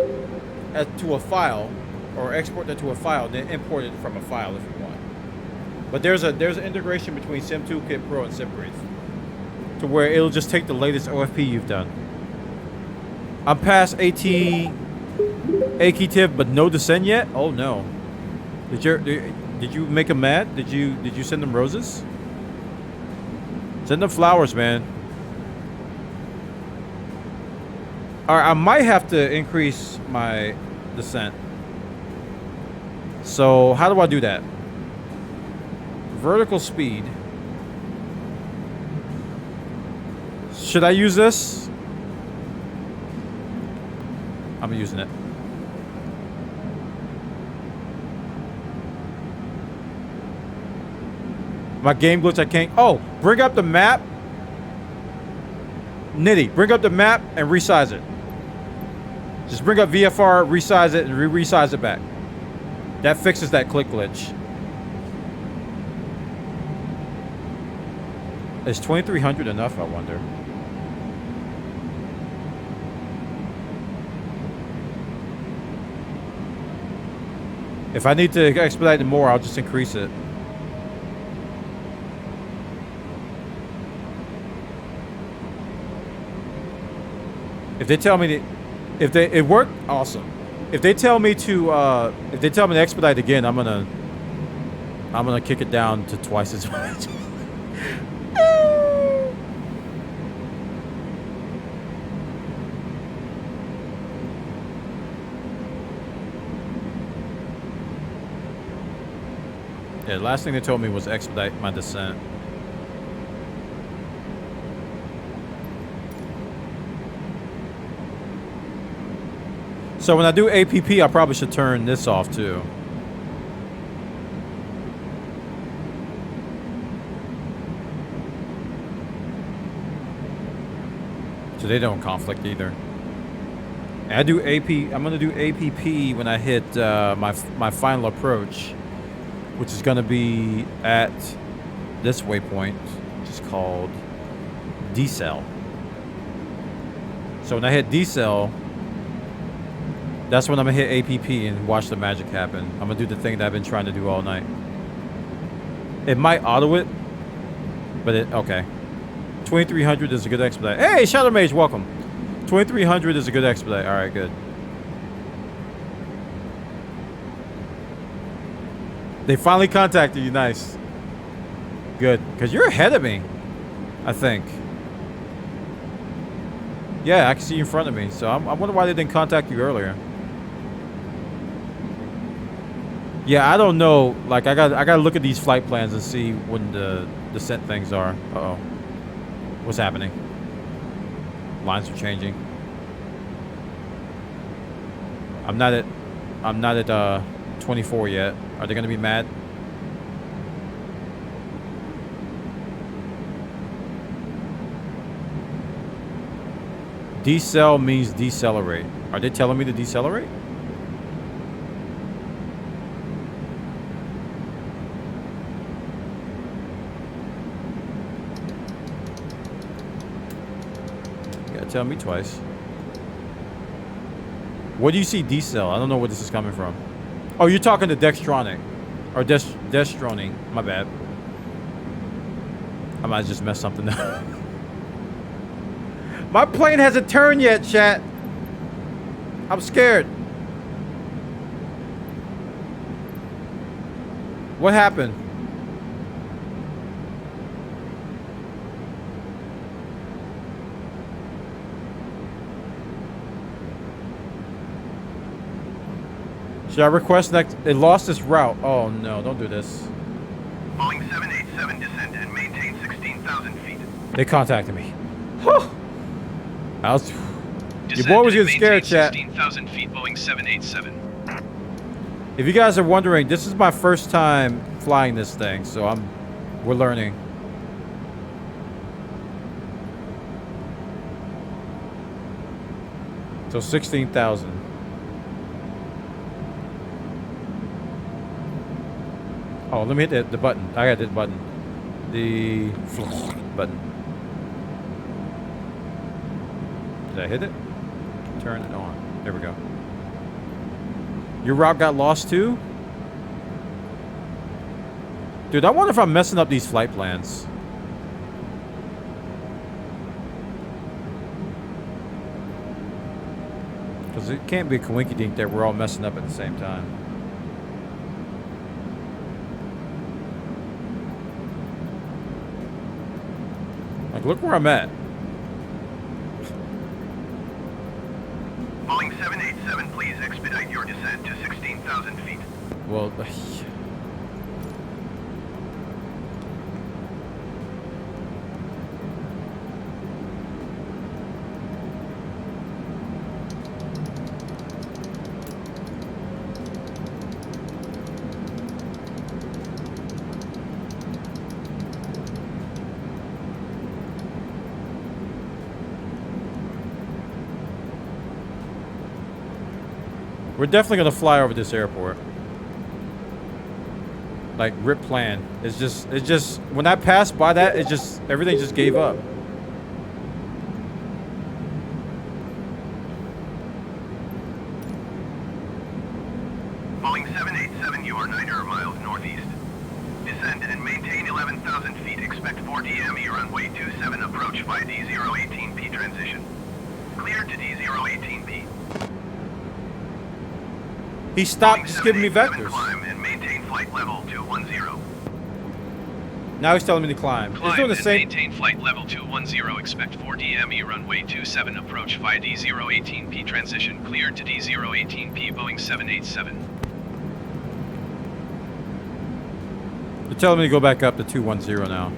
to a file, or export that to a file, then import it from a file if you want. But there's an integration between Sim Toolkit Pro and SimBrief to where it'll just take the latest OFP you've done. I'm past AT AKTIV, but no descent yet. Oh no! Did you make them mad? Did you send them roses? Send them flowers, man. All right, I might have to increase my descent. So how do I do that? Vertical speed. Should I use this? I'm using it. My game glitch, I can't. Oh, bring up the map. Nitty, bring up the map and resize it. Just bring up VFR, resize it, and resize it back. That fixes that click glitch. Is 2300 enough, I wonder? If I need to expedite it more, I'll just increase it. If they tell me to, it worked, awesome. If they tell me to expedite again, I'm gonna kick it down to twice as much. Yeah, the last thing they told me was expedite my descent. So when I do APP, I probably should turn this off too. So they don't conflict either. And I do AP. I'm gonna do APP when I hit my final approach, which is gonna be at this waypoint, which is called decel. So when I hit decel, that's when I'm gonna hit APP and watch the magic happen. I'm gonna do the thing that I've been trying to do all night. It might auto it, but okay. 2300 is a good expedite. Hey, Shadow Mage, welcome. 2300 is a good expedite. All right, good. They finally contacted you. Nice. Good. Because you're ahead of me, I think. Yeah, I can see you in front of me. So I wonder why they didn't contact you earlier. Yeah, I don't know. Like, I gotta look at these flight plans and see when the descent things are. Uh-oh. What's happening? Lines are changing. I'm not at 24 yet. Are they gonna be mad? Decel means decelerate. Are they telling me to decelerate? You gotta tell me twice. What do you see decel? I don't know where this is coming from. Oh, you're talking to Dextronic. Or Destroni. My bad. I might have just messed something up. My plane hasn't turned yet, chat. I'm scared. What happened? Should I request next? It lost its route. Oh no, don't do this. Boeing 787 descend and maintain 16,000 feet. They contacted me. Whew. I was, your Descend boy was and getting scared, maintain chat. 16,000 feet, Boeing 787. If you guys are wondering, this is my first time flying this thing, so we're learning. So 16,000. Oh, let me hit the button. I gotta hit the button. The button. Did I hit it? Turn it on. There we go. Your route got lost too? Dude, I wonder if I'm messing up these flight plans. Because it can't be coinkydink that we're all messing up at the same time. Like, look where I'm at. Boeing 787, please expedite your descent to 16,000 feet. Well, we're definitely gonna fly over this airport. Like, rip plan. It's just when I passed by that, everything just gave up. Boeing 787, you are 900 miles northeast. Descend and maintain 11,000 feet. Expect 4 DME runway 27 approach via D018P transition. Cleared to D018P. He stopped just giving me 787 vectors. Climb and maintain flight level 210. Now he's telling me to climb. He's Climb doing the and same. maintain flight level 210. Expect 4 DME runway 27 approach via D018P transition. Cleared to D018P Boeing 787. They're telling me to go back up to 210 now.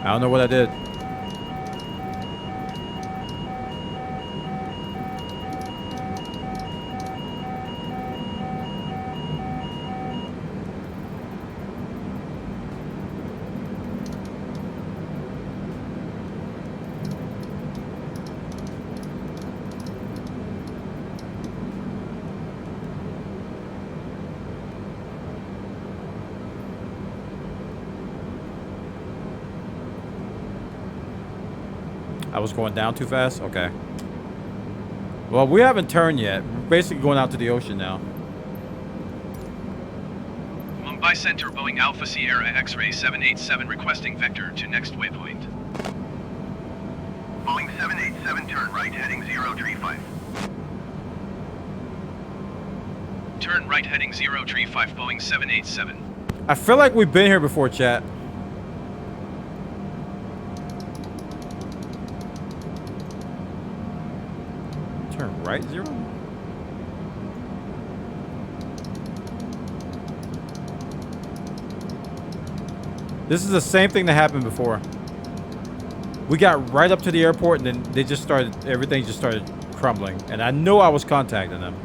I don't know what I did. I was going down too fast? Okay. Well, we haven't turned yet. We're basically going out to the ocean now. Mumbai Center, Boeing Alpha Sierra X-Ray 787 requesting vector to next waypoint. Boeing 787, turn right heading 035. Turn right heading 035 Boeing 787. I feel like we've been here before, chat. Turn right 0? This is the same thing that happened before. We got right up to the airport and then they just started, everything just started crumbling. And I know I was contacting them.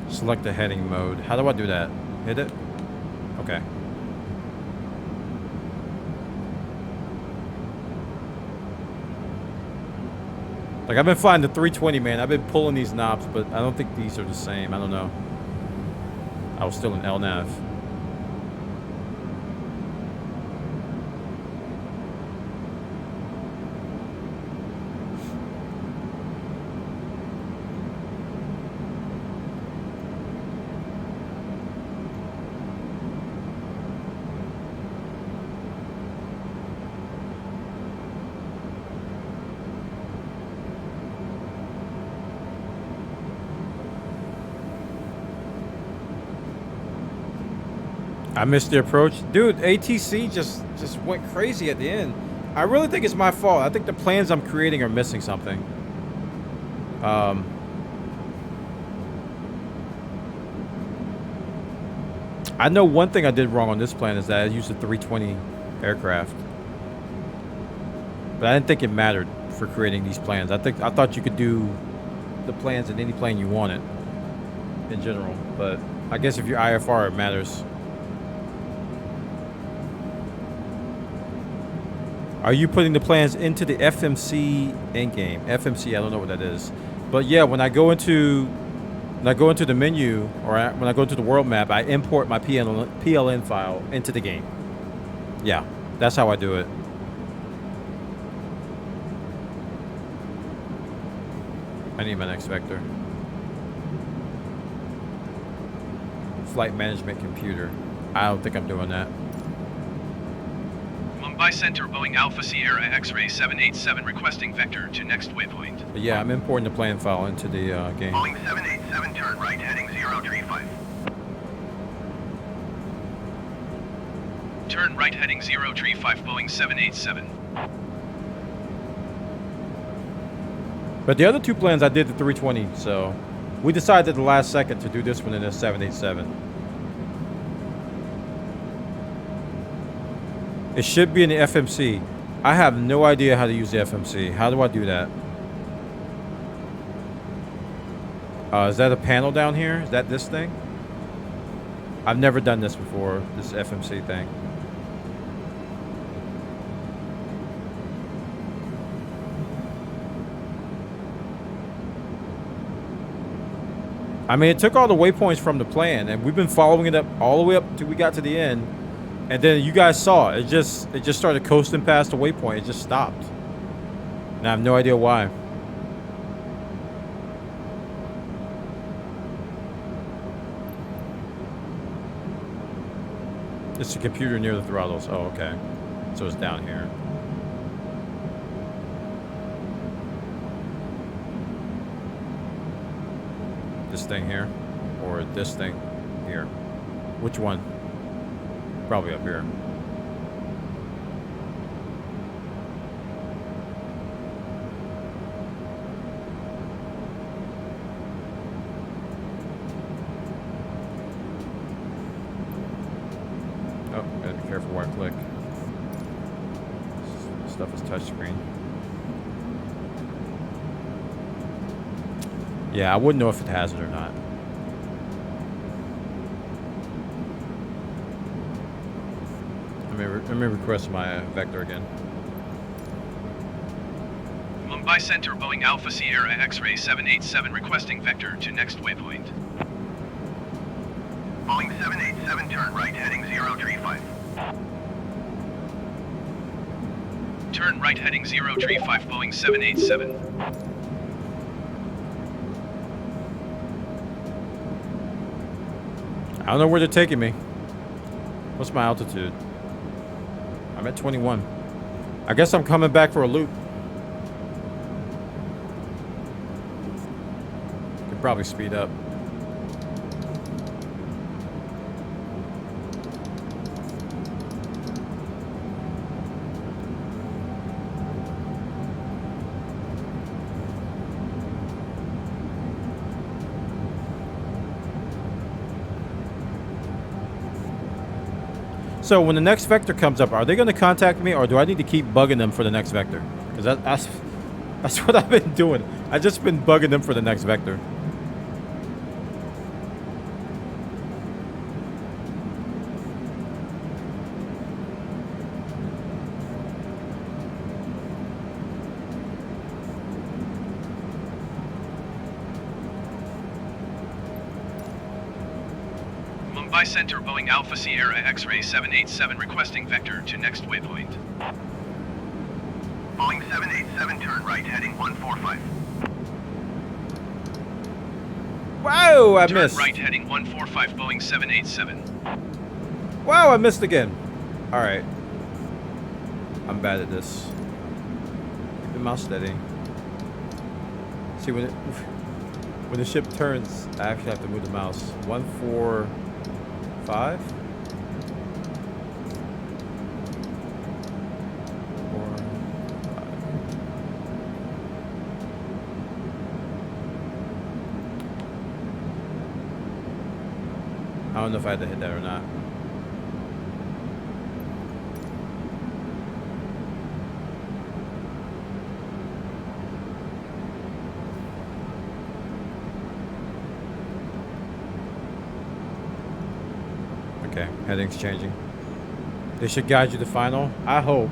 Select the heading mode. How do I do that? Hit it? Okay. Like, I've been flying the 320, man. I've been pulling these knobs, but I don't think these are the same. I don't know. I was still in LNAV. I missed the approach. Dude, ATC just went crazy at the end. I really think it's my fault. I think the plans I'm creating are missing something. I know one thing I did wrong on this plan is that I used a 320 aircraft. But I didn't think it mattered for creating these plans. I thought you could do the plans in any plane you wanted in general. But I guess if you're IFR, it matters. Are you putting the plans into the FMC endgame? FMC, I don't know what that is. But yeah, when I go into the menu, or when I go to the world map, I import my PLN file into the game. Yeah, that's how I do it. I need my next vector. Flight management computer. I don't think I'm doing that. Mumbai Center, Boeing Alpha Sierra X-Ray 787 requesting vector to next waypoint. But yeah, I'm importing the plan file into the game. Boeing 787, turn right, heading 035. Turn right, heading 035, Boeing 787. But the other two plans I did the 320, so we decided at the last second to do this one in a 787. It should be in the FMC. I have no idea how to use the FMC. How do I do that? Is that a panel down here? Is that this thing? I've never done this before, this FMC thing. I mean, it took all the waypoints from the plan, and we've been following it up all the way up till we got to the end. And then you guys saw it. It just started coasting past the waypoint. It just stopped. And I have no idea why. It's a computer near the throttles. Oh, okay. So it's down here. This thing here, or this thing here. Which one? Probably up here. Oh, gotta be careful where I click. This stuff is touchscreen. Yeah, I wouldn't know if it has it or not. Let me request my vector again. Mumbai Center, Boeing Alpha Sierra X-Ray 787 requesting vector to next waypoint. Boeing 787, turn right, heading 035. Turn right, heading 035, Boeing 787. I don't know where they're taking me. What's my altitude? I'm at 21. I guess I'm coming back for a loop. Could probably speed up. So when the next vector comes up, are they going to contact me, or do I need to keep bugging them for the next vector? Because that's what I've been doing. I've just been bugging them for the next vector. Mumbai Center, Boeing Alpha Sierra X-Ray 787 requesting vector to next waypoint. Boeing 787, turn right, heading 145. Wow, I Turn missed. right, heading 145, Boeing 787. Wow, I missed again. All right. I'm bad at this. Keep the mouse steady. See, when the ship turns, I actually have to move the mouse. 1, 4, 5. 4, 5. I don't know if I had to hit that or not. Okay, heading's changing. They should guide you to final. I hope.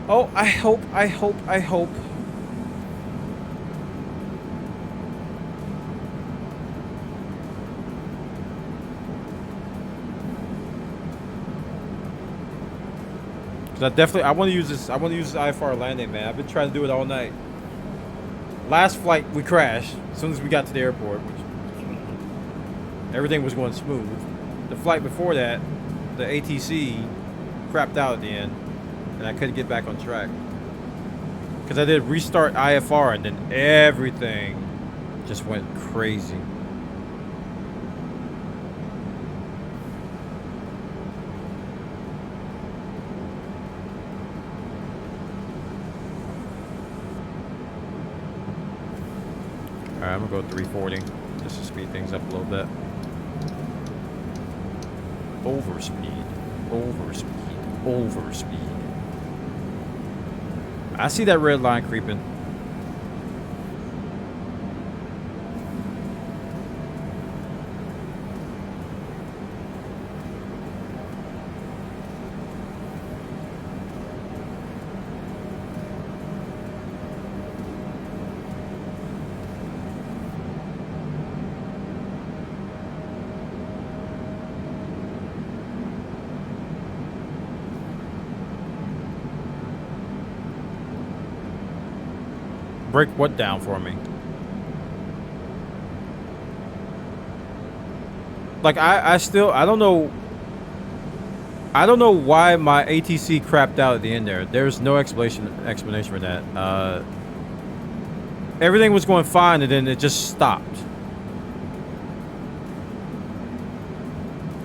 Oh, I hope. Cause I want to use this IFR landing, man. I've been trying to do it all night. Last flight we crashed as soon as we got to the airport, which everything was going smooth. The flight before that, the ATC crapped out at the end, and I couldn't get back on track. Because I did restart IFR, and then everything just went crazy. Alright, I'm gonna go 340 just to speed things up a little bit. Overspeed. I see that red line creeping. Break what down for me? Like I don't know why my ATC crapped out at the end there. There's no explanation for that. Everything was going fine and then it just stopped.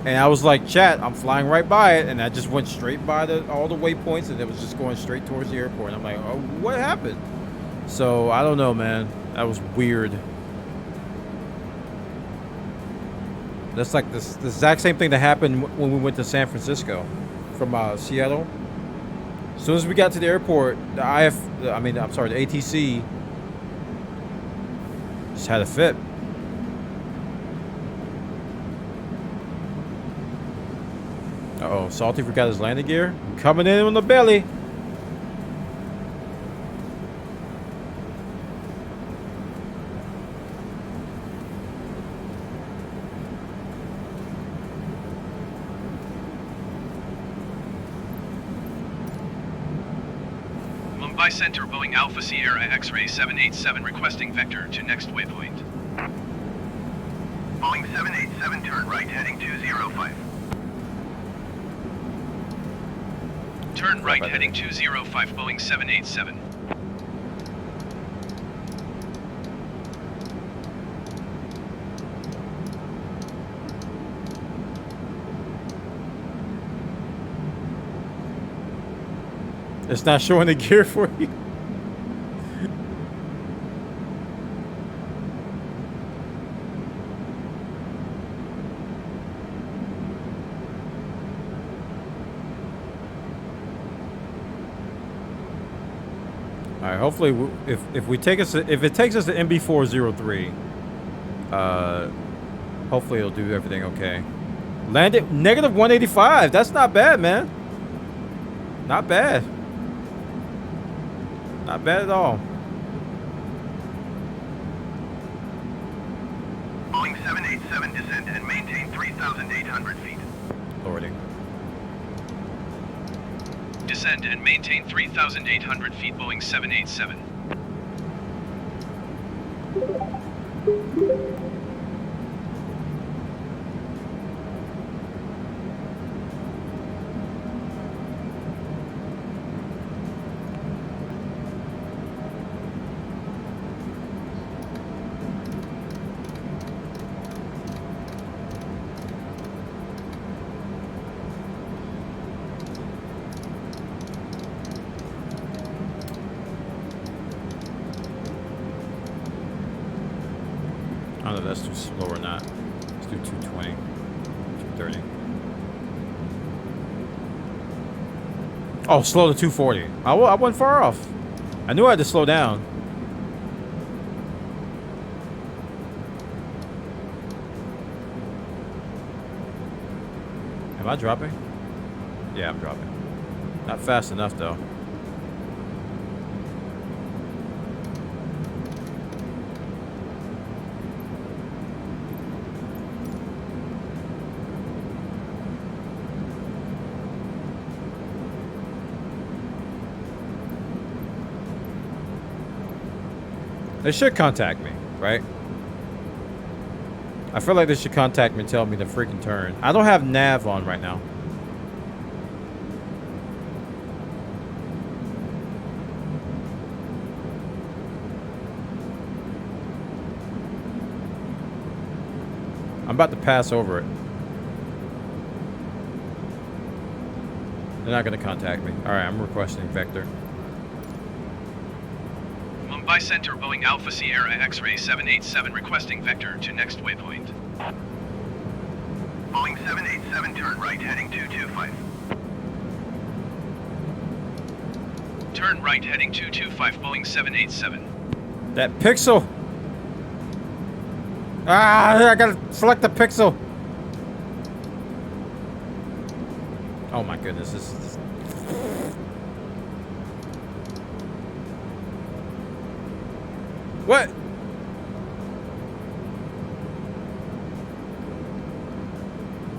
And I was like, chat, I'm flying right by it, and I just went straight by all the waypoints, and it was just going straight towards the airport. And I'm like, oh, what happened? So I don't know, man. That was weird. That's like the exact same thing that happened when we went to San Francisco from Seattle. As soon as we got to the airport, the ATC just had a fit. Uh-oh, Salty forgot his landing gear. Coming in on the belly. Mumbai Center, Boeing Alpha Sierra X-Ray 787 requesting vector to next waypoint. Boeing 787, turn right, heading 205. Turn right, heading 205, Boeing 787. It's not showing the gear for you. All right. Hopefully, if it takes us to MB403, hopefully it'll do everything okay. Landed -185. That's not bad, man. Not bad. Not bad at all. Boeing 787, descend and maintain 3,800 feet. Lordy. Descend and maintain 3,800 feet, Boeing 787. I don't know if that's too slow or not. Let's do 220, 230. Oh, slow to 240. I wasn't far off. I knew I had to slow down. Am I dropping? Yeah, I'm dropping. Not fast enough, though. They should contact me, right? I feel like they should contact me and tell me to freaking turn. I don't have nav on right now. I'm about to pass over it. They're not going to contact me. All right, I'm requesting vector. Mumbai Center, Boeing Alpha Sierra X-Ray 787 requesting vector to next waypoint. Boeing 787 turn right heading 225. Turn right heading 225, Boeing 787. That pixel. Ah, I gotta select the pixel. Oh my goodness, this is... What?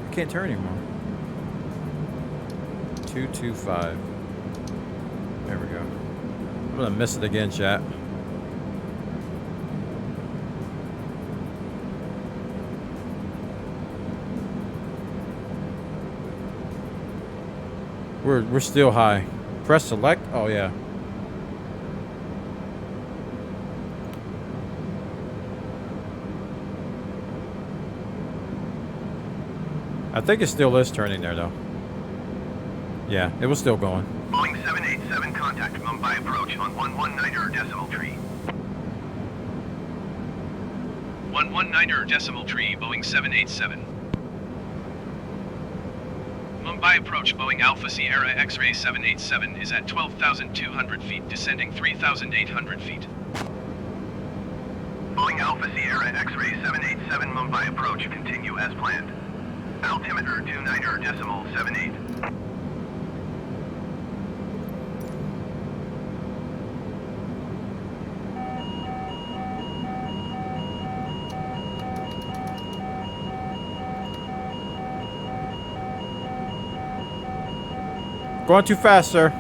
I can't turn anymore. 225. There we go. I'm gonna miss it again, chat. We're still high. Press select. Oh yeah. I think it still is turning there though. Yeah, it was still going. Boeing 787 contact Mumbai approach on 119er decimal tree. 119er decimal tree, Boeing 787. Mumbai approach, Boeing Alpha Sierra X-Ray 787 is at 12,200 feet, descending 3,800 feet. Boeing Alpha Sierra X-Ray 787 Mumbai approach, continue as planned. Altimeter 29er decimal 78. Going too fast, sir.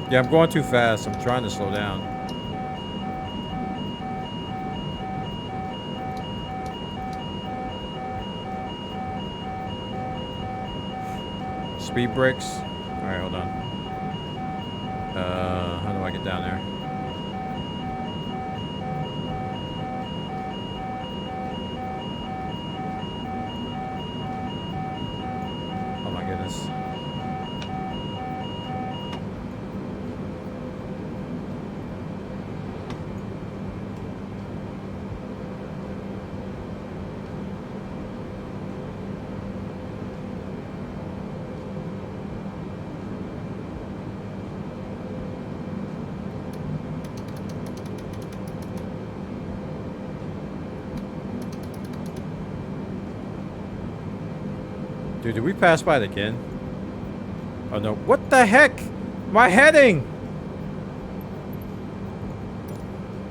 Yeah, I'm going too fast. I'm trying to slow down. Speed brakes. All right, hold on. How do I get down there? Oh my goodness. Dude, did we pass by it again? Oh no. What the heck? My heading!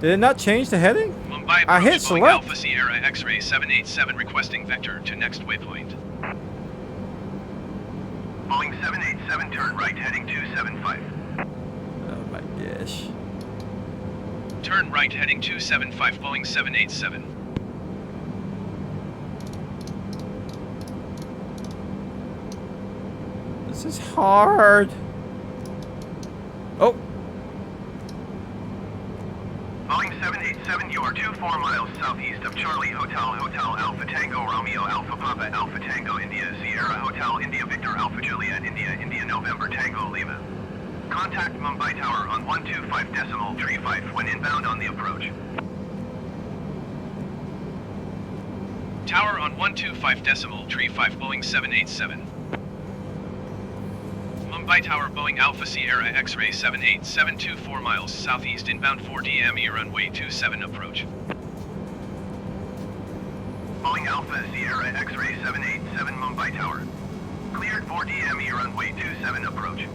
Did it not change the heading? Mumbai I hit approach Boeing select. Alpha Sierra X-ray 787 requesting vector to next waypoint. Boeing 787 turn right heading 275. Oh my gosh. Turn right heading 275 Boeing 787. This is hard. Oh, Boeing 787, you are 24 miles southeast of Charlie Hotel Alpha Tango Romeo Alpha Papa Alpha Tango India Sierra Hotel India Victor Alpha Juliet India November Tango Lima. Contact Mumbai Tower on 125.35 when inbound on the approach. Tower on 125.35 Boeing 787. Mumbai Tower Boeing Alpha Sierra X-ray 787 24 miles southeast inbound 4DME runway 27 approach. Boeing Alpha Sierra X-ray 787 Mumbai Tower. Cleared 4DME runway 27 approach.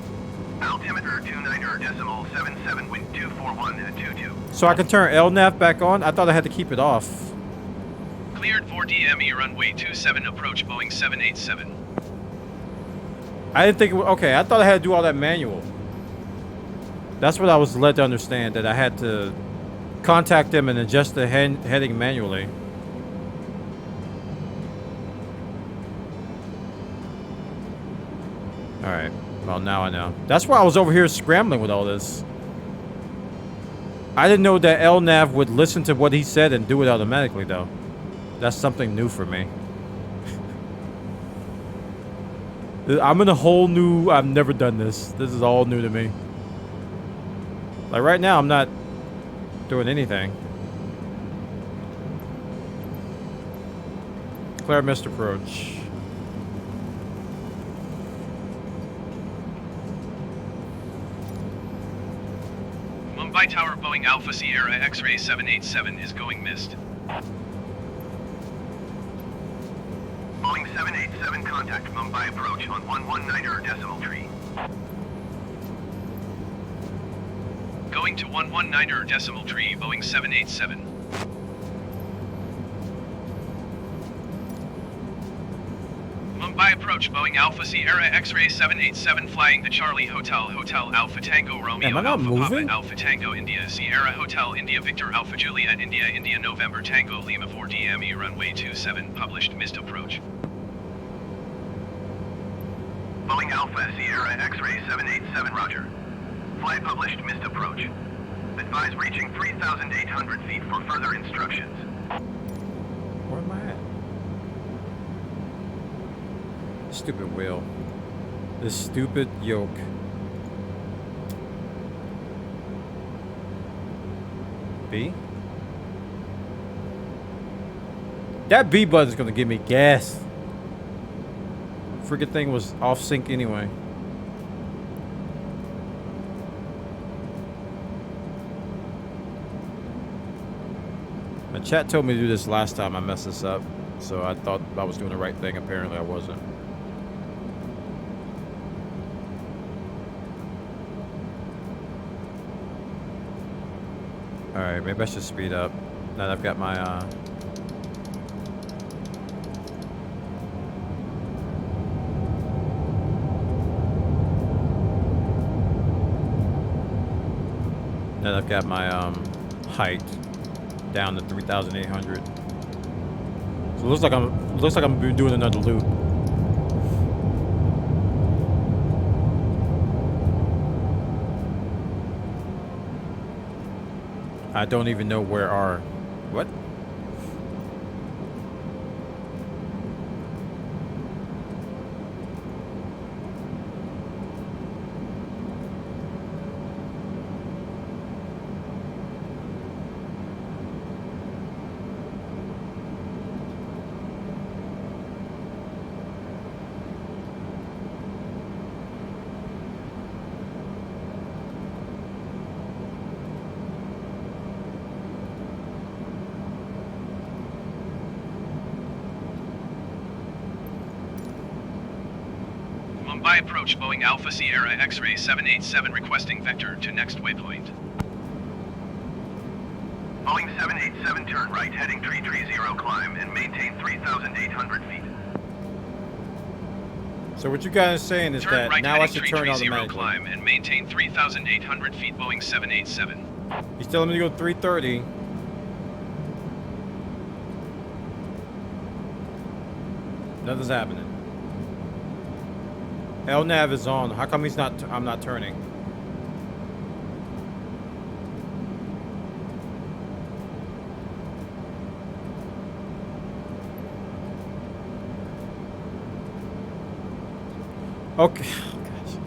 Altimeter 29.77 wind 241 at 22. so I can turn LNAV back on? I thought I had to keep it off. Cleared 4DME runway 27 approach Boeing 787. I didn't think it was, okay, I thought I had to do all that manual. That's what I was led to understand, that I had to contact them and adjust the heading manually. Alright, well now I know. That's why I was over here scrambling with all this. I didn't know that LNAV would listen to what he said and do it automatically though. That's something new for me. I'm in a whole new... I've never done this. This is all new to me. Like right now, I'm not doing anything. Declare missed approach. Mumbai Tower Boeing Alpha Sierra X-ray 787 is going missed. Boeing 787 contact Mumbai approach on 119.3. Going to 119.3 Boeing 787. Mumbai approach Boeing Alpha Sierra X-ray 787 flying the Charlie Hotel Alpha Tango Romeo Am I not Alpha moving? Papa Alpha Tango India Sierra Hotel India Victor Alpha Juliet India November Tango Lima 4 DME runway 27 published missed approach. Boeing Alpha Sierra X-ray 787 roger. Fly published missed approach. Advise reaching 3,800 feet for further instructions. Where am I at? Stupid wheel. This stupid yoke. B? That B button's gonna give me gas. Freaking thing was off sync anyway. My chat told me to do this last time I messed this up, so I thought I was doing the right thing. Apparently I wasn't. Alright, maybe I should speed up now that I've got my now that I've got my height down to 3,800. So it looks like I'm doing another loop. I don't even know where our... What? Standing by approach Boeing Alpha Sierra X-ray 787 requesting vector to next waypoint. Boeing 787 turn right, heading 330 climb and maintain 3,800 feet. So what you guys are saying is Turn that right, now I heading should turn 330 automatically. climb and maintain 3,800 feet Boeing 787. He's telling me to go 330. Nothing's happening. LNAV is on. How come he's not? I'm not turning. Okay. Gosh.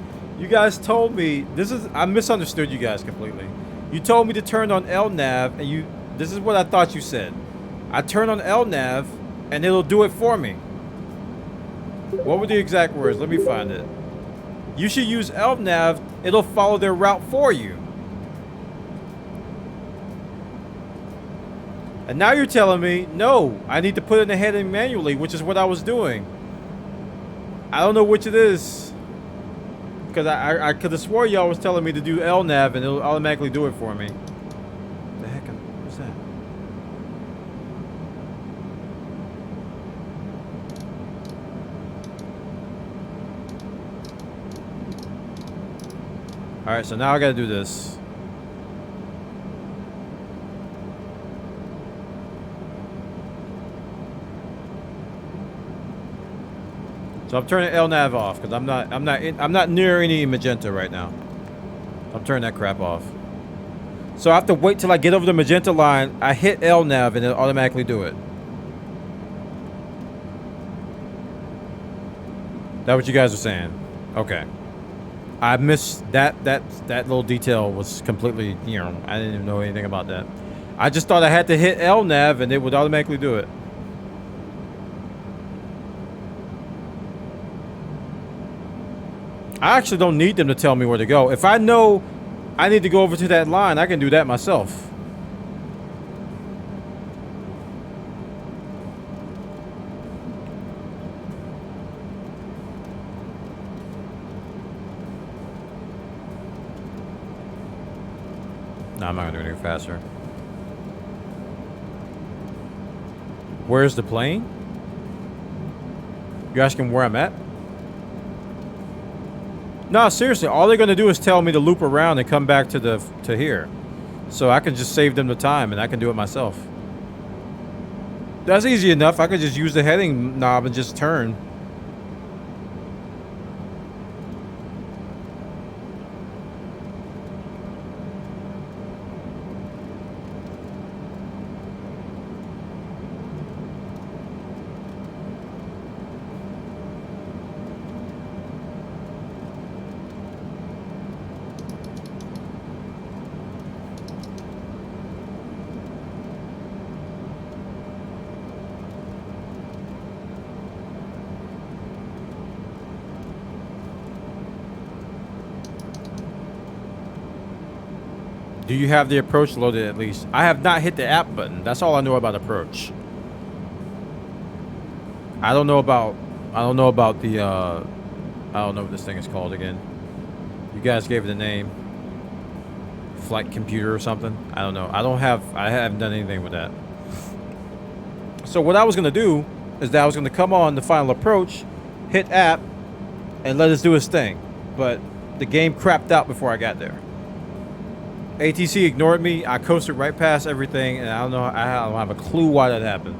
You guys told me this is. I misunderstood you guys completely. You told me to turn on LNAV, and you. This is what I thought you said. I turn on LNAV, and it'll do it for me. What were the exact words? Let me find it. You should use LNAV. It'll follow their route for you. And now you're telling me, no, I need to put in the heading manually, which is what I was doing. I don't know which it is. Because I could have swore y'all was telling me to do LNAV and it'll automatically do it for me. What the heck? What's that? Alright, so now I gotta do this. So I'm turning LNAV off because I'm not near any magenta right now. I'm turning that crap off. So I have to wait till I get over the magenta line. I hit LNAV and it'll automatically do it. That what you guys are saying? Okay. I missed that little detail was completely, you know, I didn't even know anything about that. I just thought I had to hit LNAV and it would automatically do it. I actually don't need them to tell me where to go. If I know I need to go over to that line, I can do that myself. No, I'm not gonna do anything faster. Where's the plane? You're asking where I'm at? No, seriously, all they're gonna do is tell me to loop around and come back to here. So I can just save them the time and I can do it myself. That's easy enough. I could just use the heading knob and just turn. Do you have the approach loaded at least? I have not hit the app button. That's all I know about approach. I don't know about the I don't know what this thing is called again. You guys gave it a name. Flight computer or something. I don't know. I haven't done anything with that. So what I was gonna do is that I was gonna come on the final approach, hit app, and let us do his thing. But the game crapped out before I got there. ATC ignored me. I coasted right past everything, and I don't have a clue why that happened.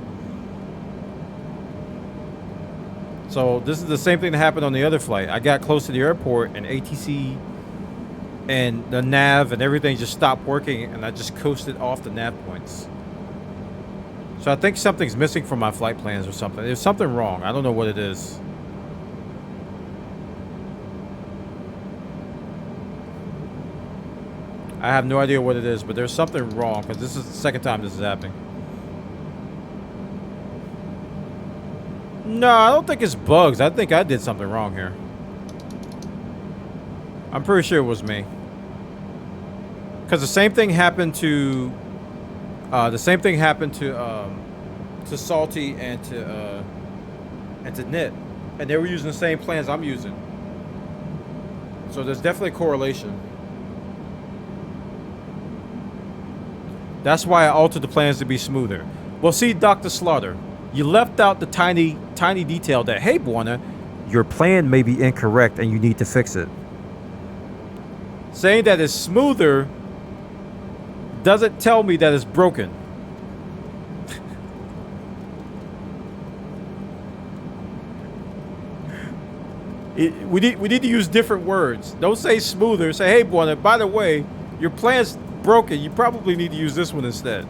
So this is the same thing that happened on the other flight. I got close to the airport, and ATC and the nav and everything just stopped working, and I just coasted off the nav points. So I think something's missing from my flight plans or something. There's something wrong. I don't know what it is. I have no idea what it is, but there's something wrong because this is the second time this is happening. No, I don't think it's bugs. I think I did something wrong here. I'm pretty sure it was me. Because the same thing happened to Salty and to Knit, and they were using the same plans I'm using. So there's definitely a correlation. That's why I altered the plans to be smoother. Well, see, Dr. Slaughter, you left out the tiny detail that, hey, Bwana, your plan may be incorrect and you need to fix it. Saying that it's smoother doesn't tell me that it's broken. We need to use different words. Don't say smoother. Say, hey, Bwana, by the way, your plan's broken. You probably need to use this one instead.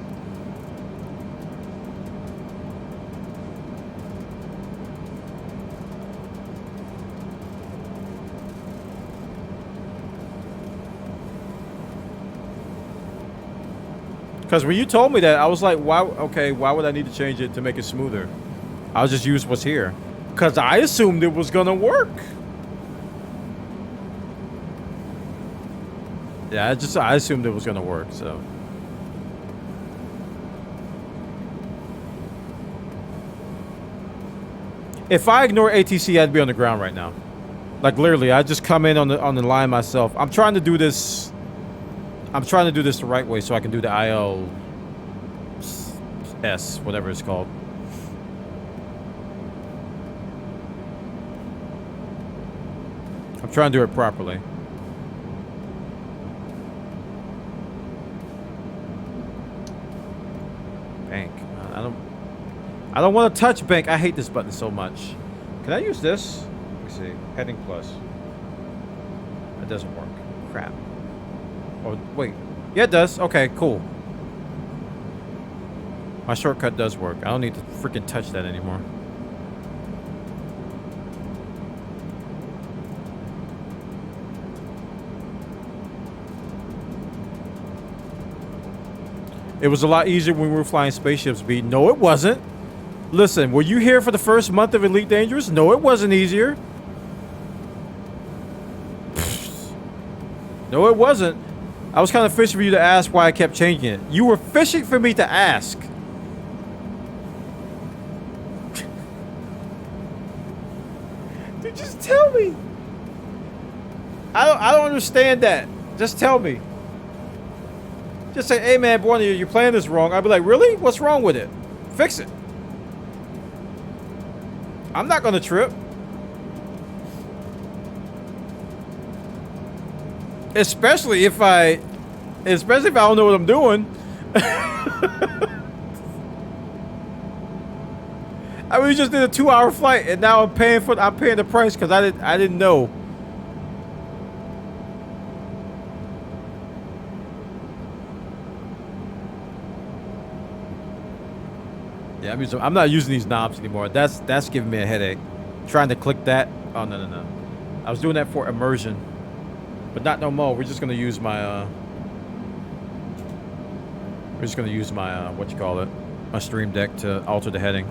Because when you told me that, I was like, why would I need to change it to make it smoother? I'll just use what's here. Because I assumed it was going to work. Yeah, I assumed it was going to work, so. If I ignore ATC, I'd be on the ground right now. Like, literally, I'd just come in on the line myself. I'm trying to do this the right way so I can do the ILS, whatever it's called. I'm trying to do it properly. Bank. I don't want to touch bank. I hate this button so much. Can I use this? Let me see. Heading plus. It doesn't work. Crap. Oh, wait. Yeah, it does. Okay, cool. My shortcut does work. I don't need to freaking touch that anymore. It was a lot easier when we were flying spaceships, B. No, it wasn't. Listen, were you here for the first month of Elite Dangerous? No, it wasn't easier. No, it wasn't. I was kind of fishing for you to ask why I kept changing it. You were fishing for me to ask. Dude, just tell me. I don't understand that. Just tell me. Just say, hey man, Bwana, your plan is wrong. I'd be like, really? What's wrong with it? Fix it. I'm not gonna trip. Especially if I don't know what I'm doing. I mean, we just did a 2-hour flight, and now I'm paying the price because I didn't know. Yeah, I'm not using these knobs anymore. That's giving me a headache. Trying to click that. Oh no. I was doing that for immersion, but not no more. We're just gonna use my what you call it, my Stream Deck to alter the heading.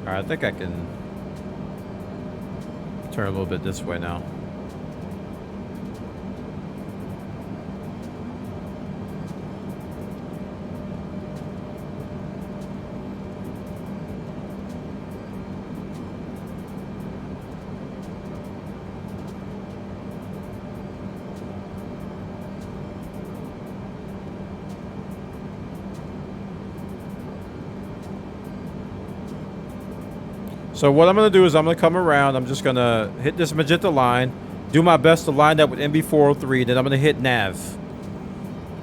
Alright, I think I can turn a little bit this way now. So what I'm going to do is I'm going to come around. I'm just going to hit this magenta line, do my best to line up with MB403, then I'm going to hit nav.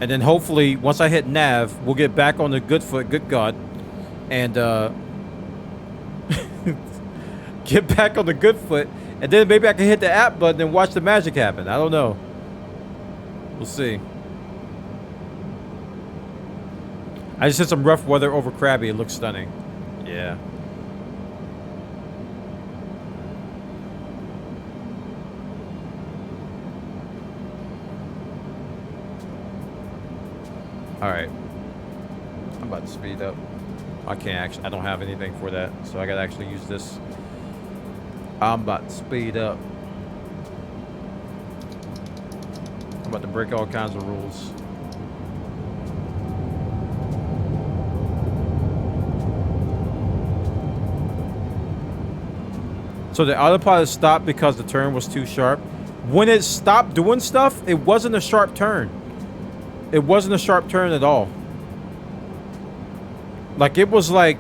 And then hopefully, once I hit nav, we'll get back on the good foot, good God, and get back on the good foot. And then maybe I can hit the app button and watch the magic happen. I don't know. We'll see. I just hit some rough weather over Krabby. It looks stunning. Yeah. Alright. I'm about to speed up. I don't have anything for that, so I gotta actually use this. I'm about to speed up. I'm about to break all kinds of rules. So the autopilot stopped because the turn was too sharp. When it stopped doing stuff, it wasn't a sharp turn. It wasn't a sharp turn at all. Like it was like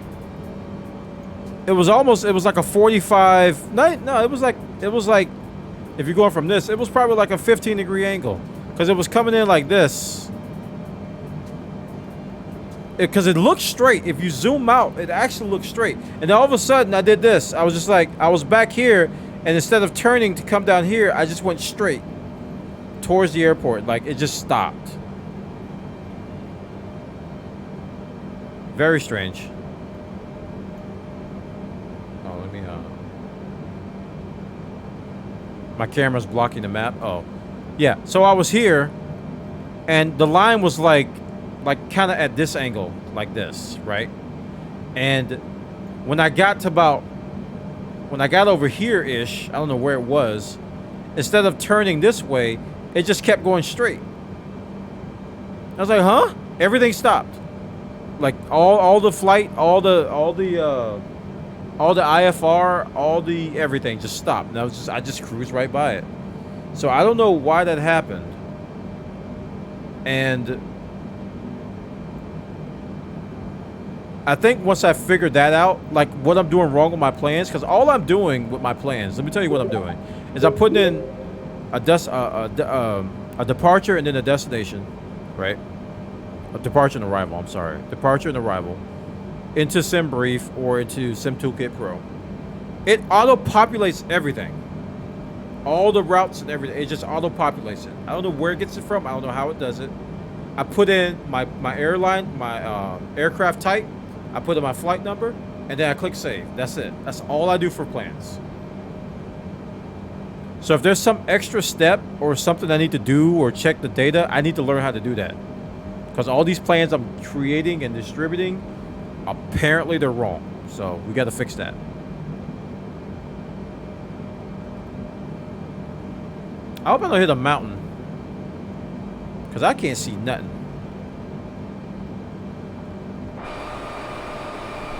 it was like a 45. No, it was like if you're going from this, it was probably like a 15-degree angle because it was coming in like this. Because it looked straight. If you zoom out, it actually looked straight. And then all of a sudden, I did this. I was just like, I was back here, and instead of turning to come down here, I just went straight towards the airport. Like, it just stopped. Very strange. Oh, let me, my camera's blocking the map. Oh. Yeah, so I was here, and the line was like kind of at this angle, like this, right? And when I got over here-ish, I don't know where it was, instead of turning this way, it just kept going straight. I was like, huh? Everything stopped. Like all the flight, all the IFR, all the everything just stopped. And I just cruised right by it. So I don't know why that happened. And I think once I figured that out, like what I'm doing wrong with my plans, because all I'm doing with my plans, let me tell you what I'm doing, is I'm putting in a departure and then a destination, right? A departure and arrival, I'm sorry. Departure and arrival into SimBrief or into SimToolkit Pro. It auto-populates everything. All the routes and everything, it just auto-populates it. I don't know where it gets it from. I don't know how it does it. I put in my airline, my aircraft type. I put in my flight number, and then I click save. That's it. That's all I do for plans. So if there's some extra step or something I need to do or check the data, I need to learn how to do that. Because all these plans I'm creating and distributing, apparently they're wrong. So we got to fix that. I hope I don't hit a mountain, because I can't see nothing.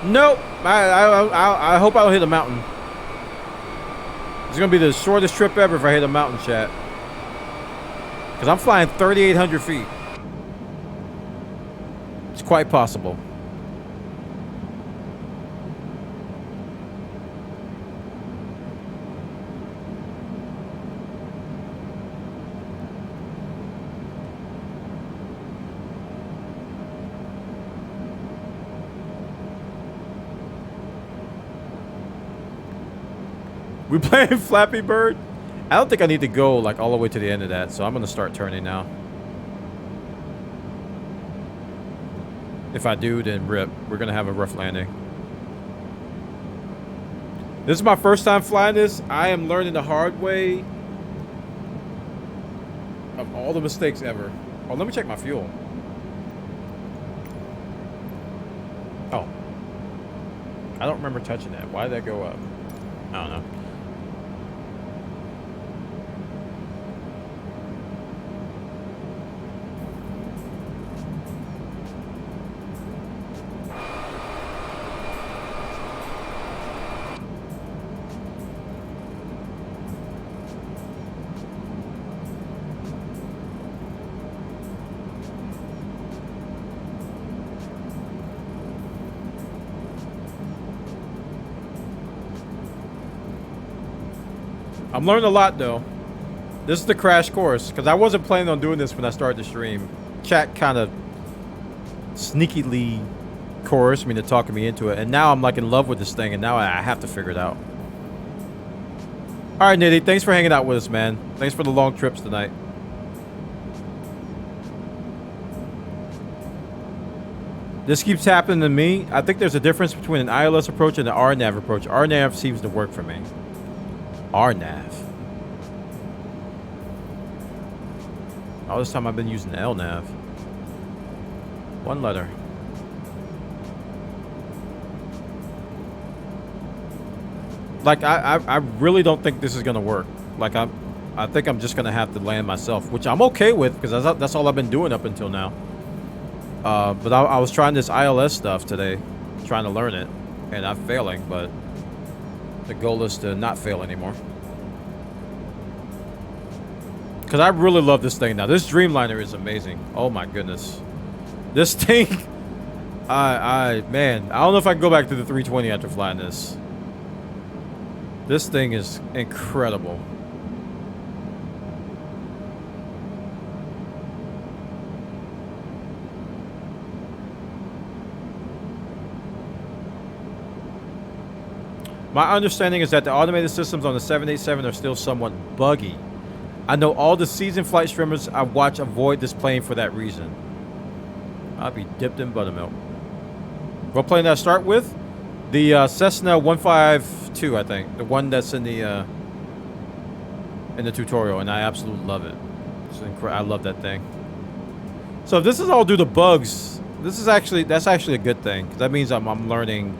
Nope. I hope I don't hit a mountain. It's going to be the shortest trip ever if I hit a mountain, chat. Because I'm flying 3,800 feet. It's quite possible. We playing Flappy Bird? I don't think I need to go like all the way to the end of that, so I'm gonna start turning now. If I do, then rip. We're gonna have a rough landing. This is my first time flying this. I am learning the hard way of all the mistakes ever. Oh, let me check my fuel. Oh. I don't remember touching that. Why did that go up? I don't know. I'm learning a lot, though. This is the crash course, because I wasn't planning on doing this when I started the stream. Chat kind of sneakily coerced me to talking me into it, and now I'm like in love with this thing, and now I have to figure it out. All right, Nitty, thanks for hanging out with us, man. Thanks for the long trips tonight. This keeps happening to me. I think there's a difference between an ILS approach and an RNAV approach. RNAV seems to work for me. RNAV. All this time I've been using LNAV. One letter. Like I really don't think this is gonna work. Like I think I'm just gonna have to land myself, which I'm okay with because that's all I've been doing up until now. But I was trying this ILS stuff today, trying to learn it, and I'm failing. But the goal is to not fail anymore. Because I really love this thing now. This Dreamliner is amazing. Oh my goodness, this thing. Man, I don't know if I can go back to the 320 after flying this. This thing is incredible. My understanding is that the automated systems on the 787 are still somewhat buggy. I know all the seasoned flight streamers I watch avoid this plane for that reason. I'll be dipped in buttermilk. What plane did I start with? The Cessna 152, I think. The one that's in the tutorial, and I absolutely love it. I love that thing. So if this is all due to bugs, that's actually a good thing. 'Cause that means I'm learning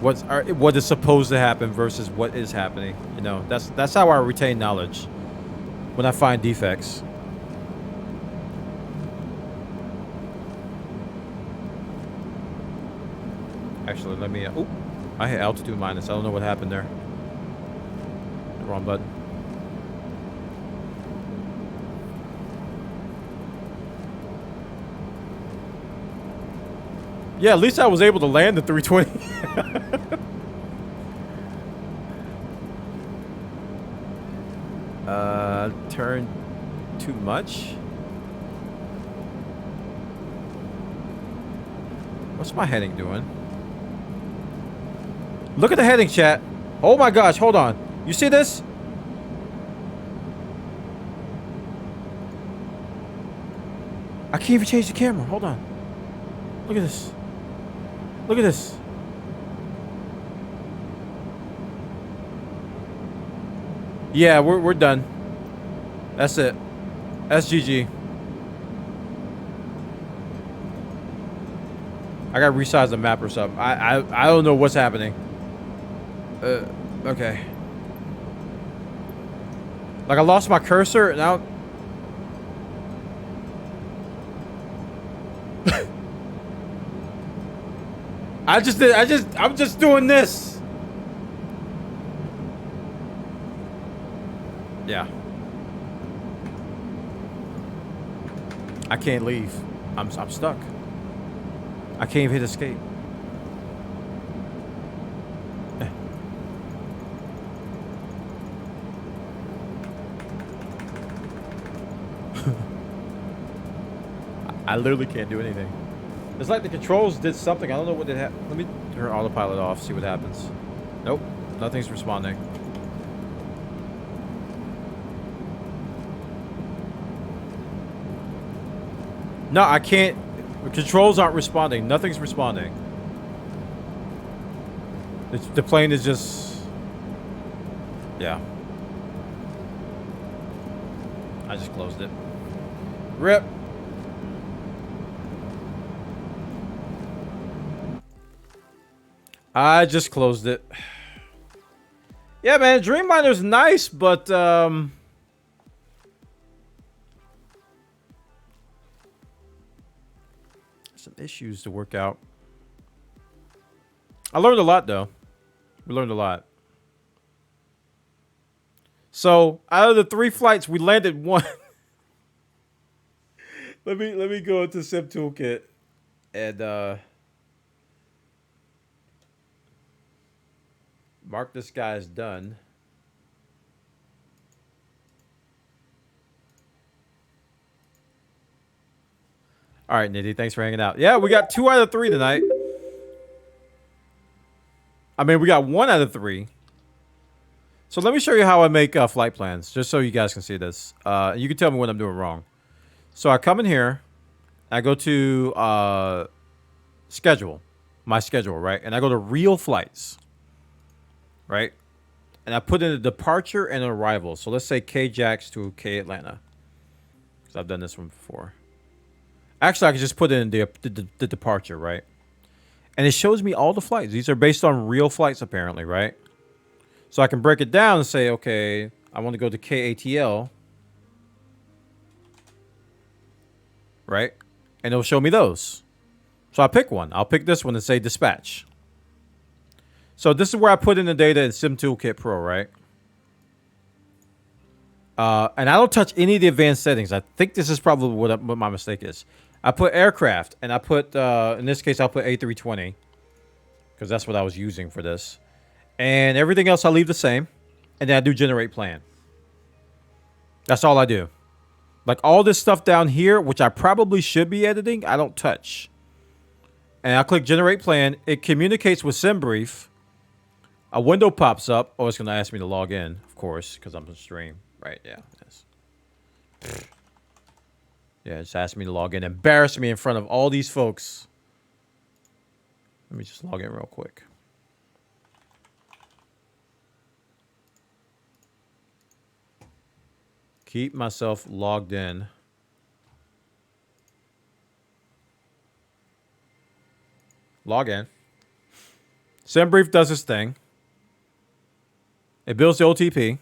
what is supposed to happen versus what is happening. You know, that's how I retain knowledge when I find defects. Actually, let me. Oh, I hit altitude minus. I don't know what happened there. Wrong button. Yeah, at least I was able to land the 320. Turn too much. What's my heading doing? Look at the heading, chat. Oh my gosh, hold on. You see this? I can't even change the camera. Hold on. Look at this. Look at this. Yeah, we're done. That's it. That's GG. I gotta resize the map or something. I don't know what's happening. Okay. Like I lost my cursor and now. I'm just doing this. Yeah. I can't leave. I'm stuck. I can't even hit escape. I literally can't do anything. It's like the controls did something. I don't know what did happen. Let me turn autopilot off, see what happens. Nope, nothing's responding. No, I can't. The controls aren't responding. Nothing's responding. The plane is just... Yeah. I just closed it. RIP. I just closed it. Yeah, man, Dreamliner's nice, but some issues to work out. I learned a lot, though. We learned a lot. So, out of the 3 flights, we landed 1. Let me go into Sim Toolkit and mark this guy as done. All right, Nitty, thanks for hanging out. Yeah, we got 2 out of 3 tonight. I mean, we got 1 out of 3. So let me show you how I make flight plans, just so you guys can see this. You can tell me what I'm doing wrong. So I come in here, I go to schedule, my schedule, right? And I go to real flights, right? And I put in a departure and an arrival. So let's say KJax to K Atlanta, because I've done this one before. Actually, I can just put in the departure, right? And it shows me all the flights. These are based on real flights, apparently, right? So I can break it down and say, okay, I want to go to KATL. Right? And it'll show me those. So I pick one. I'll pick this one and say dispatch. So this is where I put in the data in Sim Toolkit Pro, right? And I don't touch any of the advanced settings. I think this is probably what my mistake is. I put aircraft, and I put, in this case, I'll put A320. Because that's what I was using for this. And everything else I'll leave the same. And then I do generate plan. That's all I do. Like all this stuff down here, which I probably should be editing, I don't touch. And I click generate plan. It communicates with SimBrief. A window pops up. Oh, it's going to ask me to log in, of course, because I'm on stream. Right, yeah. Yes. Yeah, it's asked me to log in. Embarrass me in front of all these folks. Let me just log in real quick. Keep myself logged in. Log in. SimBrief does its thing. It builds the OTP.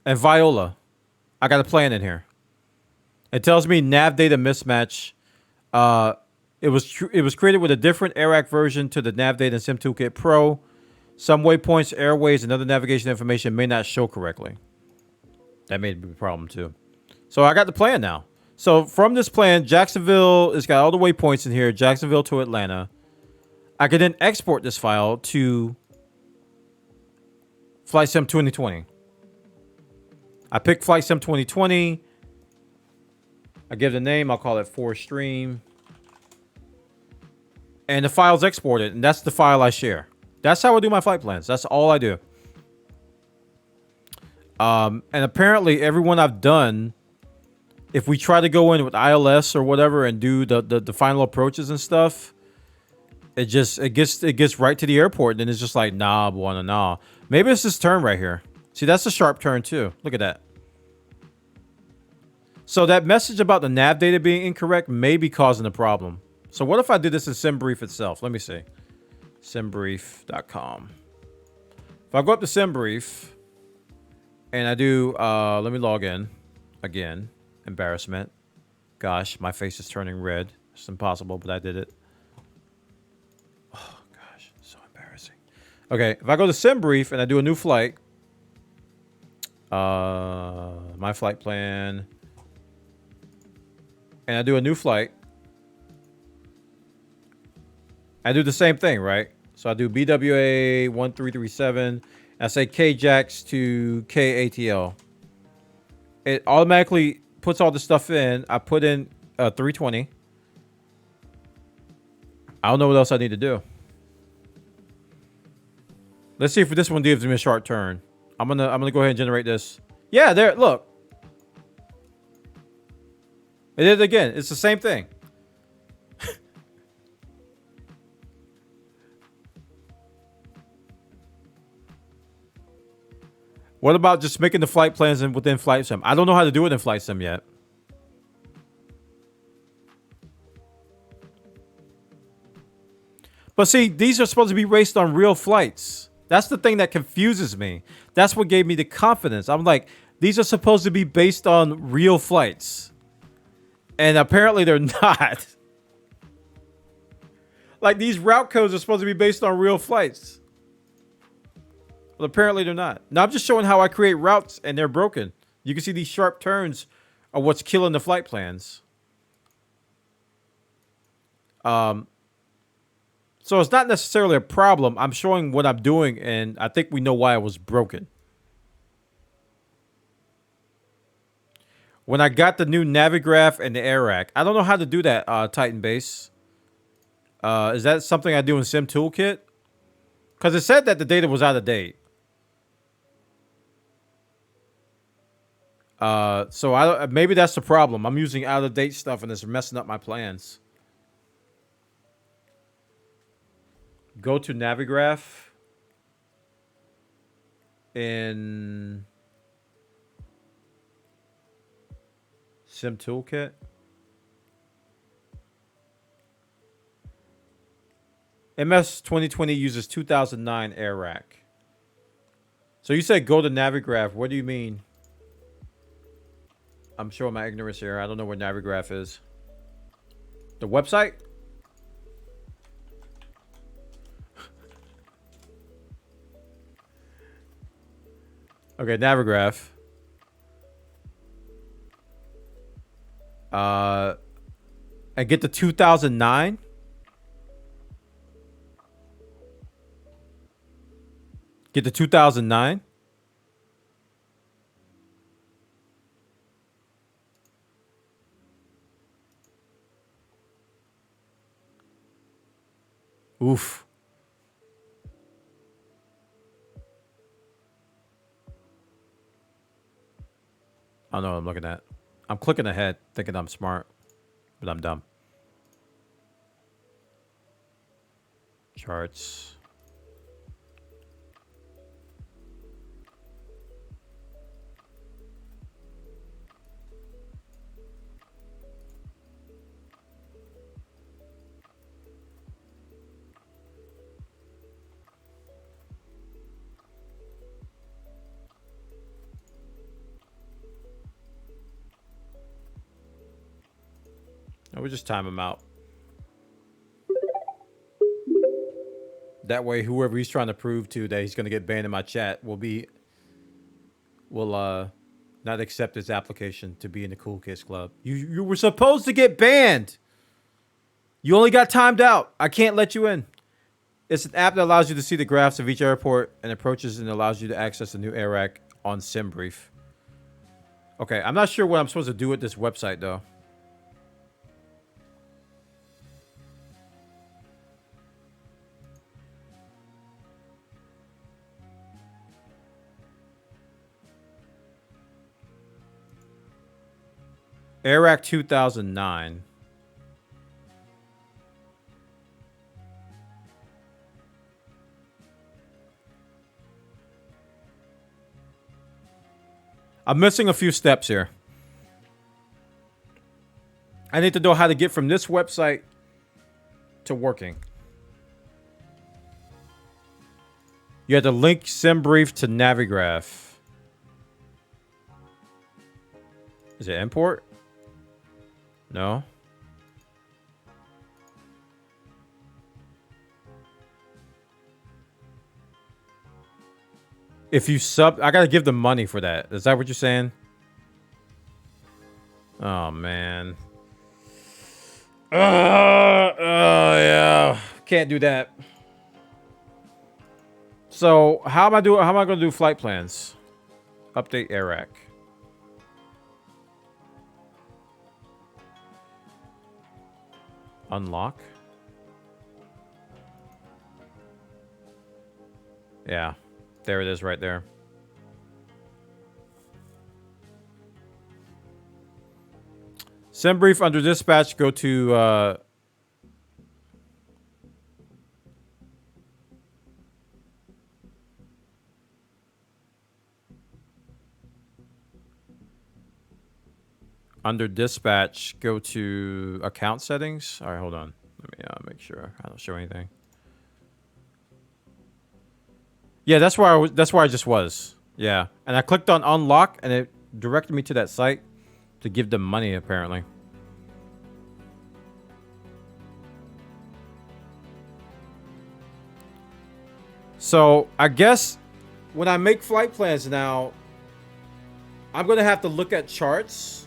And Viola. I got a plan in here. It tells me nav data mismatch. It was created with a different AirAC version to the nav data in Sim Toolkit Pro. Some waypoints, airways, and other navigation information may not show correctly. That may be a problem too. So I got the plan now. So from this plan, Jacksonville, it's got all the waypoints in here. Jacksonville to Atlanta. I can then export this file to Flight Sim 2020. I pick Flight Sim 2020. I give the name. I'll call it 4Stream. And the file's exported. And that's the file I share. That's how I do my flight plans. That's all I do. And apparently everyone I've done, if we try to go in with ILS or whatever and do the final approaches and stuff, it gets right to the airport. And then it's just like, nah, bwana, nah. Maybe it's this turn right here. See, that's a sharp turn too. Look at that. So that message about the nav data being incorrect may be causing a problem. So what if I did this in SimBrief itself? Let me see. Simbrief.com. If I go up to SimBrief and I do, let me log in again. Embarrassment. Gosh, my face is turning red. It's impossible, but I did it. Oh, gosh, so embarrassing. Okay, if I go to SimBrief and I do a new flight, my flight plan, and I do a new flight, I do the same thing, right? So I do BWA 1337. I say KJAX to KATL. It automatically puts all the stuff in. I put in 320. I don't know what else I need to do. Let's see if this one gives me a sharp turn. I'm gonna go ahead and generate this. Yeah, there. Look, it did it again. It's the same thing. What about just making the flight plans within Flight Sim? I don't know how to do it in Flight Sim yet. But see, these are supposed to be based on real flights. That's the thing that confuses me. That's what gave me the confidence. I'm like, these are supposed to be based on real flights. And apparently they're not. Like, these route codes are supposed to be based on real flights. But apparently they're not. Now I'm just showing how I create routes and they're broken. You can see these sharp turns are what's killing the flight plans. So it's not necessarily a problem. I'm showing what I'm doing and I think we know why it was broken. When I got the new Navigraph and the AirAC, I don't know how to do that, Titan Base. Is that something I do in Sim Toolkit? Because it said that the data was out of date. So maybe that's the problem. I'm using out of date stuff and it's messing up my plans. Go to Navigraph in Sim Toolkit. MS 2020 uses 2009 AirAC. So you said go to Navigraph. What do you mean? I'm showing my ignorance here. I don't know where Navigraph is. The website? Okay, Navigraph. And get to 2009. Get to 2009. Oof. I don't know what I'm looking at. I'm clicking ahead, thinking I'm smart, but I'm dumb. Charts. We just time him out. That way, whoever he's trying to prove to that he's going to get banned in my chat will not accept his application to be in the Cool Kids Club. You were supposed to get banned. You only got timed out. I can't let you in. It's an app that allows you to see the graphs of each airport and approaches and allows you to access a new air rack on SimBrief. Okay, I'm not sure what I'm supposed to do with this website though. Airac 2009. I'm missing a few steps here. I need to know how to get from this website to working. You have to link SimBrief to Navigraph. Is it import? No. If you sub, I gotta give them money for that. Is that what you're saying? Oh man. Yeah. Can't do that. So how am I gonna do flight plans? Update Airac. Unlock. Yeah. There it is right there. SimBrief under dispatch, go to under dispatch, go to account settings. All right, hold on. Let me make sure I don't show anything. Yeah, that's where I just was. Yeah, and I clicked on unlock, and it directed me to that site to give them money. Apparently. So I guess when I make flight plans now, I'm gonna have to look at charts,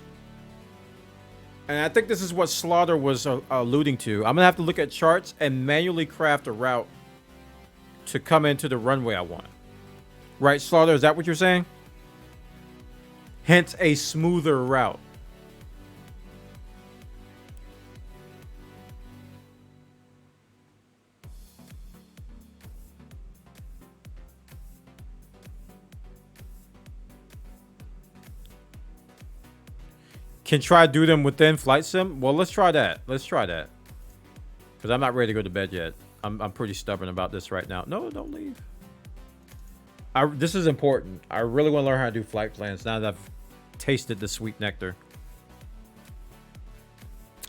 and I think this is what Slaughter was alluding to. I'm gonna have to look at charts and manually craft a route to come into the runway I want. Right, Slaughter, is that what you're saying? Hence a smoother route. Can try do them within Flight Sim? Well, let's try that. Let's try that. Because I'm not ready to go to bed yet. I'm pretty stubborn about this right now. No, don't leave. This is important. I really want to learn how to do flight plans now that I've tasted the sweet nectar.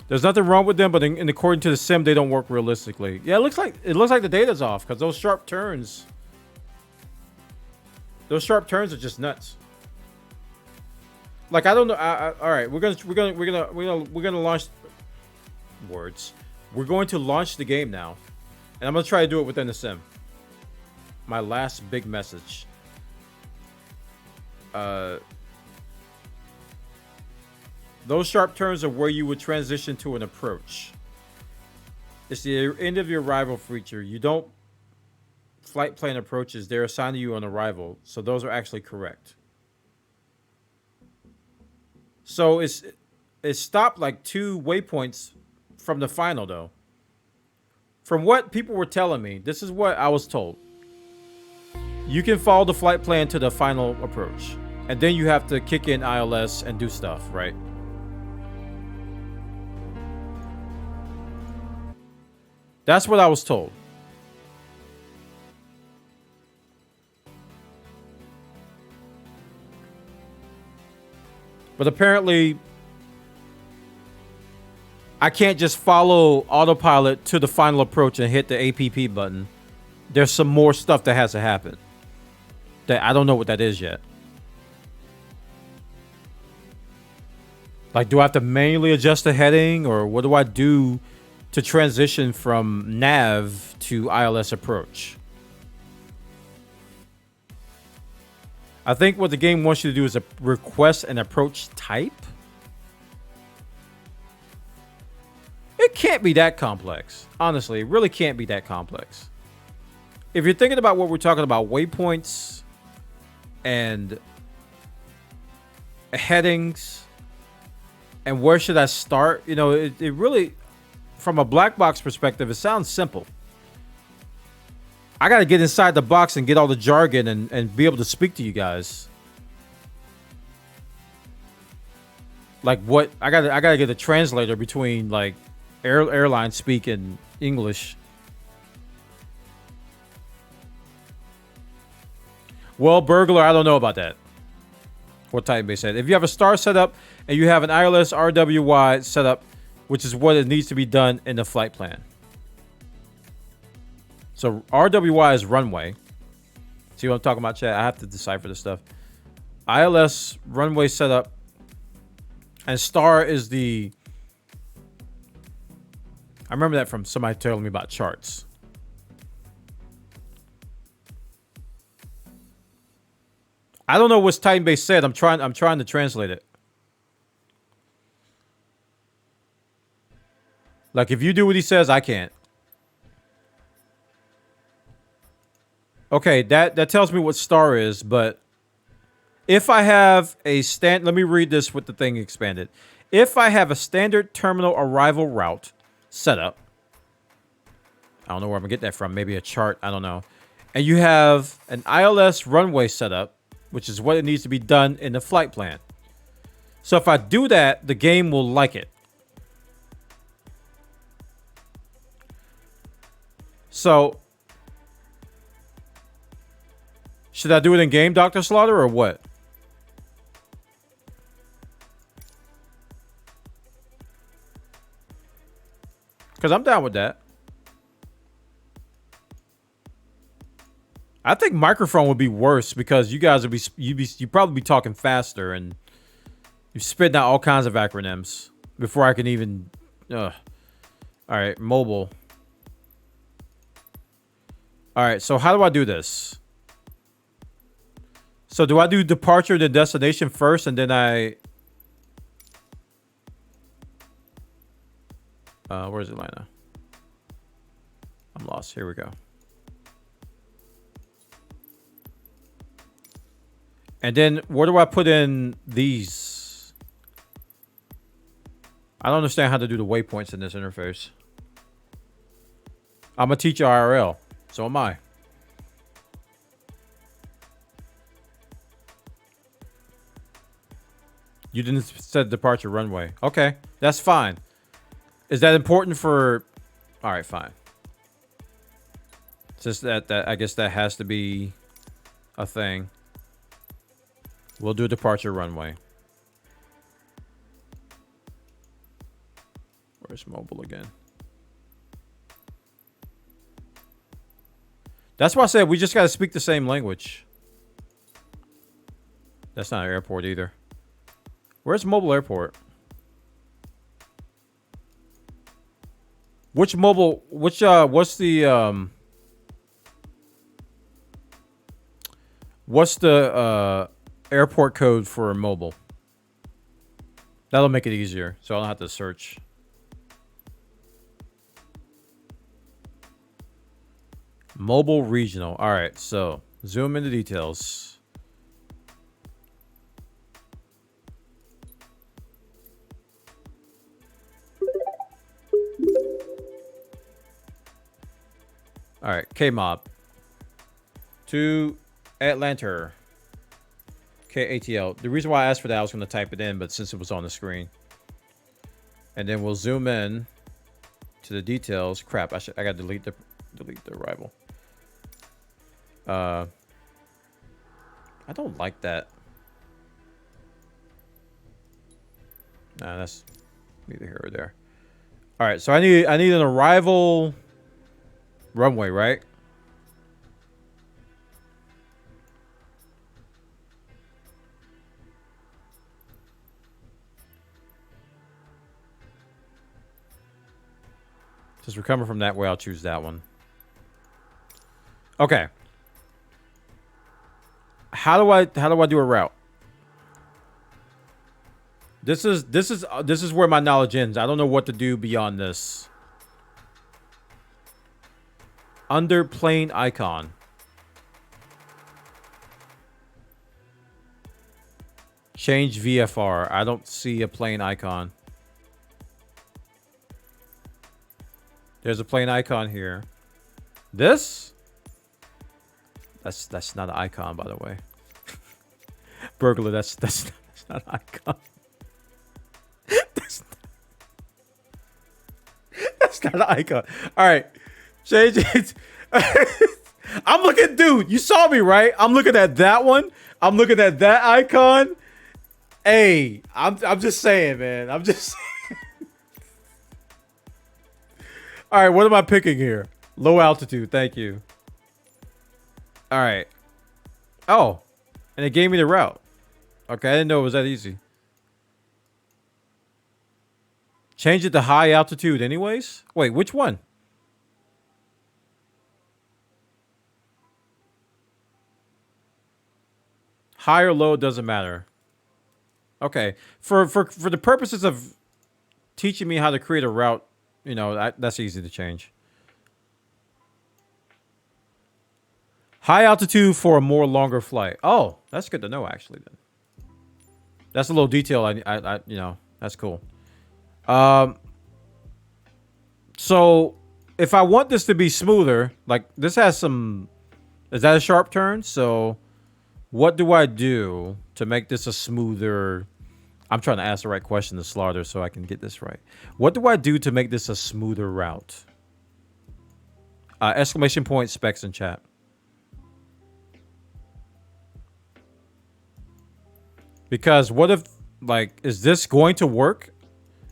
There's nothing wrong with them, but according to the sim, they don't work realistically. Yeah, it looks like the data's off because those sharp turns. Those sharp turns are just nuts. Like I don't know. All right, we're gonna launch words. We're going to launch the game now, and I'm gonna try to do it within the sim. My last big message. Those sharp turns are where you would transition to an approach. It's the end of your arrival feature. You don't flight plan approaches. They're assigned to you on arrival, so those are actually correct. So it's stopped like 2 waypoints from the final though. From what people were telling me, this is what I was told. You can follow the flight plan to the final approach, and then you have to kick in ILS and do stuff, right? That's what I was told. But apparently, I can't just follow autopilot to the final approach and hit the APP button. There's some more stuff that has to happen. That I don't know what that is yet. Like, do I have to manually adjust the heading, or what do I do to transition from nav to ILS approach? I think what the game wants you to do is request an approach type. It can't be that complex. Honestly, it really can't be that complex. If you're thinking about what we're talking about, waypoints and headings and where should I start, you know, it really, from a black box perspective, it sounds simple. I got to get inside the box and get all the jargon and be able to speak to you guys. Like what I gotta get a translator between like airline speak and English. Well, burglar, I don't know about that. What Titan Base said. If you have a star set up and you have an ILS RWY set up, which is what it needs to be done in the flight plan. So RWY is runway. See what I'm talking about, chat? I have to decipher this stuff. ILS runway setup, and star is the. I remember that from somebody telling me about charts. I don't know what Titan Base said. I'm trying to translate it. Like if you do what he says, I can't. Okay, that tells me what star is, but if I have a let me read this with the thing expanded. If I have a standard terminal arrival route set up, I don't know where I'm gonna get that from, maybe a chart, I don't know. And you have an ILS runway set up, which is what it needs to be done in the flight plan. So if I do that, the game will like it. So should I do it in game, Dr. Slaughter, or what? Because I'm down with that. I think microphone would be worse because you guys would you'd probably be talking faster and you're spitting out all kinds of acronyms before I can even. All right, mobile. All right, so how do I do this? So do I do departure to destination first and then I... where's Atlanta? I'm lost. Here we go. And then where do I put in these? I don't understand how to do the waypoints in this interface. I'm a teacher IRL. So am I. You didn't set departure runway. Okay, that's fine. Is that important for... All right, fine. It's just that I guess that has to be a thing. We'll do a departure runway. Where's mobile again? That's why I said we just got to speak the same language. That's not an airport either. Where's mobile airport? Which mobile? Which what's the airport code for mobile? That'll make it easier, so I don't have to search. Mobile regional. All right, so zoom into details. All right, K-Mob to Atlanta. KATL. The reason why I asked for that, I was going to type it in, but since it was on the screen. And then we'll zoom in to the details. Crap, I got to delete the arrival. I don't like that. Nah, that's neither here or there. All right, so I need an arrival runway, right? Since we're coming from that way, I'll choose that one. Okay. How do I do a route? This is where my knowledge ends. I don't know what to do beyond this. Under plane icon. Change VFR. I don't see a plane icon. There's a plane icon here. This? That's not an icon, by the way. Burglar, that's not an icon. That's not an icon. All right. Change it. I'm looking, dude, you saw me, right? I'm looking at that one. I'm looking at that icon. Hey, I'm just saying, man. I'm just saying. All right, what am I picking here? Low altitude, thank you. All right. Oh, and it gave me the route. Okay, I didn't know it was that easy. Change it to high altitude anyways? Wait, which one? High or low doesn't matter. Okay, for the purposes of teaching me how to create a route, you know, that's easy to change. High altitude for a more longer flight. Oh, that's good to know, actually. Then that's a little detail. I you know, that's cool. So if I want this to be smoother, like this has some, is that a sharp turn? So what do I do to make this a smoother? I'm trying to ask the right question to Slaughter so I can get this right. What do I do to make this a smoother route? Exclamation point specs in chat. Because what if, like, is this going to work?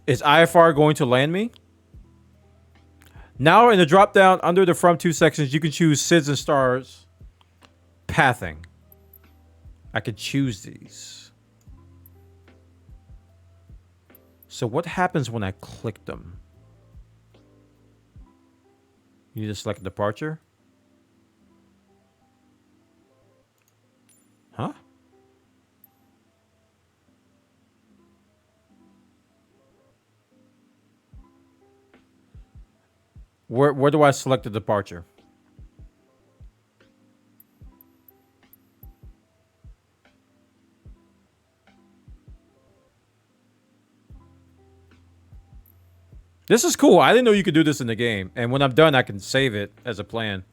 Is IFR going to land me? Now in the drop down under the from two sections, you can choose SIDS and stars pathing. I could choose these. So what happens when I click them? You just select departure? Huh? Where do I select the departure? This is cool. I didn't know you could do this in the game. And when I'm done, I can save it as a plan.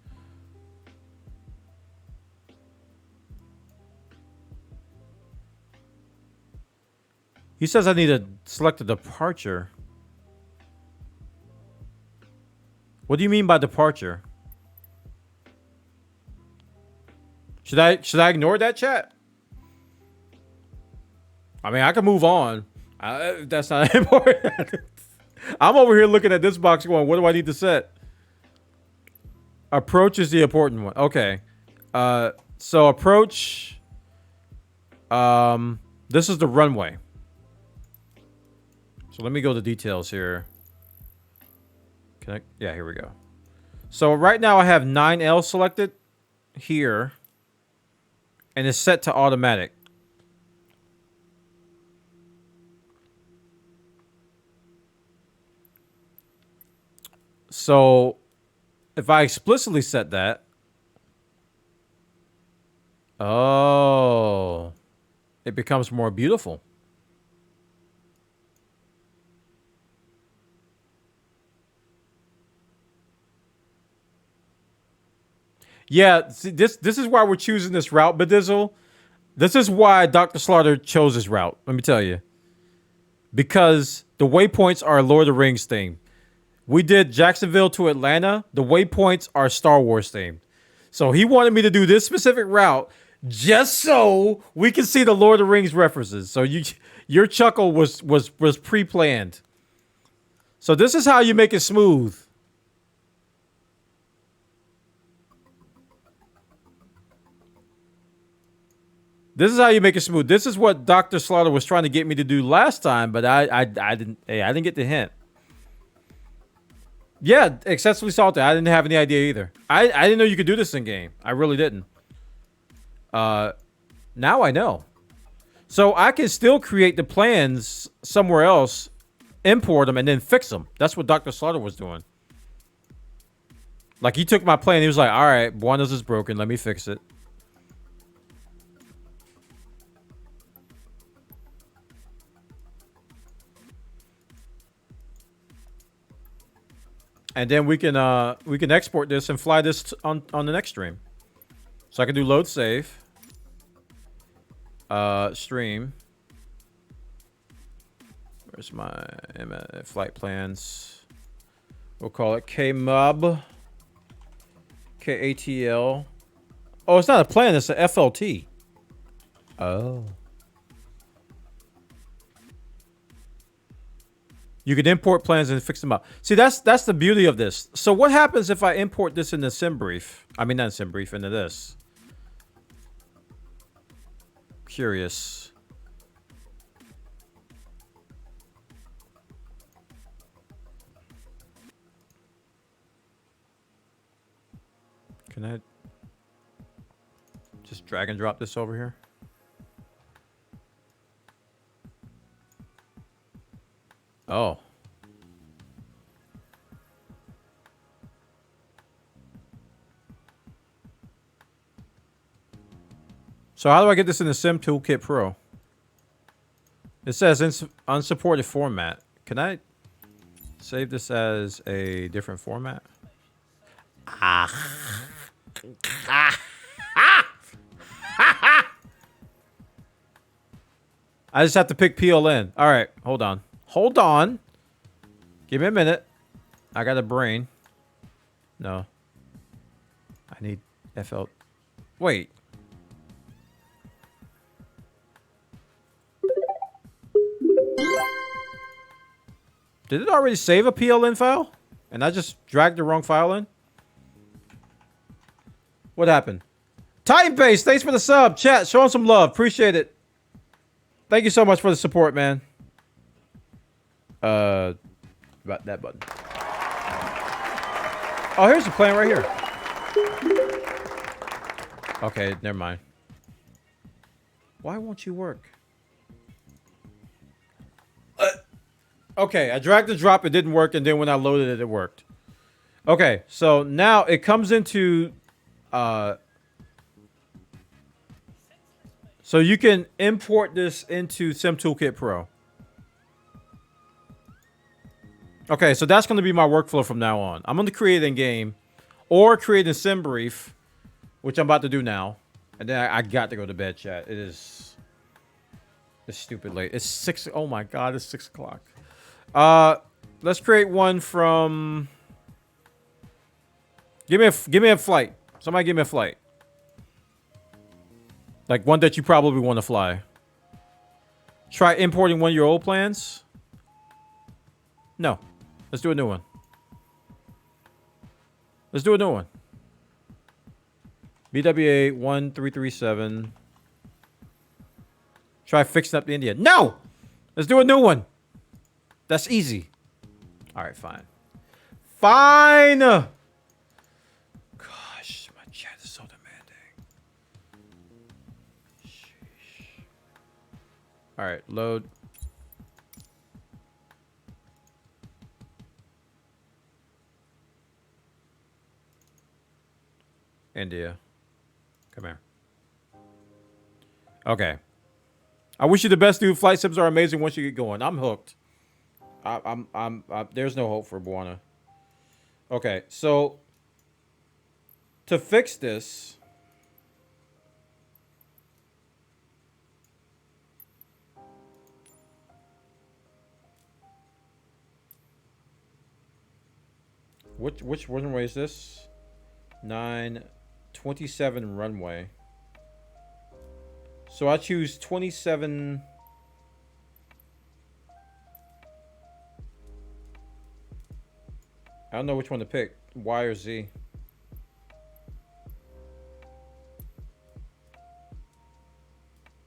He says I need to select a departure. What do you mean by departure? Should I ignore that, chat? I mean, I can move on. That's not important. I'm over here looking at this box going, what do I need to set? Approach is the important one. Okay. So approach. This is the runway. So let me go to details here. Can I? Yeah, here we go. So right now I have 9L selected here, and it's set to automatic. So if I explicitly set that, oh, it becomes more beautiful. Yeah, see, this is why we're choosing this route, Bedizzle. This is why Dr. Slaughter chose this route. Let me tell you. Because the waypoints are a Lord of the Rings theme. We did Jacksonville to Atlanta. The waypoints are Star Wars themed. So he wanted me to do this specific route just so we can see the Lord of the Rings references. So your chuckle was pre-planned. So this is how you make it smooth. This is how you make it smooth. This is what Dr. Slaughter was trying to get me to do last time, but I didn't get the hint. Yeah, excessively salty. I didn't have any idea either. I didn't know you could do this in game. I really didn't. Now I know. So I can still create the plans somewhere else, import them, and then fix them. That's what Dr. Slaughter was doing. Like, he took my plan. He was like, all right, Bwana's is broken. Let me fix it. And then we can export this and fly this on the next stream. So I can do load save. Stream. Where's my flight plans? We'll call it KMUB. KATL. Oh, it's not a plan, it's a FLT. Oh. You can import plans and fix them up. See, that's the beauty of this. So what happens if I import this into SimBrief? I mean, not SimBrief, into this. Curious. Can I just drag and drop this over here? Oh. So how do I get this in the Sim Toolkit Pro? It says unsupported format. Can I save this as a different format? I just have to pick PLN. All right, hold on. Hold on. Give me a minute. I got a brain. No. I need FL. Wait. Did it already save a PLN file? And I just dragged the wrong file in? What happened? Titan Base, thanks for the sub. Chat, showing some love. Appreciate it. Thank you so much for the support, man. About that button. Oh, here's the plan right here. Okay, never mind. Why won't you work? Okay, I dragged the drop, it didn't work, and then when I loaded it, it worked. Okay, so now it comes into... so you can import this into Sim Toolkit Pro. Okay, so that's going to be my workflow from now on. I'm going to create in game or create in SimBrief, which I'm about to do now. And then I got to go to bed, chat. It's stupid late. It's 6. Oh my God, it's 6 o'clock. Let's create one from... Give me a flight. Somebody give me a flight. Like one that you probably want to fly. Try importing one of your old plans. No. Let's do a new one. Let's do a new one. BWA 1337. Try fixing up the India. No! Let's do a new one. That's easy. All right, fine. Fine! Gosh, my chat is so demanding. Sheesh. All right, load. India. Come here. Okay. I wish you the best, dude. Flight sims are amazing once you get going. I'm hooked. There's no hope for Bwana. Okay, so to fix this, which runway is this? 927 runway. So I choose 27. I don't know which one to pick, Y or Z.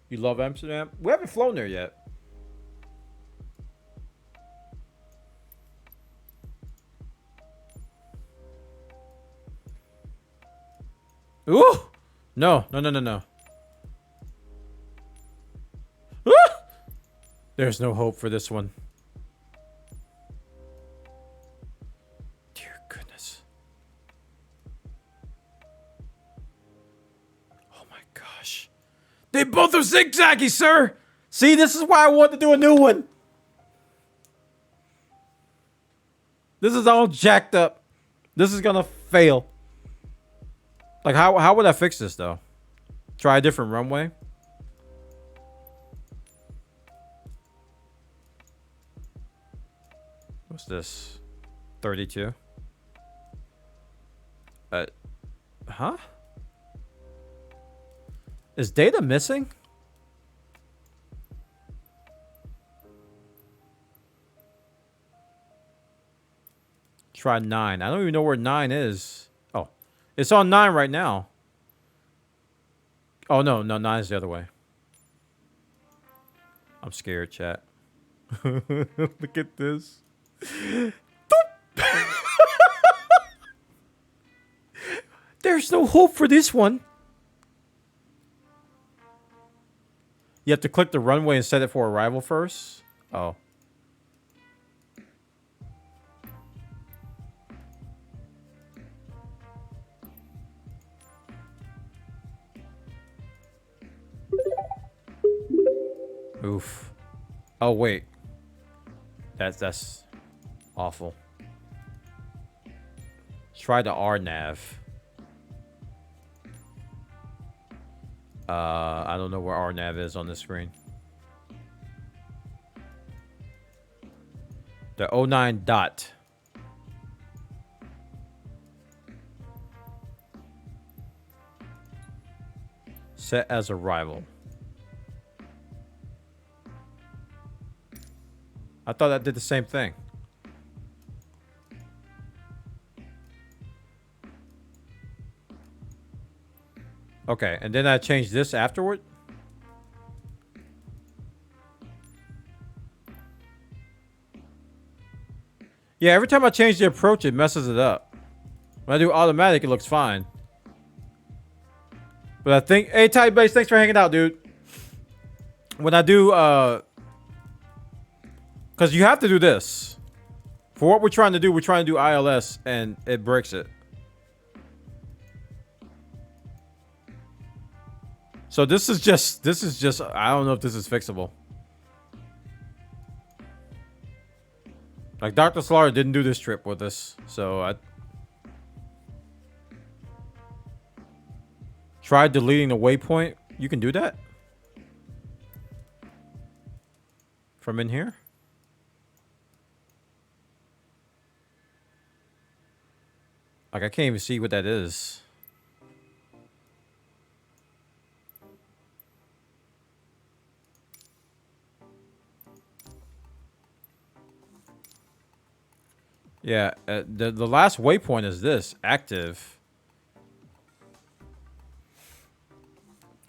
You love Amsterdam? We haven't flown there yet. Ooh! No. There's no hope for this one. Dear goodness. Oh my gosh. They both are zigzaggy, sir! See, this is why I want to do a new one. This is all jacked up. This is gonna fail. Like, how would I fix this, though? Try a different runway? What's this? 32? Huh? Is data missing? Try 9. I don't even know where 9 is. Oh, it's on 9 right now. Oh, no, 9 is the other way. I'm scared, chat. Look at this. There's no hope for this one. You have to click the runway and set it for arrival first. Oh. Oof. Oh wait. That's awful. Try the R nav. I don't know where R nav is on the screen. The 09 dot. Set as arrival. I thought that did the same thing. Okay, and then I changed this afterward? Yeah, every time I change the approach, it messes it up. When I do automatic, it looks fine. But I think... Hey, Tight Base, thanks for hanging out, dude. When I do... Because you have to do this. For what we're trying to do, ILS, and it breaks it. So this is just, I don't know if this is fixable. Like, Dr. Slaughter didn't do this trip with us, so I tried deleting the waypoint. You can do that? From in here? Like, I can't even see what that is. Yeah, the last waypoint is this, active.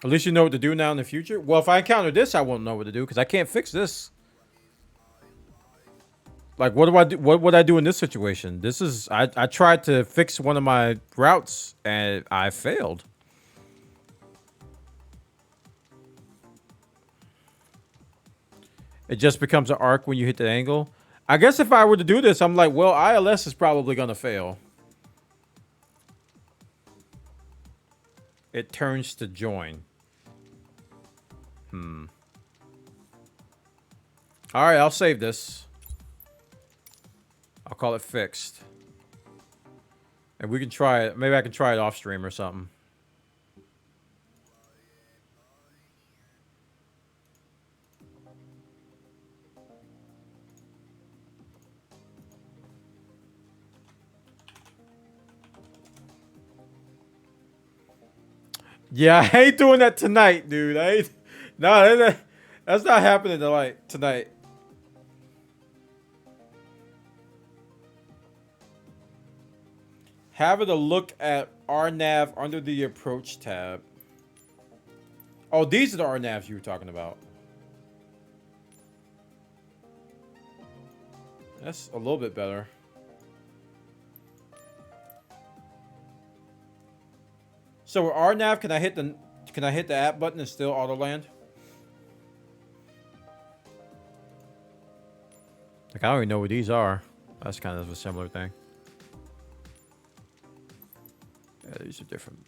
At least you know what to do now in the future. Well, if I encounter this, I won't know what to do because I can't fix this. Like, what do I do? What would I do in this situation? This is I tried to fix one of my routes and I failed. It just becomes an arc when you hit the angle. I guess if I were to do this, I'm like, well, ILS is probably gonna fail. It turns to join. All right, I'll save this. I'll call it fixed. And we can try it. Maybe I can try it off stream or something. Yeah, I ain't doing that tonight, dude. No, that's not happening tonight. Having a look at RNAV under the approach tab. Oh, these are the RNAVs you were talking about. That's a little bit better. So with RNAV, can I hit the app button and still auto land? Like, I don't even know what these are. That's kind of a similar thing. Yeah, these are different.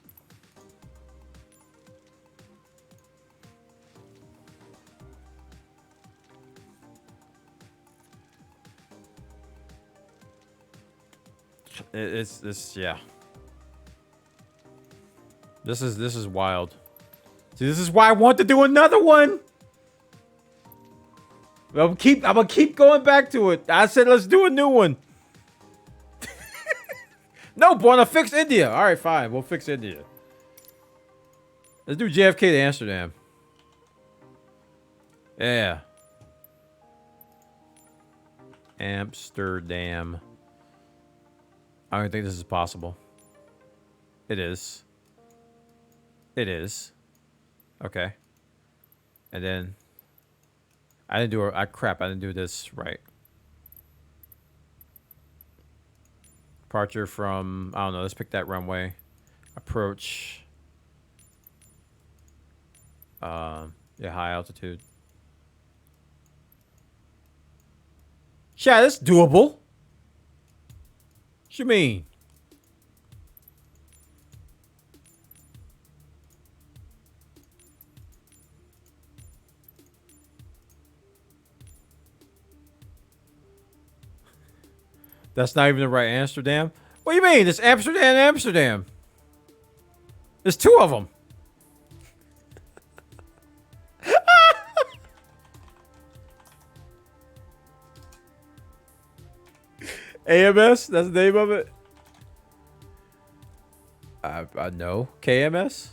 It's this, yeah. This is wild. See, this is why I want to do another one. I'm gonna keep going back to it. I said let's do a new one. No, Bwana, fix India. All right, fine. We'll fix India. Let's do JFK to Amsterdam. Yeah. Amsterdam. I don't think this is possible. It is. It is. Okay. And then I didn't do I didn't do this right. Departure from, I don't know, let's pick that runway. Approach. Yeah, high altitude. Yeah, that's doable. What you mean? That's not even the right Amsterdam? What do you mean? It's Amsterdam, Amsterdam. There's two of them. AMS? That's the name of it? No. KMS?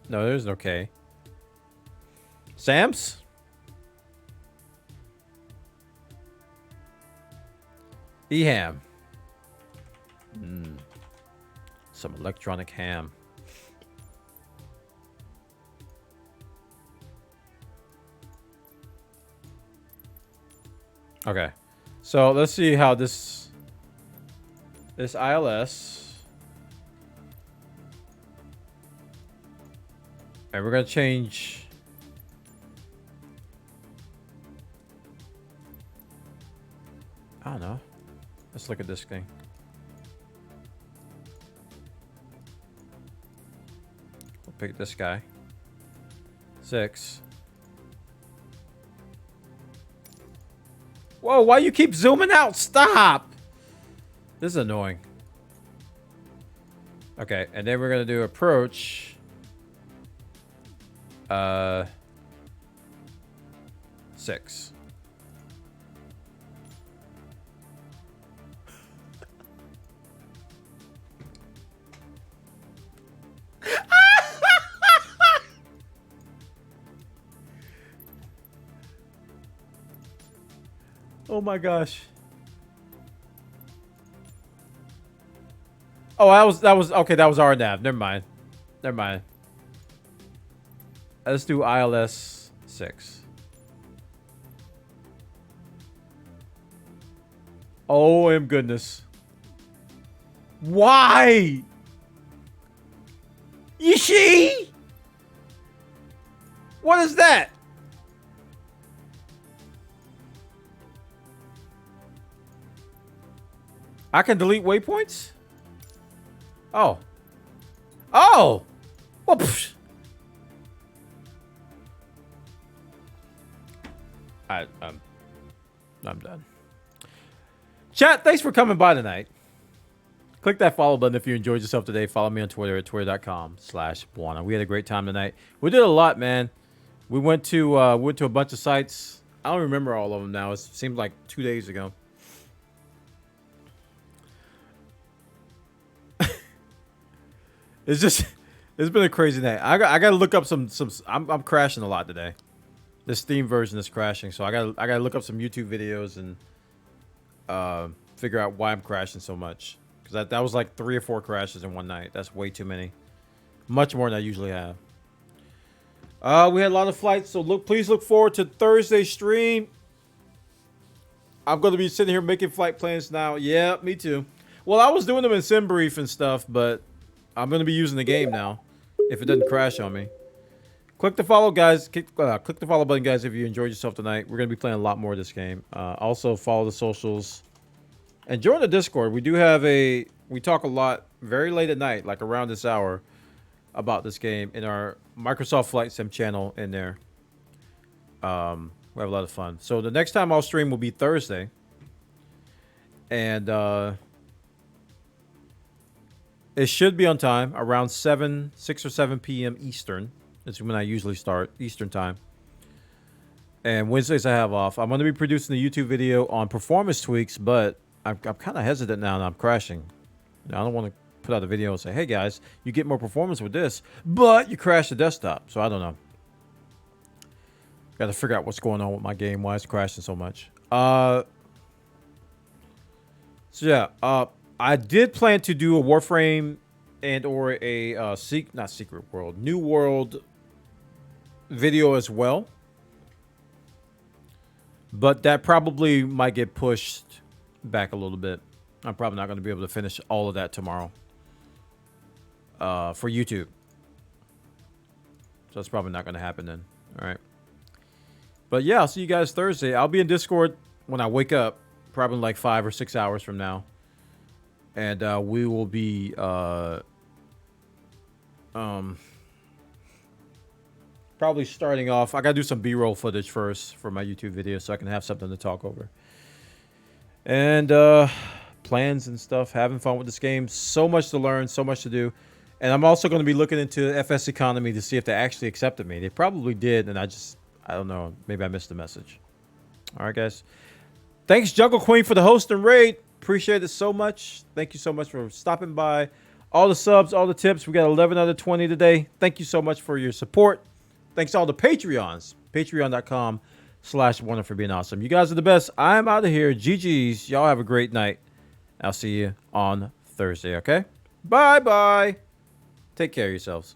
No, there's no K. Sam's? EHAM. Some electronic ham. Okay. So let's see how this ILS. And we're going to change. I don't know. Let's look at this thing. We'll pick this guy. 6. Whoa, why you keep zooming out? Stop! This is annoying. Okay, and then we're going to do approach. 6. Oh my gosh. Oh, that was okay, that was our nav. Never mind. Never mind. Let's do ILS 6. Oh, goodness. Why? You see? What is that? I can delete waypoints? Oh. Oh! Well, pfft. I'm done. Chat, thanks for coming by tonight. Click that follow button if you enjoyed yourself today. Follow me on Twitter at twitter.com/bwana. We had a great time tonight. We did a lot, man. We went to a bunch of sites. I don't remember all of them now. It seemed like 2 days ago. It's been a crazy night. I got to look up some. I'm crashing a lot today. The Steam version is crashing, so I got to look up some YouTube videos and figure out why I'm crashing so much. Because that was like 3 or 4 crashes in one night. That's way too many. Much more than I usually have. We had a lot of flights, so please look forward to Thursday's stream. I'm going to be sitting here making flight plans now. Yeah, me too. Well, I was doing them in SimBrief and stuff, but I'm going to be using the game now if it doesn't crash on me. Click the follow, guys. Click the follow button, guys, if you enjoyed yourself tonight. We're going to be playing a lot more of this game. Also, follow the socials. And join the Discord. We talk a lot very late at night, like around this hour, about this game in our Microsoft Flight Sim channel in there. We have a lot of fun. So the next time I'll stream will be Thursday. And it should be on time, around 6 or 7 p.m. Eastern. That's when I usually start, Eastern time. And Wednesdays I have off. I'm going to be producing a YouTube video on performance tweaks, but I'm kind of hesitant now and I'm crashing. I don't want to put out a video and say, hey guys, you get more performance with this, but you crash the desktop. So I don't know. Got to figure out what's going on with my game. Why it's crashing so much. So yeah, I did plan to do a Warframe and or a not Secret World, New World video as well. But that probably might get pushed back a little bit. I'm probably not going to be able to finish all of that tomorrow for YouTube. So it's probably not going to happen then. All right. But yeah, I'll see you guys Thursday. I'll be in Discord when I wake up, probably like 5 or 6 hours from now. And we will be probably starting off. I got to do some B-roll footage first for my YouTube video so I can have something to talk over. And plans and stuff, having fun with this game. So much to learn, so much to do. And I'm also going to be looking into FS Economy to see if they actually accepted me. They probably did, and I don't know. Maybe I missed the message. All right, guys. Thanks, Jungle Queen, for the host and raid. Appreciate it so much. Thank you so much for stopping by. All the subs, all the tips. We got 11 out of 20 today. Thank you so much for your support. Thanks to all the Patreons. Patreon.com/bwana for being awesome. You guys are the best. I'm out of here. GG's. Y'all have a great night. I'll see you on Thursday, okay? Bye-bye. Take care of yourselves.